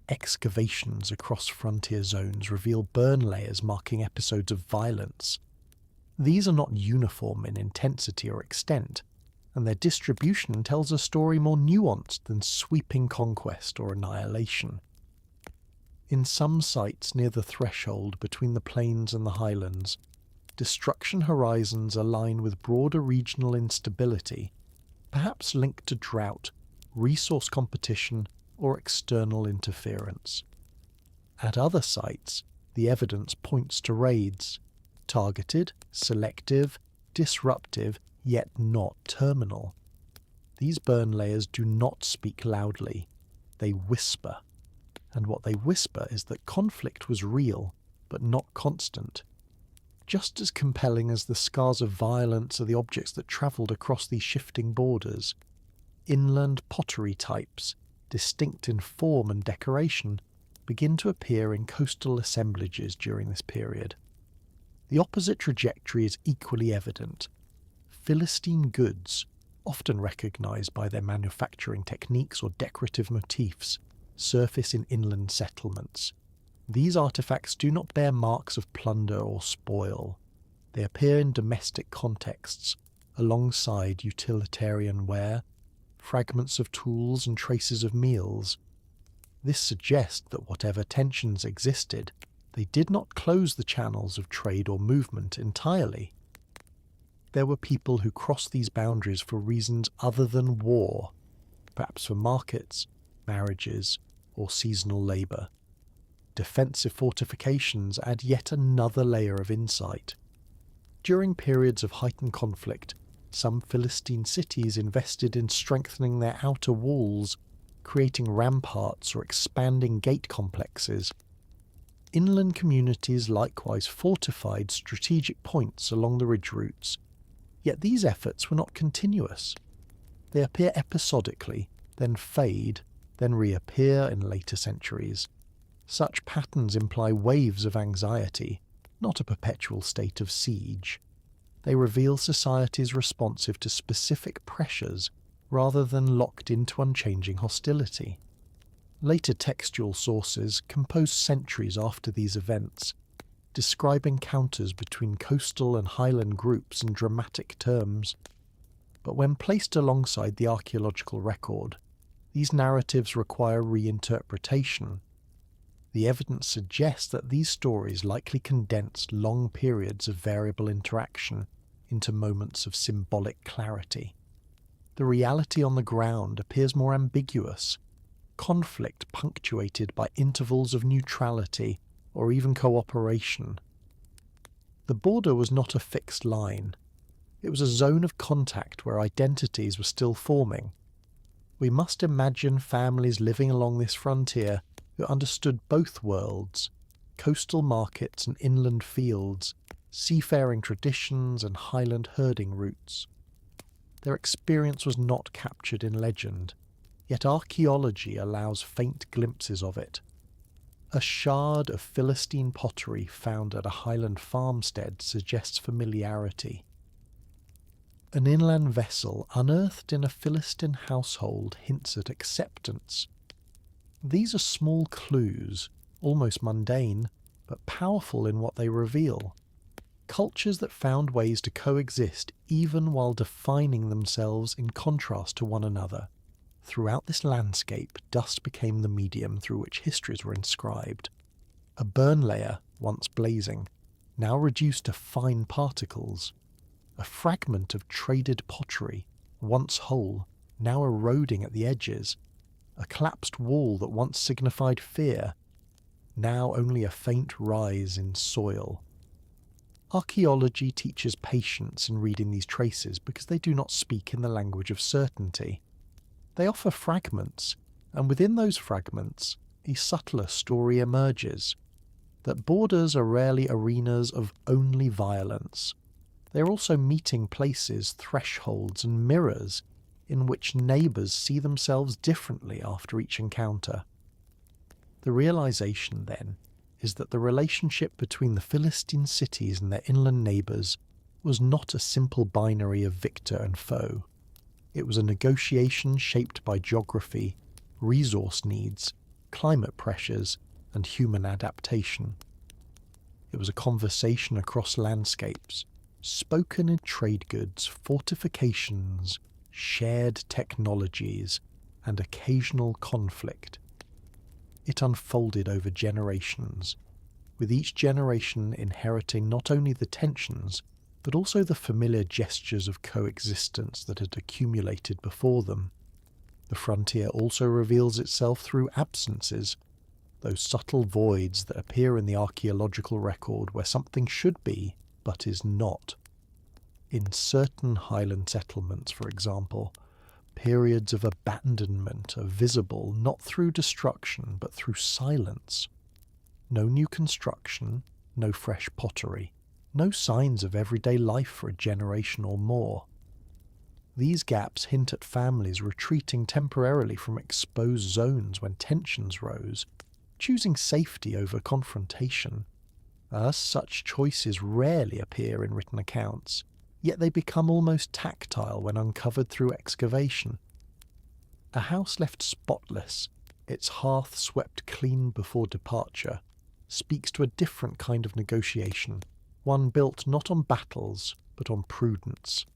Excavations across frontier zones reveal burn layers marking episodes of violence. These are not uniform in intensity or extent, and their distribution tells a story more nuanced than sweeping conquest or annihilation. In some sites near the threshold between the plains and the highlands, destruction horizons align with broader regional instability, perhaps linked to drought, resource competition, or external interference. At other sites, the evidence points to raids, targeted, selective, disruptive, yet not terminal. These burn layers do not speak loudly, they whisper. And what they whisper is that conflict was real, but not constant. Just as compelling as the scars of violence are the objects that travelled across these shifting borders. Inland pottery types, distinct in form and decoration, begin to appear in coastal assemblages during this period. The opposite trajectory is equally evident. Philistine goods, often recognised by their manufacturing techniques or decorative motifs, surface in inland settlements. These artefacts do not bear marks of plunder or spoil. They appear in domestic contexts, alongside utilitarian ware, fragments of tools and traces of meals. This suggests that whatever tensions existed, they did not close the channels of trade or movement entirely. There were people who crossed these boundaries for reasons other than war, perhaps for markets, marriages, or seasonal labour. Defensive fortifications add yet another layer of insight. During periods of heightened conflict, some Philistine cities invested in strengthening their outer walls, creating ramparts or expanding gate complexes. Inland communities likewise fortified strategic points along the ridge routes, yet these efforts were not continuous. They appear episodically, then fade, then reappear in later centuries. Such patterns imply waves of anxiety, not a perpetual state of siege. They reveal societies responsive to specific pressures rather than locked into unchanging hostility. Later textual sources, composed centuries after these events, describe encounters between coastal and highland groups in dramatic terms. But when placed alongside the archaeological record, these narratives require reinterpretation. The evidence suggests that these stories likely condensed long periods of variable interaction into moments of symbolic clarity. The reality on the ground appears more ambiguous, conflict punctuated by intervals of neutrality or even cooperation. The border was not a fixed line. It was a zone of contact where identities were still forming. We must imagine families living along this frontier who understood both worlds, coastal markets and inland fields, seafaring traditions and highland herding routes. Their experience was not captured in legend, yet archaeology allows faint glimpses of it. A shard of Philistine pottery found at a highland farmstead suggests familiarity. An inland vessel unearthed in a Philistine household hints at acceptance. These are small clues, almost mundane, but powerful in what they reveal. Cultures that found ways to coexist even while defining themselves in contrast to one another. Throughout this landscape, dust became the medium through which histories were inscribed. A burn layer, once blazing, now reduced to fine particles. A fragment of traded pottery, once whole, now eroding at the edges. A collapsed wall that once signified fear, now only a faint rise in soil. Archaeology teaches patience in reading these traces because they do not speak in the language of certainty. They offer fragments, and within those fragments, a subtler story emerges. That borders are rarely arenas of only violence. They are also meeting places, thresholds, and mirrors in which neighbours see themselves differently after each encounter. The realization, then, is that the relationship between the Philistine cities and their inland neighbours was not a simple binary of victor and foe. It was a negotiation shaped by geography, resource needs, climate pressures, and human adaptation. It was a conversation across landscapes, spoken in trade goods, fortifications, shared technologies, and occasional conflict. It unfolded over generations, with each generation inheriting not only the tensions, but also the familiar gestures of coexistence that had accumulated before them. The frontier also reveals itself through absences, those subtle voids that appear in the archaeological record where something should be, but is not. In certain highland settlements, for example, periods of abandonment are visible not through destruction but through silence. No new construction, no fresh pottery, no signs of everyday life for a generation or more. These gaps hint at families retreating temporarily from exposed zones when tensions rose, choosing safety over confrontation. As such choices rarely appear in written accounts, yet they become almost tactile when uncovered through excavation. A house left spotless, its hearth swept clean before departure, speaks to a different kind of negotiation, one built not on battles, but on prudence.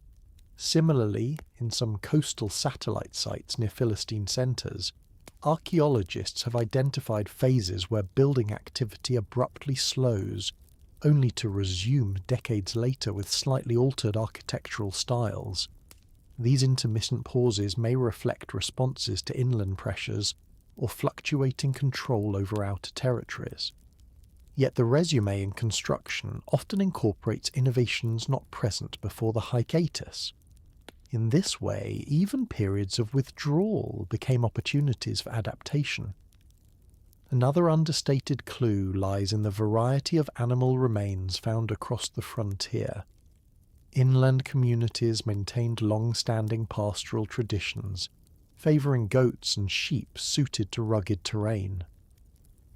Similarly, in some coastal satellite sites near Philistine centres, archaeologists have identified phases where building activity abruptly slows, only to resume decades later with slightly altered architectural styles. These intermittent pauses may reflect responses to inland pressures or fluctuating control over outer territories. Yet the resume in construction often incorporates innovations not present before the hiatus. In this way, even periods of withdrawal became opportunities for adaptation. Another understated clue lies in the variety of animal remains found across the frontier. Inland communities maintained long-standing pastoral traditions, favouring goats and sheep suited to rugged terrain.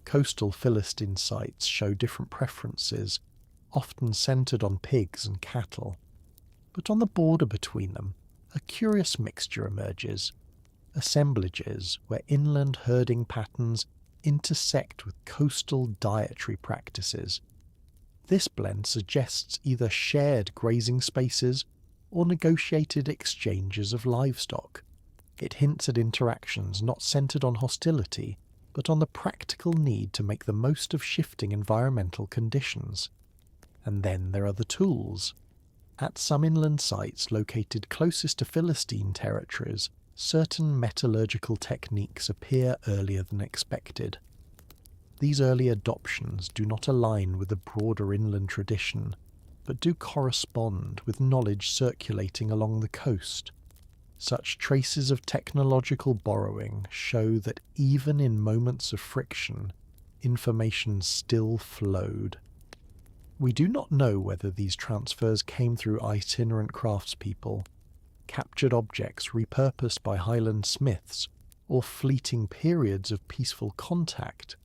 Coastal Philistine sites show different preferences, often centred on pigs and cattle. But on the border between them, a curious mixture emerges, assemblages where inland herding patterns intersect with coastal dietary practices. This blend suggests either shared grazing spaces or negotiated exchanges of livestock. It hints at interactions not centred on hostility, but on the practical need to make the most of shifting environmental conditions. And then there are the tools. At some inland sites located closest to Philistine territories, certain metallurgical techniques appear earlier than expected. These early adoptions do not align with the broader inland tradition, but do correspond with knowledge circulating along the coast. Such traces of technological borrowing show that even in moments of friction, information still flowed. We do not know whether these transfers came through itinerant craftspeople, captured objects repurposed by Highland smiths, or fleeting periods of peaceful contact.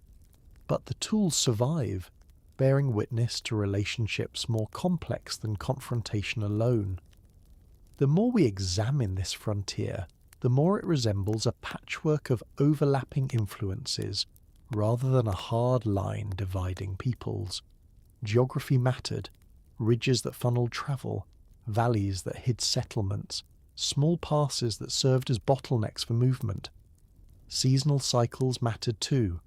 But the tools survive, bearing witness to relationships more complex than confrontation alone. The more we examine this frontier, the more it resembles a patchwork of overlapping influences rather than a hard line dividing peoples. Geography mattered, ridges that funneled travel, valleys that hid settlements, small passes that served as bottlenecks for movement. Seasonal cycles mattered too.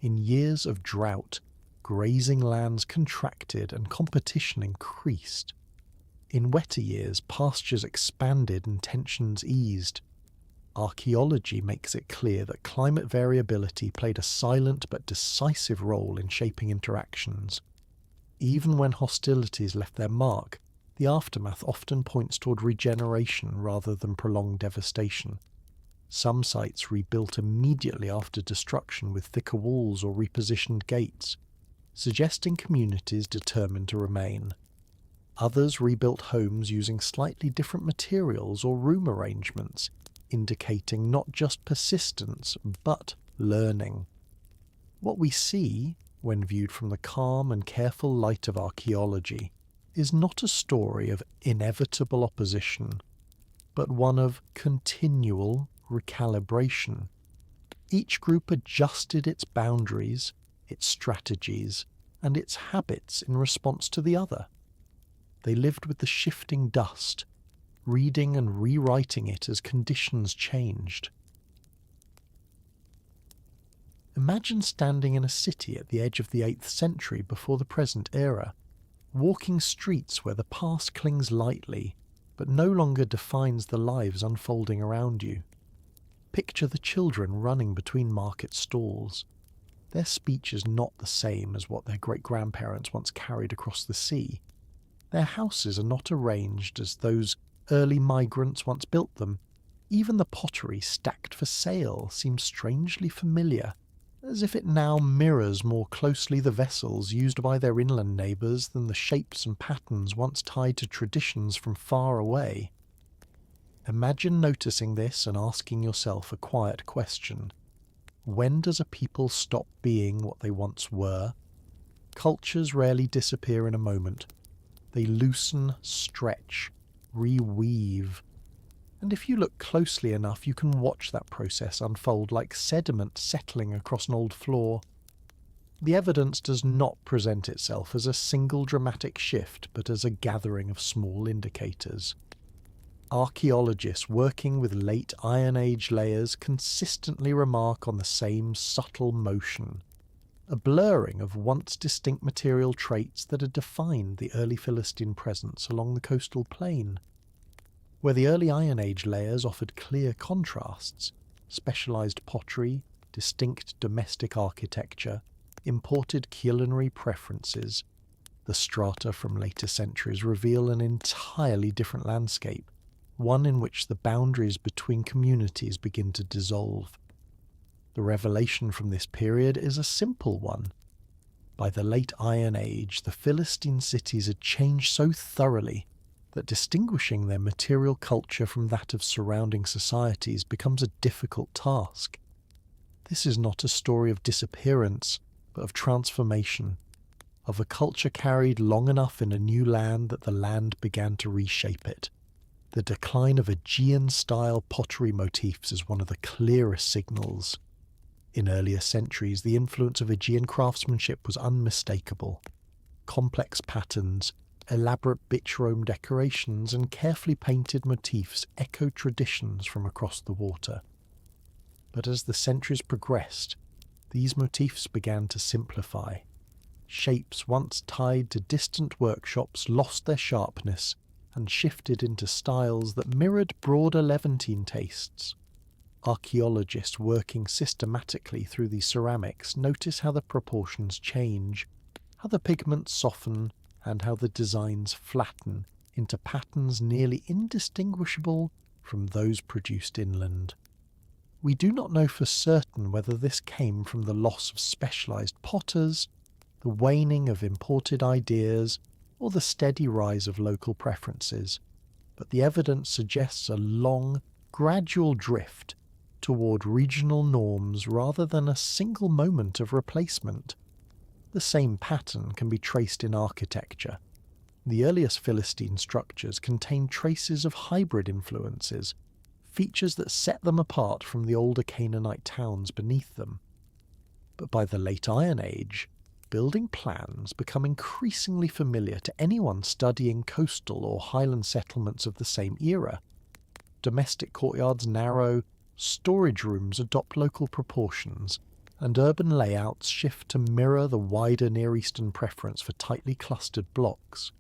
In years of drought, grazing lands contracted and competition increased. In wetter years, pastures expanded and tensions eased. Archaeology makes it clear that climate variability played a silent but decisive role in shaping interactions. Even when hostilities left their mark, the aftermath often points toward regeneration rather than prolonged devastation. Some sites rebuilt immediately after destruction with thicker walls or repositioned gates, suggesting communities determined to remain. Others rebuilt homes using slightly different materials or room arrangements, indicating not just persistence, but learning. What we see, when viewed from the calm and careful light of archaeology, is not a story of inevitable opposition, but one of continual recalibration. Each group adjusted its boundaries, its strategies, and its habits in response to the other. They lived with the shifting dust, reading and rewriting it as conditions changed. Imagine standing in a city at the edge of the 8th century before the present era, walking streets where the past clings lightly, but no longer defines the lives unfolding around you. Picture the children running between market stalls. Their speech is not the same as what their great-grandparents once carried across the sea. Their houses are not arranged as those early migrants once built them. Even the pottery stacked for sale seems strangely familiar, as if it now mirrors more closely the vessels used by their inland neighbours than the shapes and patterns once tied to traditions from far away. Imagine noticing this and asking yourself a quiet question. When does a people stop being what they once were? Cultures rarely disappear in a moment. They loosen, stretch, reweave. And if you look closely enough, you can watch that process unfold like sediment settling across an old floor. The evidence does not present itself as a single dramatic shift, but as a gathering of small indicators. Archaeologists working with late Iron Age layers consistently remark on the same subtle motion, a blurring of once distinct material traits that had defined the early Philistine presence along the coastal plain. Where the early Iron Age layers offered clear contrasts, specialised pottery, distinct domestic architecture, imported culinary preferences, the strata from later centuries reveal an entirely different landscape, one in which the boundaries between communities begin to dissolve. The revelation from this period is a simple one. By the late Iron Age, the Philistine cities had changed so thoroughly that distinguishing their material culture from that of surrounding societies becomes a difficult task. This is not a story of disappearance, but of transformation, of a culture carried long enough in a new land that the land began to reshape it. The decline of Aegean-style pottery motifs is one of the clearest signals. In earlier centuries, the influence of Aegean craftsmanship was unmistakable. Complex patterns, elaborate bichrome decorations, and carefully painted motifs echoed traditions from across the water. But as the centuries progressed, these motifs began to simplify. Shapes once tied to distant workshops lost their sharpness and shifted into styles that mirrored broader Levantine tastes. Archaeologists working systematically through these ceramics notice how the proportions change, how the pigments soften, and how the designs flatten into patterns nearly indistinguishable from those produced inland. We do not know for certain whether this came from the loss of specialised potters, the waning of imported ideas, or the steady rise of local preferences, but the evidence suggests a long, gradual drift toward regional norms rather than a single moment of replacement. The same pattern can be traced in architecture. The earliest Philistine structures contain traces of hybrid influences, features that set them apart from the older Canaanite towns beneath them. But by the late Iron Age, building plans become increasingly familiar to anyone studying coastal or highland settlements of the same era. Domestic courtyards narrow, storage rooms adopt local proportions, and urban layouts shift to mirror the wider Near Eastern preference for tightly clustered blocks.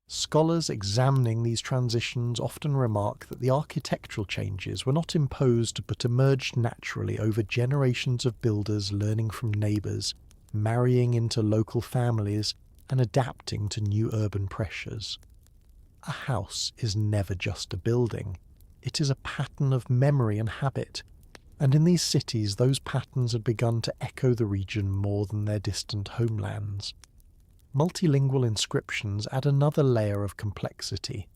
Scholars examining these transitions often remark that the architectural changes were not imposed but emerged naturally over generations of builders learning from neighbours, marrying into local families, and adapting to new urban pressures. A house is never just a building. It is a pattern of memory and habit, and in these cities those patterns had begun to echo the region more than their distant homelands. Multilingual inscriptions add another layer of complexity.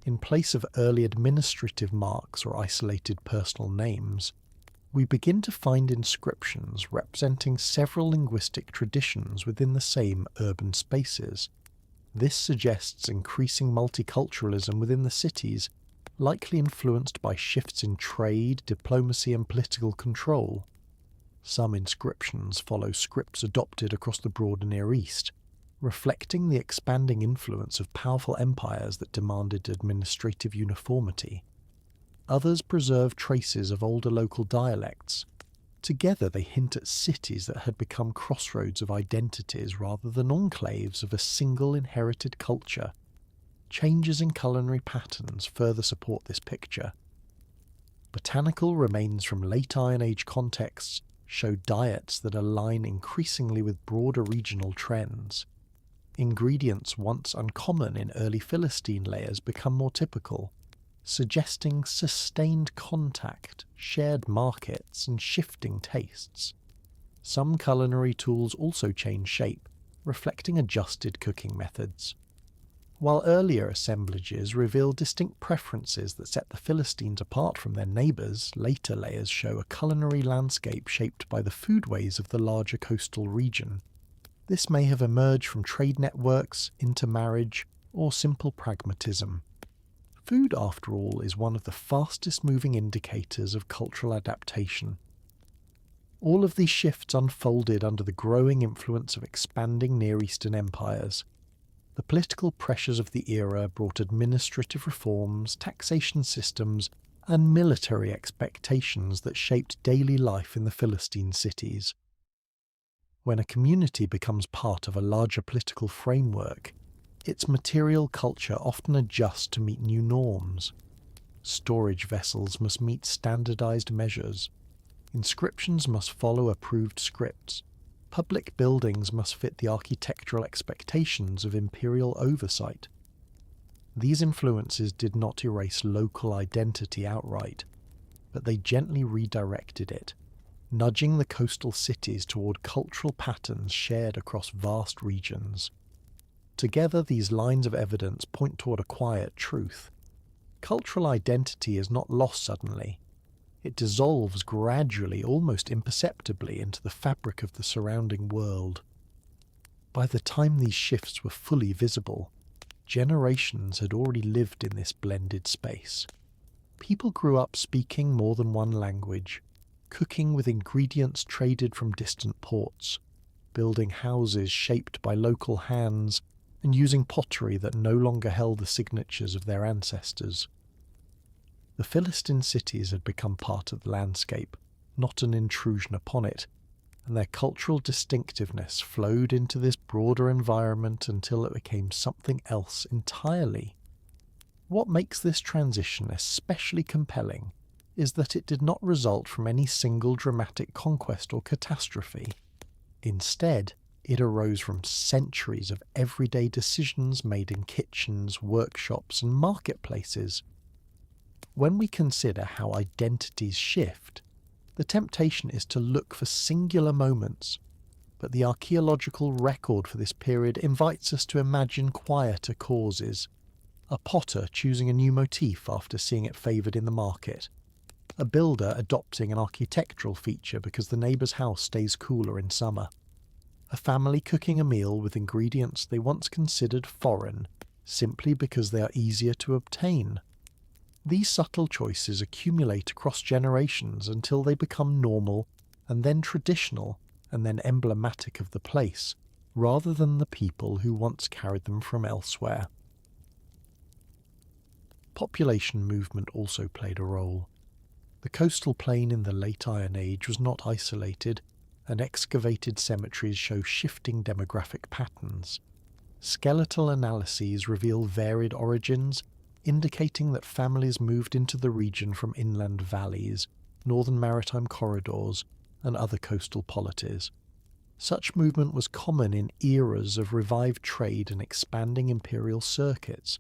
In place of early administrative marks or isolated personal names, we begin to find inscriptions representing several linguistic traditions within the same urban spaces. This suggests increasing multiculturalism within the cities, likely influenced by shifts in trade, diplomacy and political control. Some inscriptions follow scripts adopted across the broader Near East, reflecting the expanding influence of powerful empires that demanded administrative uniformity. Others preserve traces of older local dialects. Together they hint at cities that had become crossroads of identities rather than enclaves of a single inherited culture. Changes in culinary patterns further support this picture. Botanical remains from late Iron Age contexts show diets that align increasingly with broader regional trends. Ingredients once uncommon in early Philistine layers become more typical, suggesting sustained contact, shared markets, and shifting tastes. Some culinary tools also change shape, reflecting adjusted cooking methods. While earlier assemblages reveal distinct preferences that set the Philistines apart from their neighbours, later layers show a culinary landscape shaped by the foodways of the larger coastal region. This may have emerged from trade networks, intermarriage, or simple pragmatism. Food, after all, is one of the fastest moving indicators of cultural adaptation. All of these shifts unfolded under the growing influence of expanding Near Eastern empires. The political pressures of the era brought administrative reforms, taxation systems, and military expectations that shaped daily life in the Philistine cities. When a community becomes part of a larger political framework, its material culture often adjusts to meet new norms. Storage vessels must meet standardized measures. Inscriptions must follow approved scripts. Public buildings must fit the architectural expectations of imperial oversight. These influences did not erase local identity outright, but they gently redirected it, nudging the coastal cities toward cultural patterns shared across vast regions. Together, these lines of evidence point toward a quiet truth. Cultural identity is not lost suddenly. It dissolves gradually, almost imperceptibly, into the fabric of the surrounding world. By the time these shifts were fully visible, generations had already lived in this blended space. People grew up speaking more than one language, cooking with ingredients traded from distant ports, building houses shaped by local hands, and using pottery that no longer held the signatures of their ancestors. The Philistine cities had become part of the landscape, not an intrusion upon it, and their cultural distinctiveness flowed into this broader environment until it became something else entirely. What makes this transition especially compelling is that it did not result from any single dramatic conquest or catastrophe. Instead, it arose from centuries of everyday decisions made in kitchens, workshops, and marketplaces. When we consider how identities shift, the temptation is to look for singular moments, but the archaeological record for this period invites us to imagine quieter causes. A potter choosing a new motif after seeing it favoured in the market. A builder adopting an architectural feature because the neighbour's house stays cooler in summer. A family cooking a meal with ingredients they once considered foreign, simply because they are easier to obtain. These subtle choices accumulate across generations until they become normal, and then traditional, and then emblematic of the place, rather than the people who once carried them from elsewhere. Population movement also played a role. The coastal plain in the late Iron Age was not isolated, and excavated cemeteries show shifting demographic patterns. Skeletal analyses reveal varied origins, indicating that families moved into the region from inland valleys, northern maritime corridors, and other coastal polities. Such movement was common in eras of revived trade and expanding imperial circuits.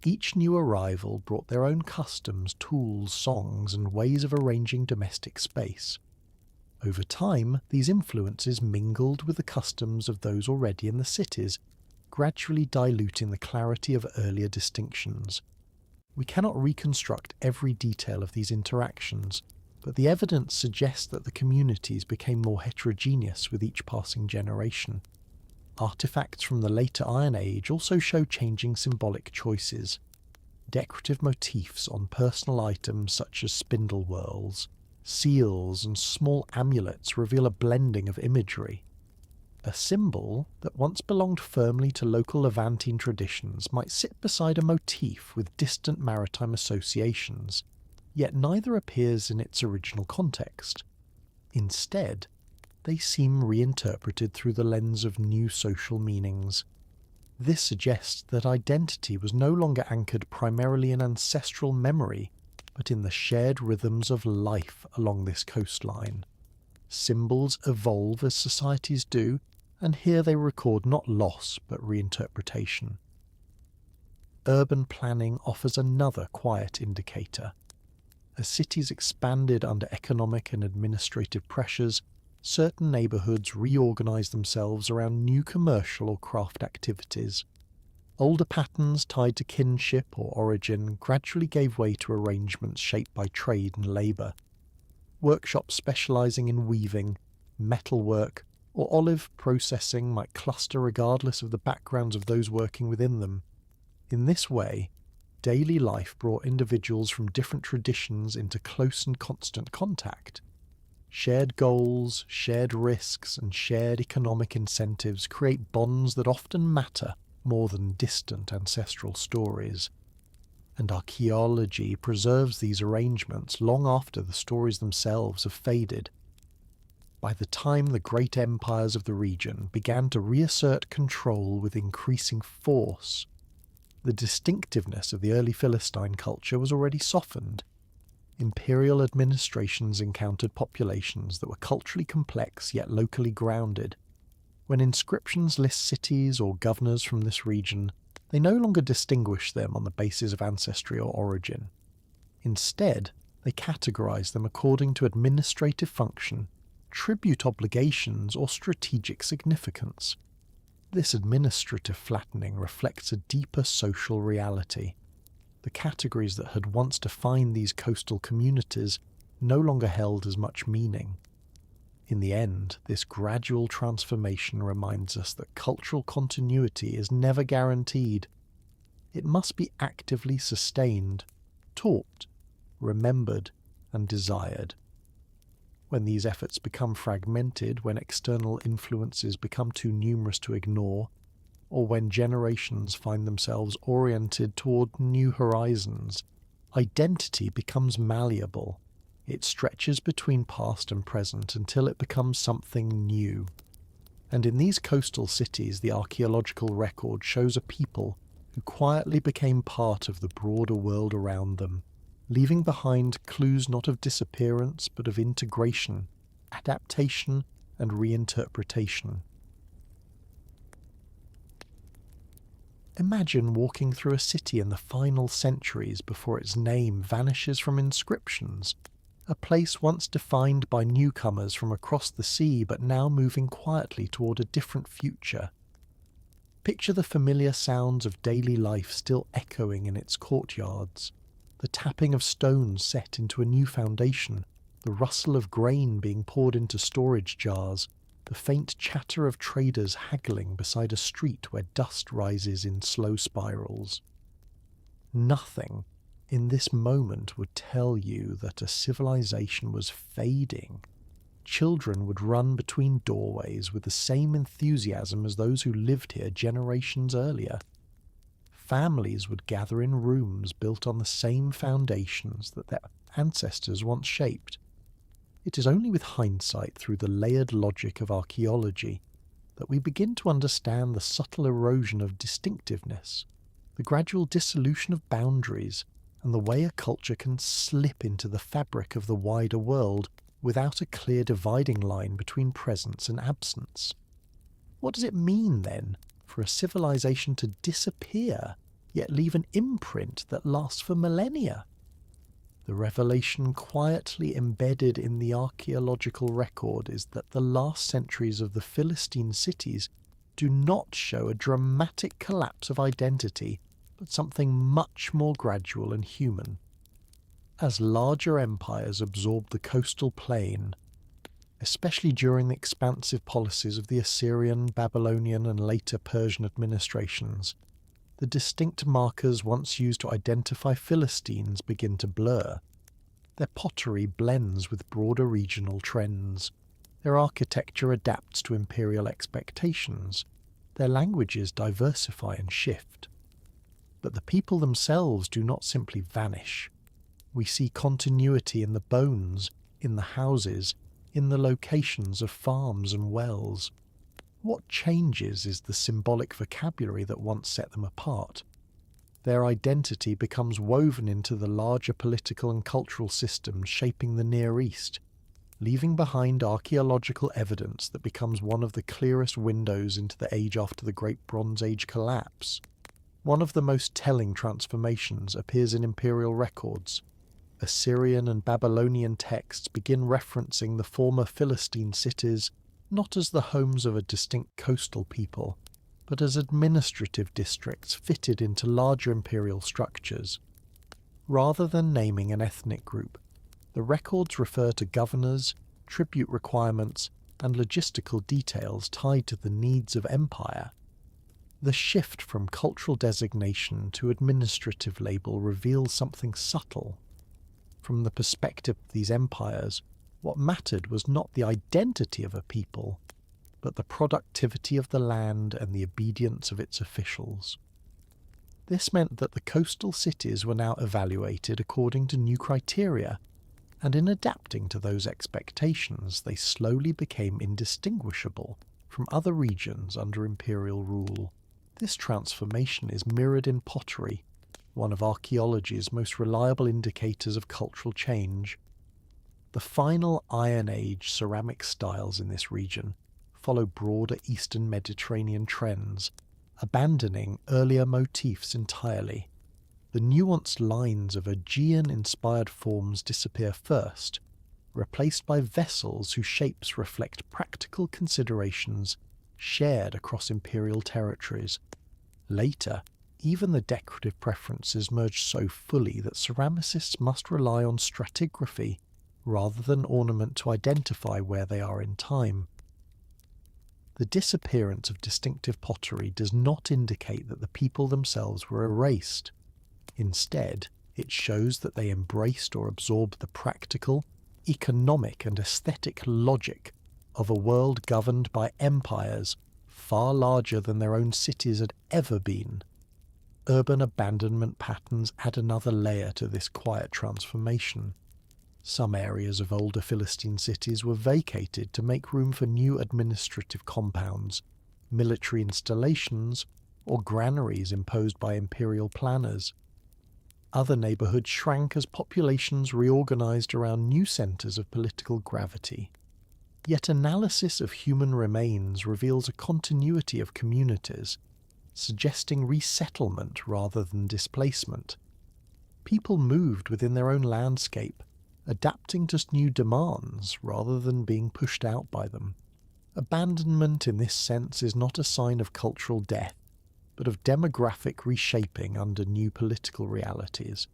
Each new arrival brought their own customs, tools, songs, and ways of arranging domestic space. Over time, these influences mingled with the customs of those already in the cities, gradually diluting the clarity of earlier distinctions. We cannot reconstruct every detail of these interactions, but the evidence suggests that the communities became more heterogeneous with each passing generation. Artifacts from the later Iron Age also show changing symbolic choices. decorative motifs on personal items such as spindle whorls, seals, and small amulets reveal a blending of imagery. A symbol that once belonged firmly to local Levantine traditions might sit beside a motif with distant maritime associations, yet neither appears in its original context. Instead, they seem reinterpreted through the lens of new social meanings. This suggests that identity was no longer anchored primarily in ancestral memory, but in the shared rhythms of life along this coastline. Symbols evolve as societies do, and here they record not loss but reinterpretation. Urban planning offers another quiet indicator. As cities expanded under economic and administrative pressures, certain neighbourhoods reorganised themselves around new commercial or craft activities. Older patterns tied to kinship or origin gradually gave way to arrangements shaped by trade and labour. Workshops specialising in weaving, metalwork, or olive processing might cluster regardless of the backgrounds of those working within them. In this way, daily life brought individuals from different traditions into close and constant contact. Shared goals, shared risks, and shared economic incentives create bonds that often matter more than distant ancestral stories. And archaeology preserves these arrangements long after the stories themselves have faded. By the time the great empires of the region began to reassert control with increasing force, the distinctiveness of the early Philistine culture was already softened. Imperial administrations encountered populations that were culturally complex yet locally grounded. When inscriptions list cities or governors from this region, they no longer distinguish them on the basis of ancestry or origin. Instead, they categorize them according to administrative function, tribute obligations, or strategic significance. This administrative flattening reflects a deeper social reality. The categories that had once defined these coastal communities no longer held as much meaning. In the end, this gradual transformation reminds us that cultural continuity is never guaranteed. It must be actively sustained, taught, remembered, and desired. When these efforts become fragmented, when external influences become too numerous to ignore, or when generations find themselves oriented toward new horizons, identity becomes malleable. It stretches between past and present until it becomes something new. And in these coastal cities, the archaeological record shows a people who quietly became part of the broader world around them, leaving behind clues not of disappearance but of integration, adaptation, and reinterpretation. Imagine walking through a city in the final centuries before its name vanishes from inscriptions, a place once defined by newcomers from across the sea but now moving quietly toward a different future. Picture the familiar sounds of daily life still echoing in its courtyards, the tapping of stones set into a new foundation, the rustle of grain being poured into storage jars, the faint chatter of traders haggling beside a street where dust rises in slow spirals. Nothing in this moment would tell you that a civilization was fading. Children would run between doorways with the same enthusiasm as those who lived here generations earlier. Families would gather in rooms built on the same foundations that their ancestors once shaped. It is only with hindsight through the layered logic of archaeology that we begin to understand the subtle erosion of distinctiveness, the gradual dissolution of boundaries, and the way a culture can slip into the fabric of the wider world without a clear dividing line between presence and absence. What does it mean, then, for a civilization to disappear, yet leave an imprint that lasts for millennia? The revelation quietly embedded in the archaeological record is that the last centuries of the Philistine cities do not show a dramatic collapse of identity, but something much more gradual and human. As larger empires absorbed the coastal plain, especially during the expansive policies of the Assyrian, Babylonian, and later Persian administrations, the distinct markers once used to identify Philistines begin to blur. Their pottery blends with broader regional trends. Their architecture adapts to imperial expectations. Their languages diversify and shift. But the people themselves do not simply vanish. We see continuity in the bones, in the houses, in the locations of farms and wells. What changes is the symbolic vocabulary that once set them apart. Their identity becomes woven into the larger political and cultural systems shaping the Near East, leaving behind archaeological evidence that becomes one of the clearest windows into the age after the Great Bronze Age collapse. One of the most telling transformations appears in imperial records. Assyrian and Babylonian texts begin referencing the former Philistine cities not as the homes of a distinct coastal people, but as administrative districts fitted into larger imperial structures. Rather than naming an ethnic group, the records refer to governors, tribute requirements, and logistical details tied to the needs of empire. The shift from cultural designation to administrative label reveals something subtle. From the perspective of these empires, what mattered was not the identity of a people, but the productivity of the land and the obedience of its officials. This meant that the coastal cities were now evaluated according to new criteria, and in adapting to those expectations, they slowly became indistinguishable from other regions under imperial rule. This transformation is mirrored in pottery, one of archaeology's most reliable indicators of cultural change. The final Iron Age ceramic styles in this region follow broader Eastern Mediterranean trends, abandoning earlier motifs entirely. The nuanced lines of Aegean-inspired forms disappear first, replaced by vessels whose shapes reflect practical considerations shared across imperial territories. Later, even the decorative preferences merge so fully that ceramicists must rely on stratigraphy rather than ornament to identify where they are in time. The disappearance of distinctive pottery does not indicate that the people themselves were erased. Instead, it shows that they embraced or absorbed the practical, economic and aesthetic logic of a world governed by empires far larger than their own cities had ever been. Urban abandonment patterns add another layer to this quiet transformation. Some areas of older Philistine cities were vacated to make room for new administrative compounds, military installations, or granaries imposed by imperial planners. Other neighbourhoods shrank as populations reorganised around new centres of political gravity. Yet analysis of human remains reveals a continuity of communities, suggesting resettlement rather than displacement. People moved within their own landscape, adapting to new demands rather than being pushed out by them. Abandonment in this sense is not a sign of cultural death, but of demographic reshaping under new political realities.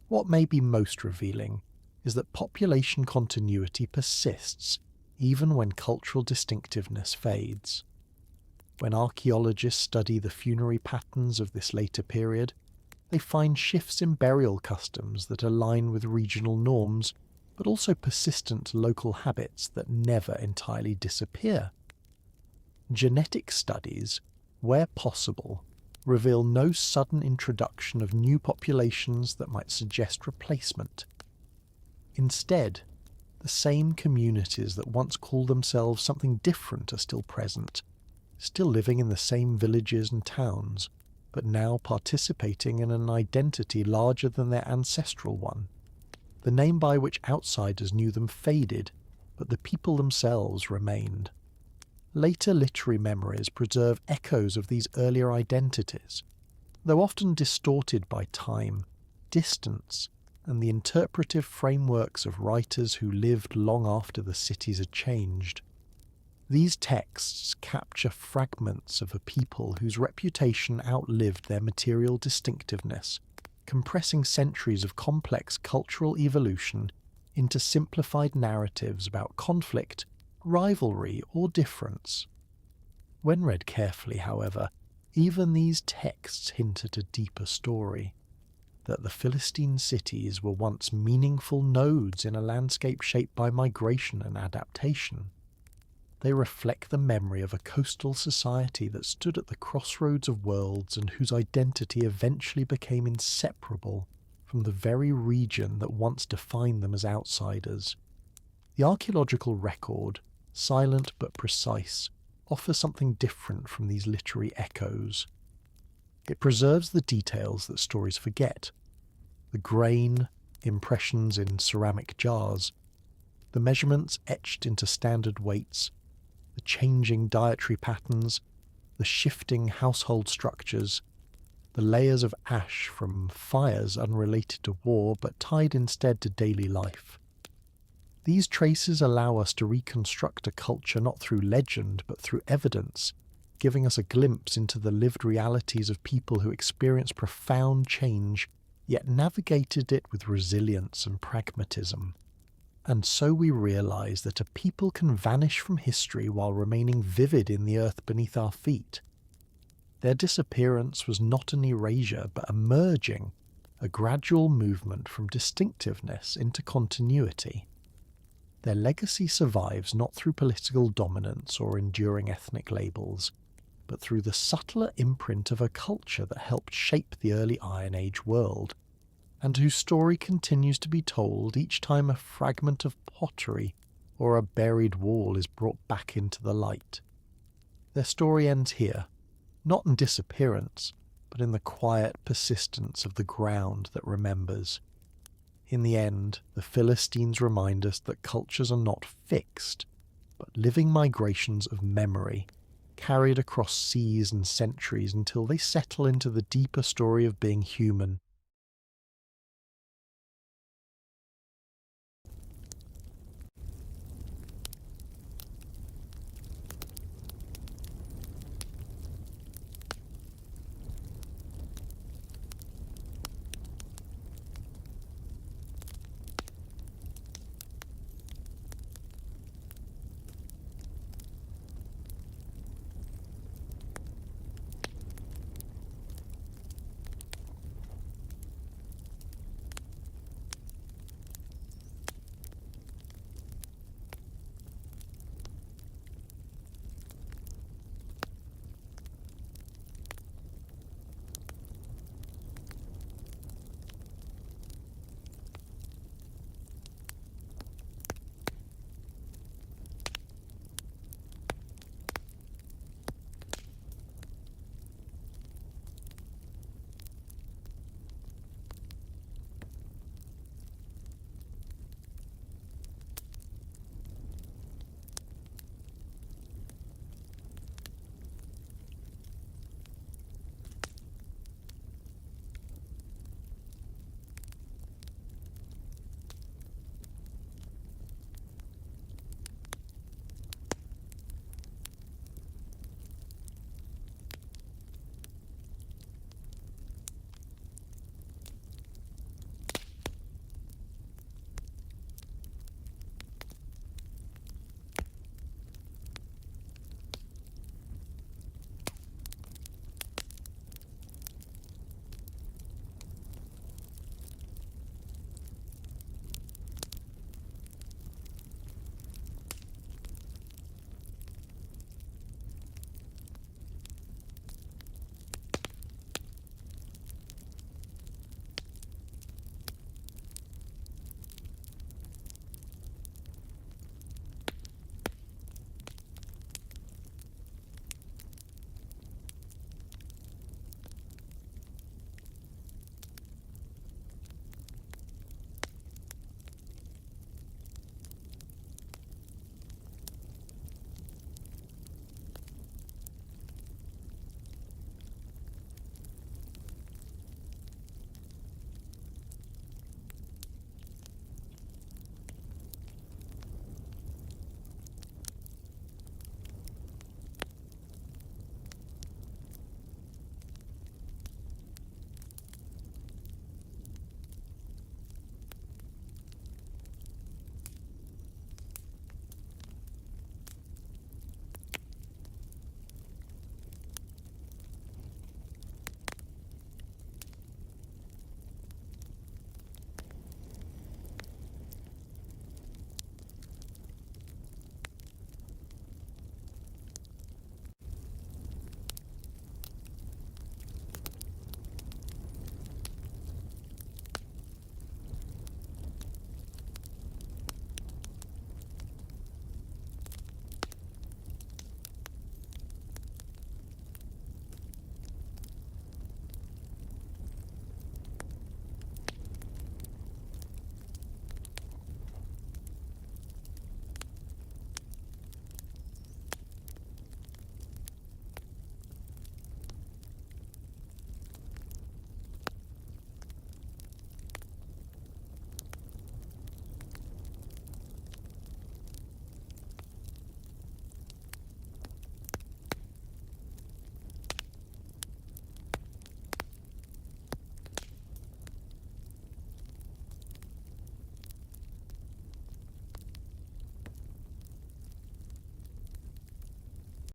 What may be most revealing is that population continuity persists even when cultural distinctiveness fades. When archaeologists study the funerary patterns of this later period, they find shifts in burial customs that align with regional norms, but also persistent local habits that never entirely disappear. Genetic studies, where possible, reveal no sudden introduction of new populations that might suggest replacement. Instead, the same communities that once called themselves something different are still present, still living in the same villages and towns, but now participating in an identity larger than their ancestral one. The name by which outsiders knew them faded, but the people themselves remained. Later literary memories preserve echoes of these earlier identities, though often distorted by time, distance, and the interpretive frameworks of writers who lived long after the cities had changed. These texts capture fragments of a people whose reputation outlived their material distinctiveness, compressing centuries of complex cultural evolution into simplified narratives about conflict, rivalry, or difference. When read carefully, however, even these texts hint at a deeper story, that the Philistine cities were once meaningful nodes in a landscape shaped by migration and adaptation. They reflect the memory of a coastal society that stood at the crossroads of worlds and whose identity eventually became inseparable from the very region that once defined them as outsiders. The archaeological record, silent but precise, offers something different from these literary echoes. It preserves the details that stories forget: the grain, impressions in ceramic jars, the measurements etched into standard weights, the changing dietary patterns, the shifting household structures, the layers of ash from fires unrelated to war but tied instead to daily life. These traces allow us to reconstruct a culture not through legend but through evidence, giving us a glimpse into the lived realities of people who experienced profound change yet navigated it with resilience and pragmatism. And so we realize that a people can vanish from history while remaining vivid in the earth beneath our feet. Their disappearance was not an erasure but a merging, a gradual movement from distinctiveness into continuity. Their legacy survives not through political dominance or enduring ethnic labels, but through the subtler imprint of a culture that helped shape the early Iron Age world, and whose story continues to be told each time a fragment of pottery or a buried wall is brought back into the light. Their story ends here, not in disappearance, but in the quiet persistence of the ground that remembers. In the end, the Philistines remind us that cultures are not fixed, but living migrations of memory, carried across seas and centuries until they settle into the deeper story of being human,